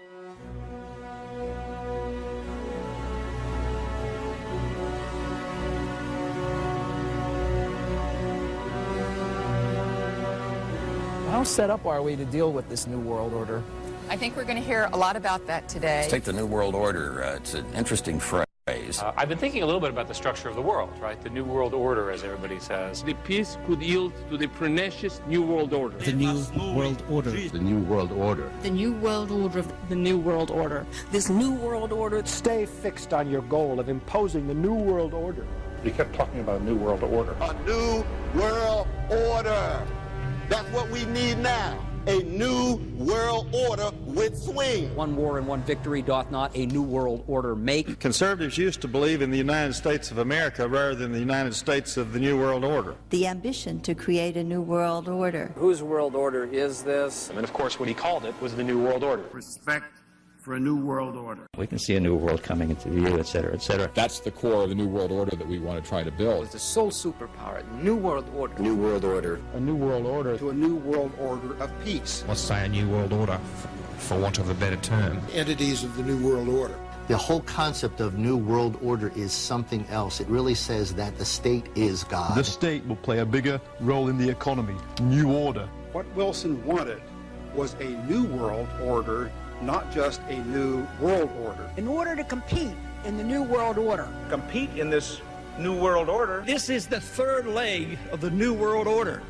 How set up are we to deal with this New World Order? I think we're going to hear a lot about that today. Let's take the New World Order. It's an interesting phrase. I've been thinking a little bit about the structure of the world, right? The New World Order, as everybody says. The peace could yield to the pernicious New World Order. The New World Order. The New World Order. The New World Order. The New World Order. This New World Order. Stay fixed on your goal of imposing the New World Order. You kept talking about a New World Order. A New World Order. That's what we need now. A new world order with swing. One war and one victory doth not a new world order make. Conservatives used to believe in the United States of America rather than the United States of the New World Order. The ambition to create a new world order. Whose world order is this? And of course, what he called it was the New World Order. Respect for a new world order. We can see a new world coming into view, et cetera, et cetera. That's the core of the New World Order that we want to try to build. It's the sole superpower, New World Order. New world order. A New World Order. To a new world order of peace. Let's say a New World Order, for want of a better term. Entities of the new world order. The whole concept of New World Order is something else. It really says that the state is God. The state will play a bigger role in the economy. New order. What Wilson wanted was a new world order, not just a new world order. In order to compete in the New World Order. Compete in this New World Order. This is the third leg of the New World Order.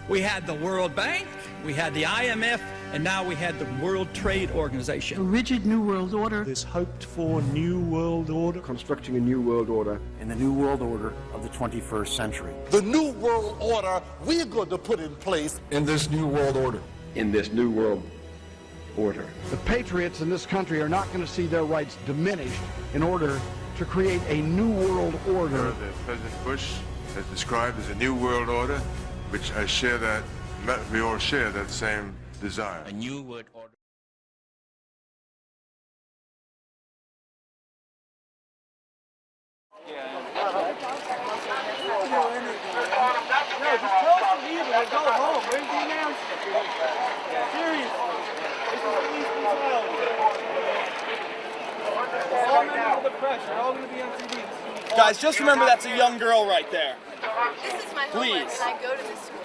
We had the World Bank, we had the IMF, and now we had the World Trade Organization. A rigid New World Order. This hoped-for New World Order. Constructing a new world order. In the New World Order of the 21st century. The new world order we're going to put in place In this New World Order. In this new world order. The patriots in this country are not going to see their rights diminished in order to create a new world order. That President Bush has described as a new world order, which I share that, we all share that same desire. A new world order. No, just tell us to leave and we'll go home. Where's the announcement? Seriously. This is police brutality. All members of the press are all going to be on TV. Guys, just remember that's a young girl right there. This is my homework. Please. Can I go to this school?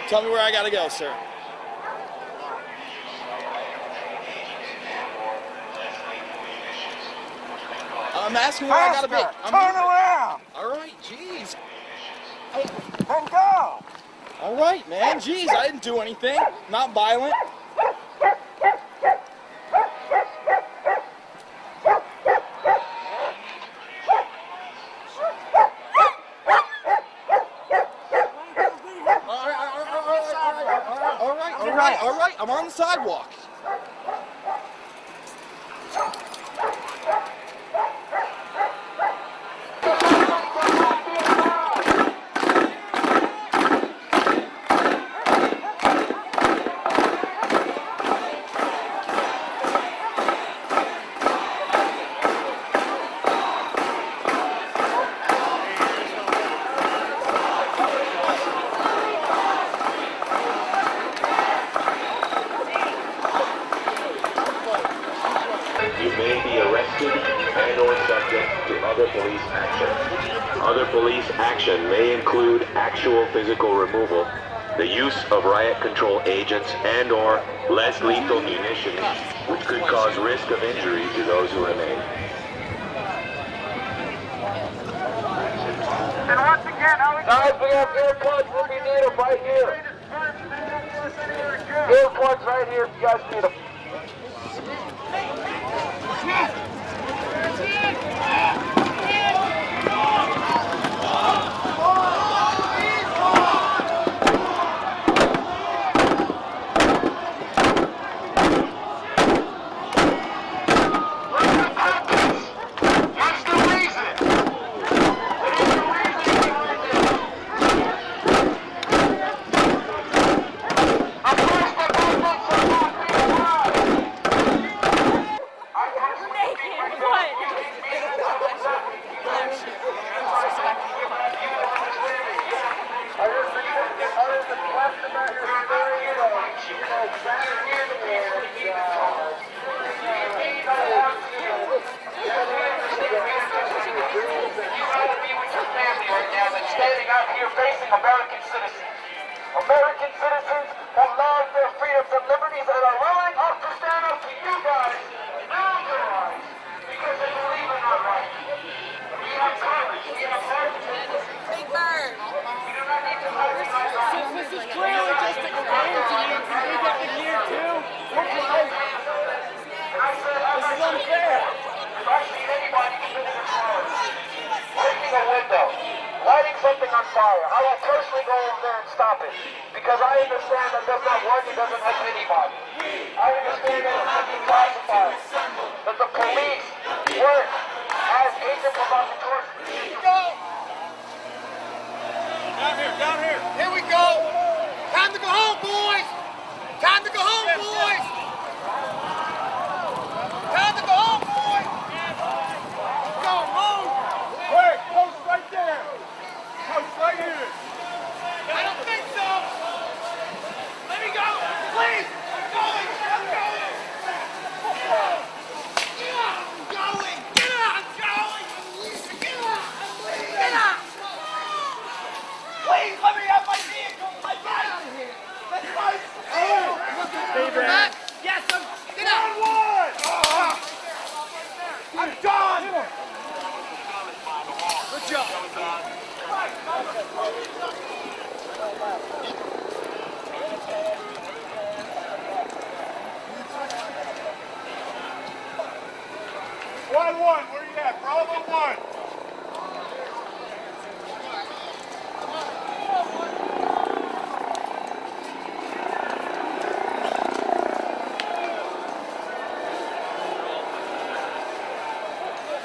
Tell me where I gotta go, sir. I'm asking where I gotta be. Turn around! All right, jeez. Then go! All right, man, jeez, I didn't do anything. Not violent. All right, I'm on the sidewalk. action may include actual physical removal, the use of riot control agents and/or less lethal munitions, which could cause risk of injury to those who remain. And once again, guys, we have earplugs if you need them right here. Earplugs right here if you guys need them. Standing out here facing American citizens. American citizens who love their freedoms and liberties and are willing up to stand up to you guys and your rights because they believe in our rights. We have courage. We have heart. Big bird. We do not need to recognize our rights. This is clearly just a claim to you. We got the gear too. This is unfair. If I see anybody committing a crime, breaking a window, lighting something on fire, I will personally go over there and stop it. Because I understand that does not work, it doesn't help anybody. I understand that it's not being classified. That the police work as agent provocateurs. Go! Down here, down here. Here we go. Time to go home, boys. Time to go home, boys. Time to go home, boys. Go, move. Quick, post right there. Post right here. I don't think so. Let me go, please. I'm going. I'm going. Get out. I'm going. Get out. I'm going. Get out. Get out. Please let me have my vehicle. My bike. Let's fight. Stay back. Yes, I'm. Get out. I'm done. Good job. 1-1, where you at? Bravo 1.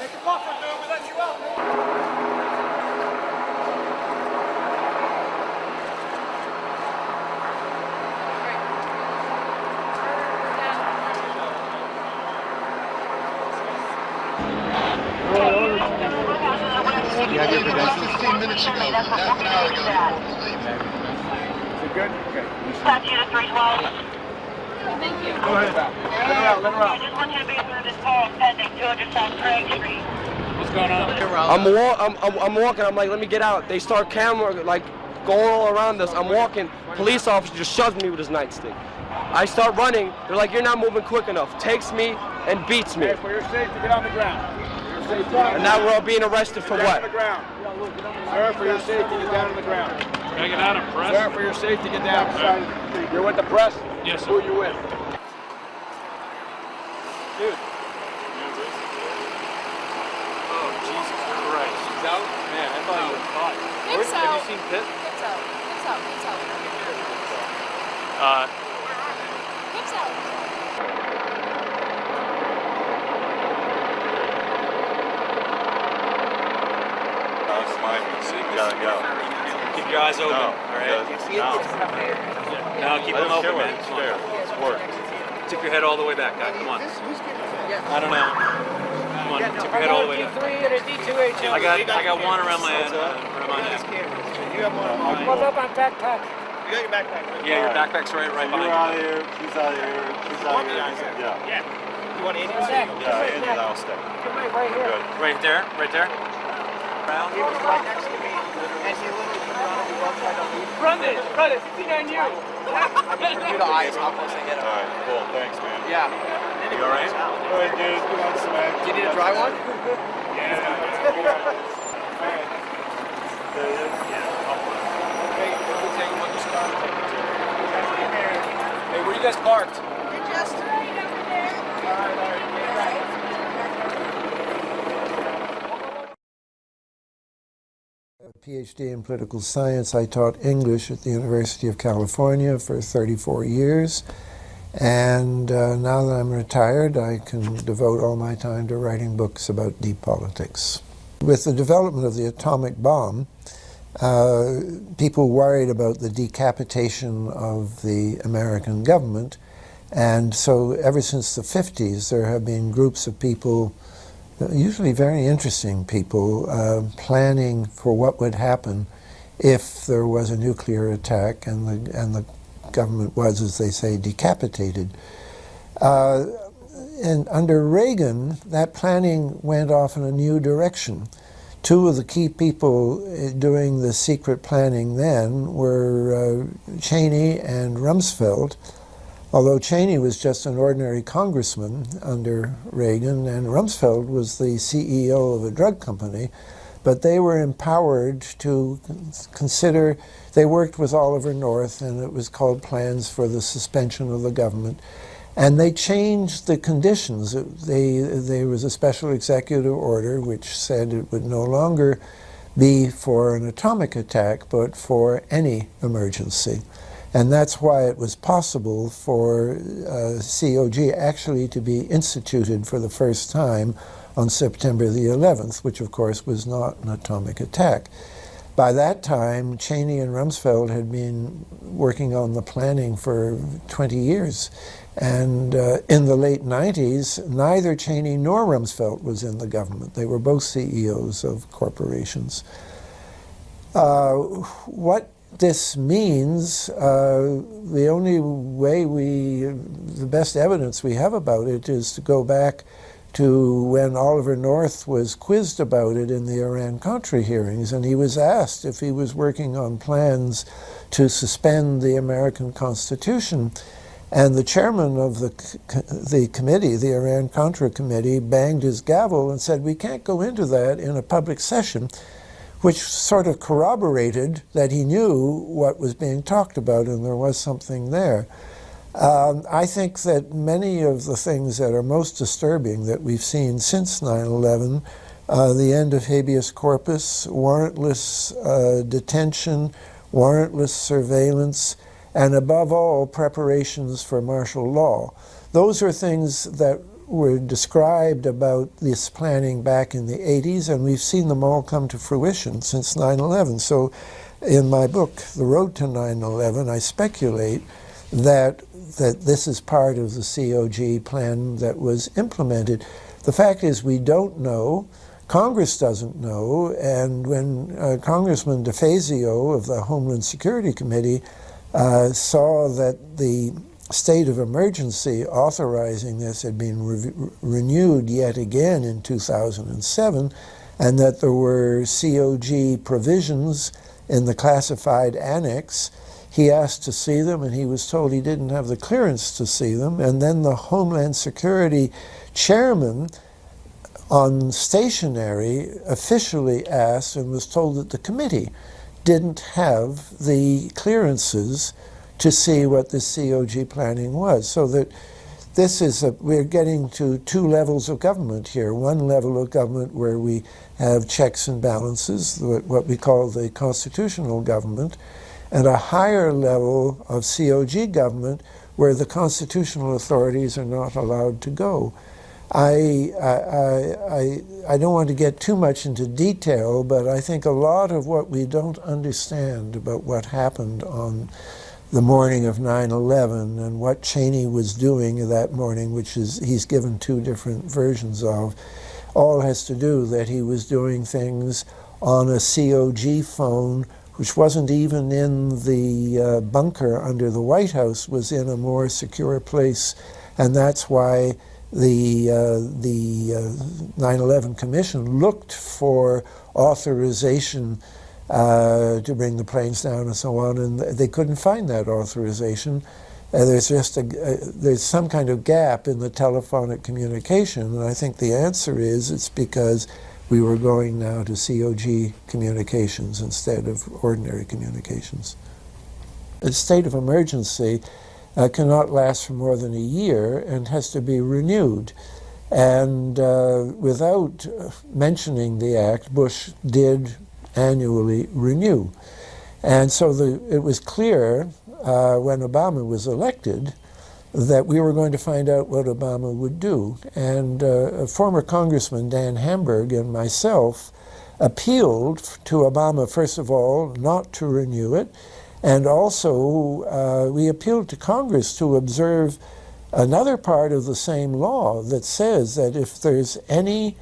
Make a buffer, dude. We let you out. You had your credentials 15 minutes ago, half an hour ago. Is it good? Okay. Stop you to 312. Thank you. Go ahead. Let her out, let her out. I just want you to be through this call pending 200 South Craig Street. What's going on? I'm walking. I'm like, let me get out. They start camera, like, going all around us. I'm walking. Police officer just shoves me with his nightstick. I start running. They're like, you're not moving quick enough. Takes me and beats me. For your safety, get on the ground. And now we're all being arrested for what? Get on the ground. Sir, for your safety, get down on the ground. Can I get out of press? Sir, for your safety, get down. You're with the press? Yes, sir. Who are you with? Dude. Oh, Jesus Christ. He's out? Man, I thought you were caught. Pips Have out. you seen Pip? Pips out. Pips out. Pips out. Pips out. So you gotta go. Keep your eyes open, all right? No, keep them open, man. Come on. It's work. Tip your head all the way back, guy. Come on. I don't know. Come on, tip your head all the way back. I got one around my head, around my neck. You have one on mine. What's up on backpack? You got your backpack, right? Yeah, your backpack's right behind you. You're out of here. She's out of here. She's out of here. Yeah. You want Andy? Yeah, Andy and I'll stay. Right here. Good. Right there? Right there? He was right next to me. And he literally put it on his website. Run this, 69U. Bermuda eyes, how close they get him. Alright, cool. Thanks, man. Yeah. You alright? Alright, dude. Come on, man. Do you need a dry one? Hey, where you guys parked? Just right over there. A PhD in political science. I taught English at the University of California for 34 years. And now that I'm retired, I can devote all my time to writing books about deep politics. With the development of the atomic bomb, people worried about the decapitation of the American government. And so ever since the 50s, there have been groups of people, usually very interesting people, planning for what would happen if there was a nuclear attack and the government was, as they say, decapitated. And under Reagan, that planning went off in a new direction. Two of the key people doing the secret planning then were Cheney and Rumsfeld, although Cheney was just an ordinary congressman under Reagan, and Rumsfeld was the CEO of a drug company, but they were empowered to consider, they worked with Oliver North, and it was called Plans for the Suspension of the Government. And they changed the conditions. There was a special executive order which said it would no longer be for an atomic attack, but for any emergency. And that's why it was possible for COG actually to be instituted for the first time on September the 11th, which of course was not an atomic attack. By that time, Cheney and Rumsfeld had been working on the planning for 20 years. And in the late 90s, neither Cheney nor Rumsfeld was in the government. They were both CEOs of corporations. What this means, the only way the best evidence we have about it is to go back to when Oliver North was quizzed about it in the Iran-Contra hearings, and he was asked if he was working on plans to suspend the American Constitution. And the chairman of the committee, the Iran-Contra committee, banged his gavel and said, "We can't go into that in a public session," which sort of corroborated that he knew what was being talked about and there was something there. I think that many of the things that are most disturbing that we've seen since 9/11, the end of habeas corpus, warrantless detention, warrantless surveillance, and above all, preparations for martial law. Those are things that were described about this planning back in the 80s, and we've seen them all come to fruition since 9/11. So in my book, The Road to 9/11, I speculate that this is part of the COG plan that was implemented. The fact is we don't know, Congress doesn't know, and when Congressman DeFazio of the Homeland Security Committee saw that the state of emergency authorizing this had been renewed yet again in 2007, and that there were COG provisions in the classified annex, he asked to see them, and he was told he didn't have the clearance to see them. And then the Homeland Security chairman on stationery officially asked and was told that the committee didn't have the clearances to see what the COG planning was. So that this is we're getting to two levels of government here. One level of government where we have checks and balances, what we call the constitutional government, and a higher level of COG government where the constitutional authorities are not allowed to go. I don't want to get too much into detail, but I think a lot of what we don't understand about what happened on the morning of 9/11 and what Cheney was doing that morning, which is he's given two different versions of, all has to do that he was doing things on a COG phone, which wasn't even in the bunker under the White House, was in a more secure place, and that's why the 9/11 Commission looked for authorization to bring the planes down and so on, and they couldn't find that authorization. There's just there's some kind of gap in the telephonic communication, and I think the answer is it's because we were going now to COG communications instead of ordinary communications. A state of emergency cannot last for more than a year and has to be renewed. And without mentioning the act, Bush did annually renew. And so it was clear when Obama was elected that we were going to find out what Obama would do. And a former Congressman, Dan Hamburg, and myself appealed to Obama, first of all, not to renew it, and also we appealed to Congress to observe another part of the same law that says that if there's any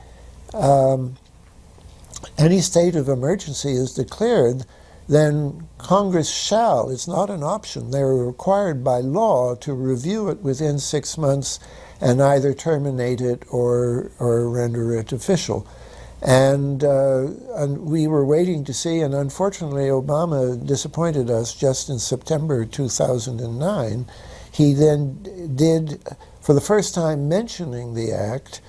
state of emergency is declared, then Congress shall, it's not an option, they're required by law to review it within 6 months and either terminate it or render it official. And we were waiting to see, and unfortunately Obama disappointed us just in September 2009. He then did, for the first time mentioning the act,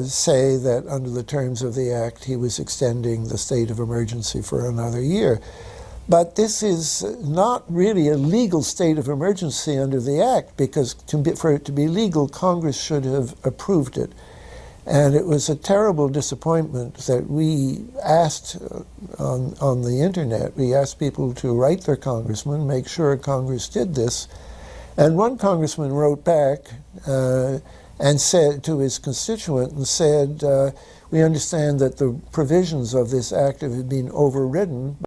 say that under the terms of the act he was extending the state of emergency for another year. But this is not really a legal state of emergency under the act, because for it to be legal, Congress should have approved it. And it was a terrible disappointment that we asked on the internet, we asked people to write their congressman, make sure Congress did this. And one congressman wrote back and said to his constituent and said, we understand that the provisions of this act have been overridden.